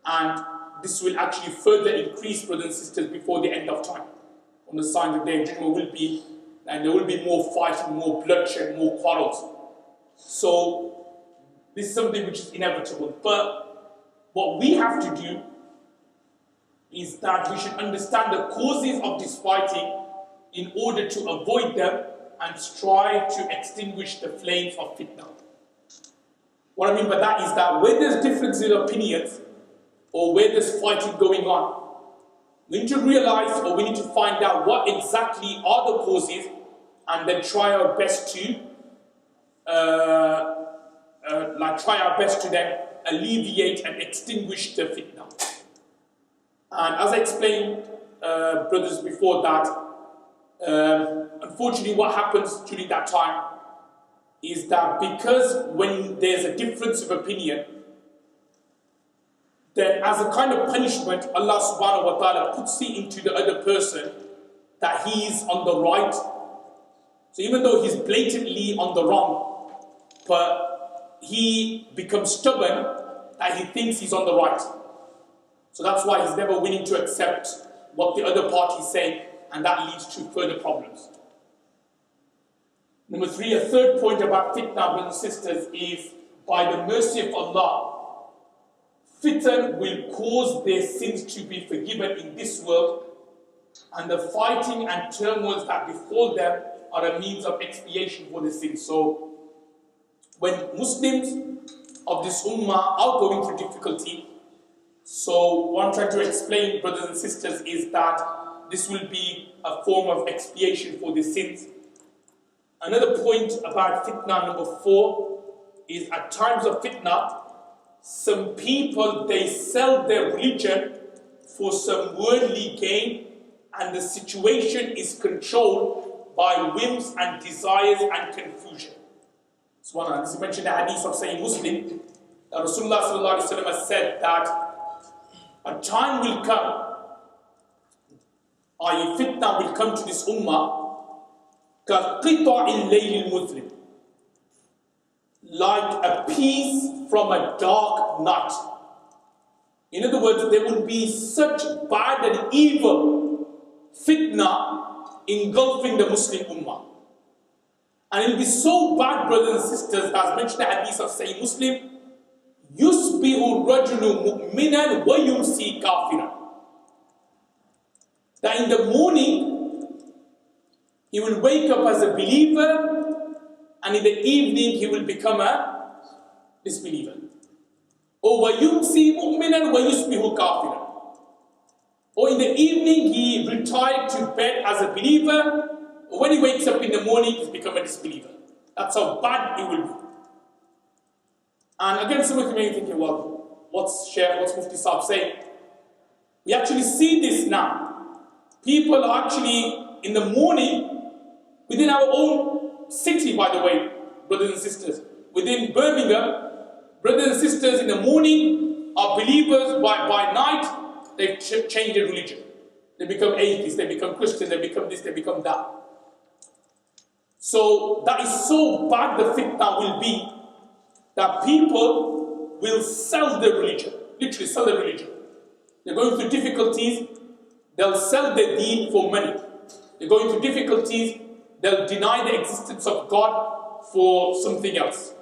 A: And this will actually further increase, brothers and sisters, before the end of time. On the sign of the day of judgment will be, and there will be more fighting, more bloodshed, more quarrels. So, this is something which is inevitable. But what we have to do is that we should understand the causes of this fighting in order to avoid them and strive to extinguish the flames of fitna. What I mean by that is that where there's difference in opinions or where there's fighting going on, we need to realize or we need to find out what exactly are the causes and then try our best to then alleviate and extinguish the fitna. And as I explained, brothers, before that, unfortunately what happens during that time is that because when there's a difference of opinion, then as a kind of punishment, Allah subhanahu wa ta'ala puts it into the other person that he's on the right. So even though he's blatantly on the wrong, but he becomes stubborn that he thinks he's on the right. So that's why he's never willing to accept what the other party is saying, and that leads to further problems. Number 3, a third point about fitna, brothers and sisters, is by the mercy of Allah, fitan will cause their sins to be forgiven in this world, and the fighting and turmoils that befall them are a means of expiation for the sins. So, when Muslims of this ummah are going through difficulty, so what I'm trying to explain, brothers and sisters, is that this will be a form of expiation for the sins. Another point about fitna, number 4, is at times of fitna, some people, they sell their religion for some worldly gain, and the situation is controlled by whims and desires and confusion. So this is mentioned in the hadith of Sahih Muslim, that Rasulullah sallallahu alaihi wasallam has said that a time will come, i.e. fitna will come to this ummah, كَقِطَعِ اللَّيْلِ الْمُظْلِمِ, like a piece from a dark night. In other words, there will be such bad and evil fitna engulfing the Muslim ummah. And it will be so bad, brothers and sisters, as mentioned in the hadith of Sahih Muslim, يُصْبِحُ الرَّجُلُ مُؤْمِنًا وَيُمْسِي كَافِرًا, that in the morning he will wake up as a believer, and in the evening he will become a disbeliever. Or وَيُمْسِي مُؤْمِنًا وَيُصْبِحُ كَافِرًا, or in the evening he retired to bed as a believer, or when he wakes up in the morning he's become a disbeliever. That's how bad it will be. And again, some of you may be thinking, well, what's Mufti Saab saying? We actually see this now. People are actually in the morning, within our own city, by the way, brothers and sisters, within Birmingham, brothers and sisters in the morning are believers, by night they've changed their religion. They become atheists, they become Christians, they become this, they become that. So that is so bad, the fitna will be, that people will sell their religion, literally sell their religion. They're going through difficulties, they'll sell their deen for money. They're going through difficulties, they'll deny the existence of God for something else.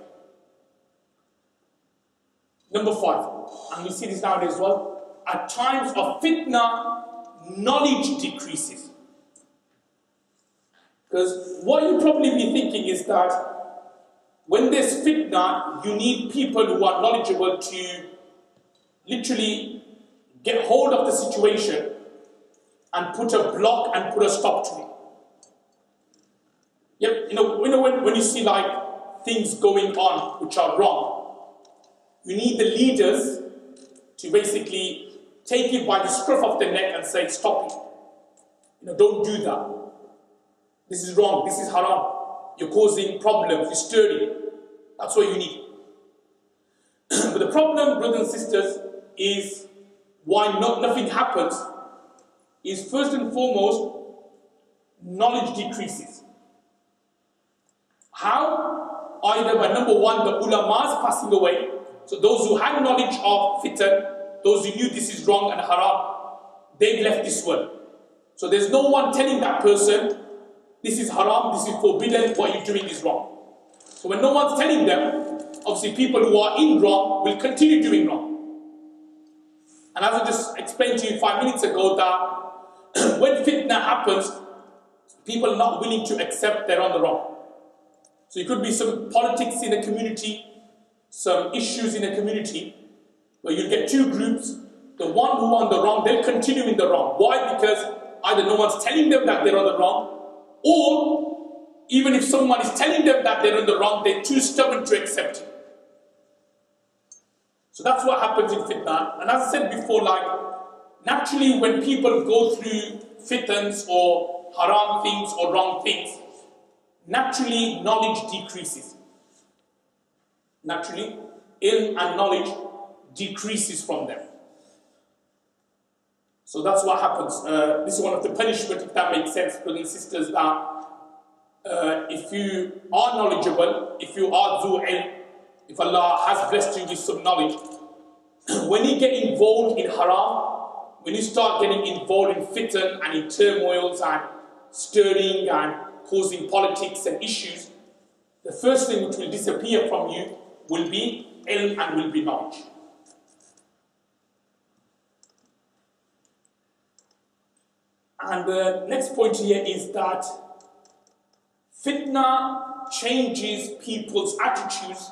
A: Number 5, and we see this nowadays as well, at times of fitna, knowledge decreases. Because what you probably be thinking is that when there's fitna, you need people who are knowledgeable to literally get hold of the situation and put a block and put a stop to it. Yep, when you see like things going on which are wrong, you need the leaders to basically take it by the scruff of the neck and say, stop it. Don't do that. This is wrong, this is haram. You're causing problems, you're stirring. That's what you need. But the problem, brothers and sisters, is why nothing happens is first and foremost, knowledge decreases. How? Either by number one, the ulamas passing away. So those who had knowledge of fitan, those who knew this is wrong and haram, they've left this world. So there's no one telling that person, this is haram, this is forbidden, what you're doing is wrong. So when no one's telling them, obviously people who are in wrong will continue doing wrong. And as I just explained to you 5 minutes ago, that when fitna happens, people are not willing to accept they're on the wrong. So it could be some politics in a community, some issues in a community, where you get two groups. The one who are on the wrong, they'll continue in the wrong. Why? Because either no one's telling them that they're on the wrong, or even if someone is telling them that they're on the wrong, they're too stubborn to accept it. So that's what happens in fitna. And as I said before, like, naturally when people go through fitans or haram things or wrong things, naturally knowledge decreases. Naturally, ilm and knowledge decreases from them. So that's what happens. This is one of the punishments, if that makes sense, brothers and sisters, that if you are knowledgeable, if you are dhu ilm, if Allah has blessed you with some knowledge, when you get involved in haram, when you start getting involved in fitan and in turmoils and stirring and causing politics and issues, the first thing which will disappear from you will be ilm and will be knowledge. And the next point here is that fitna changes people's attitudes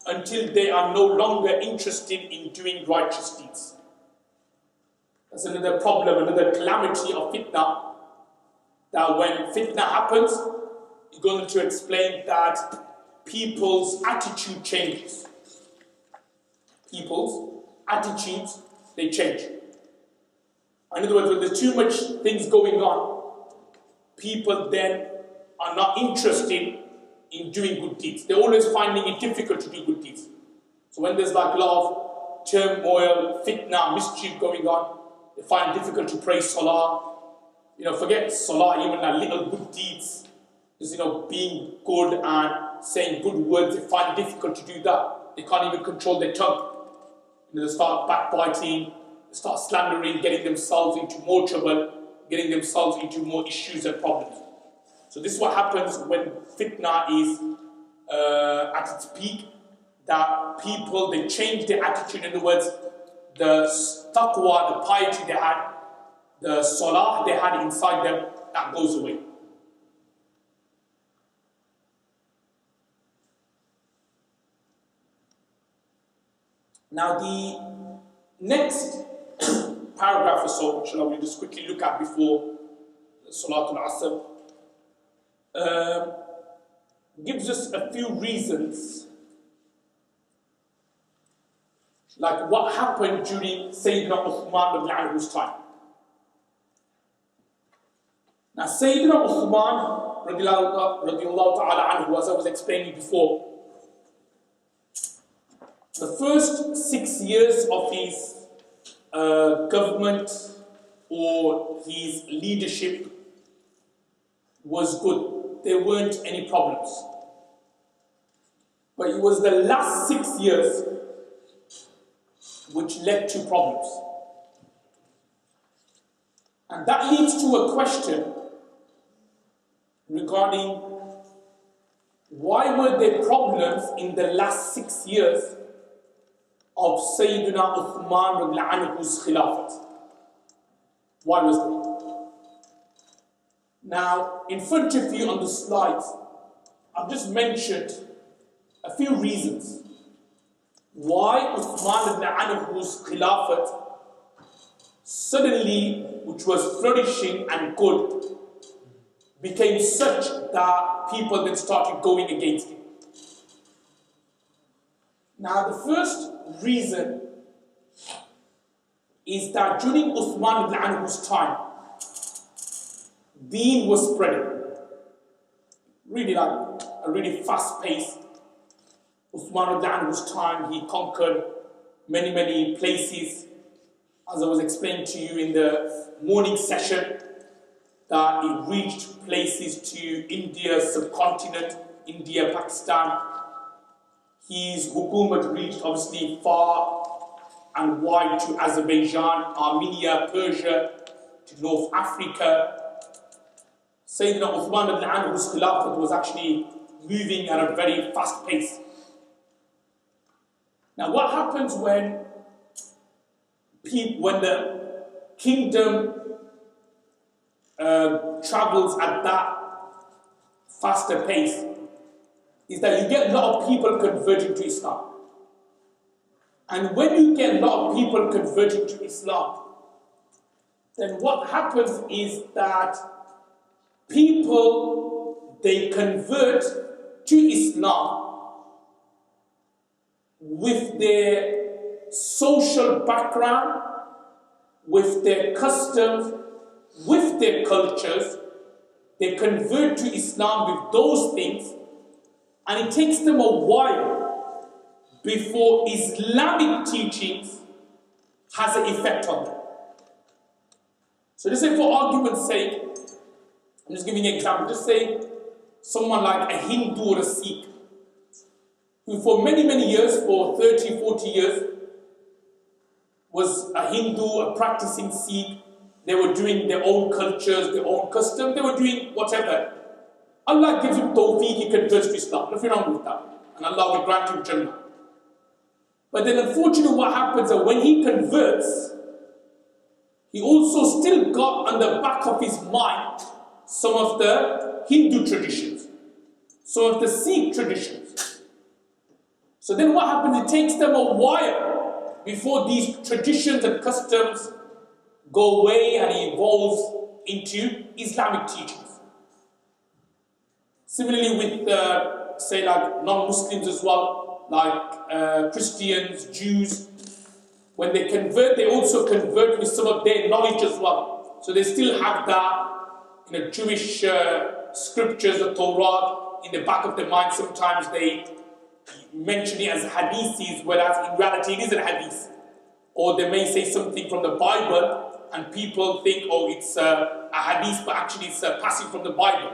A: until they are no longer interested in doing righteous deeds. That's another problem, another calamity of fitna, that when fitna happens, you're going to explain that people's attitude changes. People's attitudes, they change. In other words, when there's too much things going on, people then are not interested in doing good deeds. They're always finding it difficult to do good deeds. So when there's like a lot of turmoil, fitna, mischief going on, they find it difficult to pray salah. Forget salah, even like little good deeds. Just, being good and saying good words, they find it difficult to do that. They can't even control their tongue. They start backbiting, they start slandering, getting themselves into more trouble, getting themselves into more issues and problems. So this is what happens when fitna is at its peak, that people, they change their attitude. In other words, the taqwa, the piety they had, the salah they had inside them, that goes away. Now the next paragraph or so, inshallah, we'll just quickly look at before Salatul Asr, gives us a few reasons, like what happened during Sayyidina Uthman radiallahu time. Now Sayyidina Uthman radiallahu ta'ala anhu, as I was explaining before, the first 6 years of his government or his leadership was good. There weren't any problems. But it was the last 6 years which led to problems. And that leads to a question regarding why were there problems in the last 6 years of Sayyidina Uthman radiallahu anhu's khilafat? Why was that? Now, in front of you on the slides, I've just mentioned a few reasons why Uthman radiallahu anhu's khilafat suddenly, which was flourishing and good, became such that people then started going against him. Now, the first reason is that during Uthman ibn Anhu's time, Deen was spreading. Really like a really fast pace. Uthman ibn Anhu's time, he conquered many, many places. As I was explaining to you in the morning session, that it reached places to India, subcontinent, India, Pakistan. His hukumat reached obviously far and wide to Azerbaijan, Armenia, Persia, to North Africa. Sayyidina Uthman ibn Anhu's Khilafat was actually moving at a very fast pace. Now what happens when the kingdom travels at that faster pace is that you get a lot of people converting to Islam. And when you get a lot of people converting to Islam, then what happens is that people, they convert to Islam with their social background, with their customs, with their cultures. They convert to Islam with those things, and it takes them a while before Islamic teachings has an effect on them. So let's say, for argument's sake, I'm just giving an example. Just say someone like a Hindu or a Sikh, who for many, many years, for 30, 40 years, was a Hindu, a practicing Sikh. They were doing their own cultures, their own customs, they were doing whatever. Allah gives him tawfiq, he converts to Islam. Nothing wrong with that. And Allah will grant him Jannah. But then unfortunately what happens is when he converts, he also still got on the back of his mind some of the Hindu traditions, some of the Sikh traditions. So then what happens, it takes them a while before these traditions and customs go away and evolves into Islamic teachings. Similarly with, say, like non-Muslims as well, like Christians, Jews, when they convert, they also convert with some of their knowledge as well. So they still have that, Jewish scriptures, the Torah, in the back of their mind. Sometimes they mention it as hadiths, whereas in reality it isn't hadith. Or they may say something from the Bible, and people think, oh, it's a hadith, but actually it's a passage from the Bible.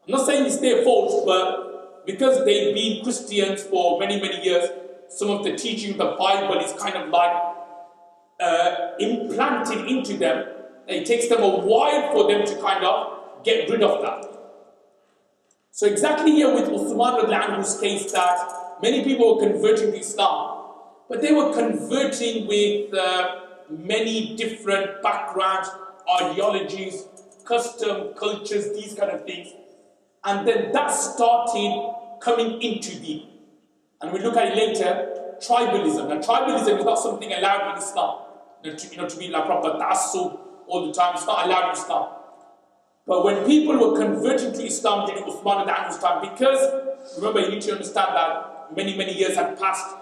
A: I'm not saying it's their fault, but because they've been Christians for many, many years, some of the teaching of the Bible is kind of like implanted into them. It takes them a while for them to kind of get rid of that. So exactly here with Uthman ibn Anhu's case, that many people were converting to Islam, but they were converting with many different backgrounds, ideologies, custom, cultures, these kind of things. And then that started coming into Deen. And we look at it later, tribalism. Now tribalism is not something allowed in Islam. To be like proper ta'assub all the time, it's not allowed in Islam. But when people were converting to Islam during Uthman ibn Anhu's time, because, remember, you need to understand that many, many years had passed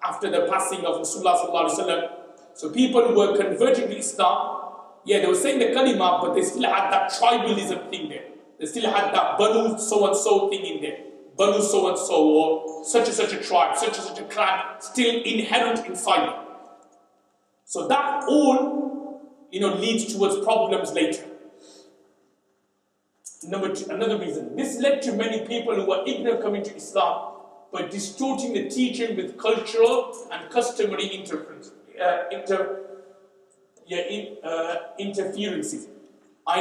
A: after the passing of Rasulullah sallallahu alaihi wasallam. So people were converting to Islam. Yeah, they were saying the kalima, but they still had that tribalism thing there. They still had that Banu so-and-so thing in there. Banu so-and-so, or such and such a tribe, such and such a clan, still inherent inside them. So that all, leads towards problems later. Number two, another reason. This led to many people who were ignorant coming to Islam, but distorting the teaching with cultural and customary interferences. In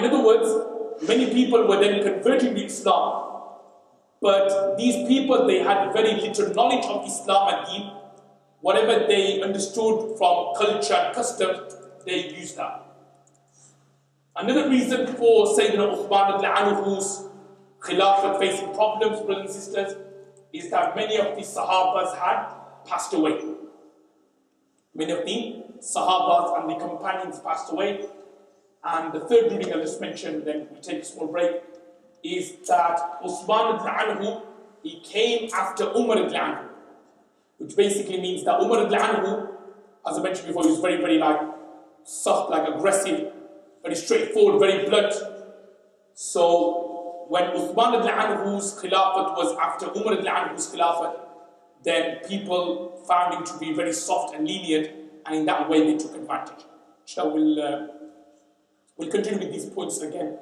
A: other words, many people were then converting to Islam, but these people, they had very little knowledge of Islam and Deen. Whatever they understood from culture and customs, they used that. Another reason for Sayyidina Uthman ibn Anhu's Khilafat facing problems, brothers and sisters, is that many of the Sahabas had passed away. Many of the Sahabas and the companions passed away. And the third ruling I'll just mention, then we take a small break, is that Uthman anhu, he came after Umar anhu, which basically means that Umar anhu, as I mentioned before, he was very, very soft, aggressive, very straightforward, very blunt. So when Uthman anhu's khilafat was after Umar anhu's khilafat, then people found him to be very soft and lenient, and in that way they took advantage. We'll continue with these points again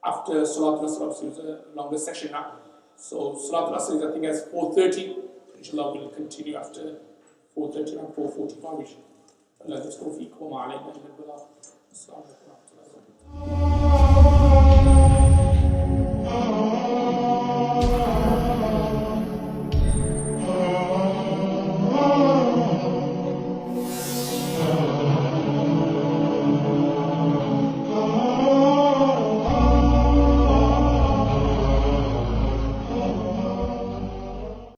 A: after Salatul Asr. It was a longer session now. So Salatul Asr is, I think, as 4:30. Inshallah, we'll continue after 4:30 and 4:45. Allah, just go fi kuma alayna. Assalamu alaikum wa rahmatullahi wa barakatuh.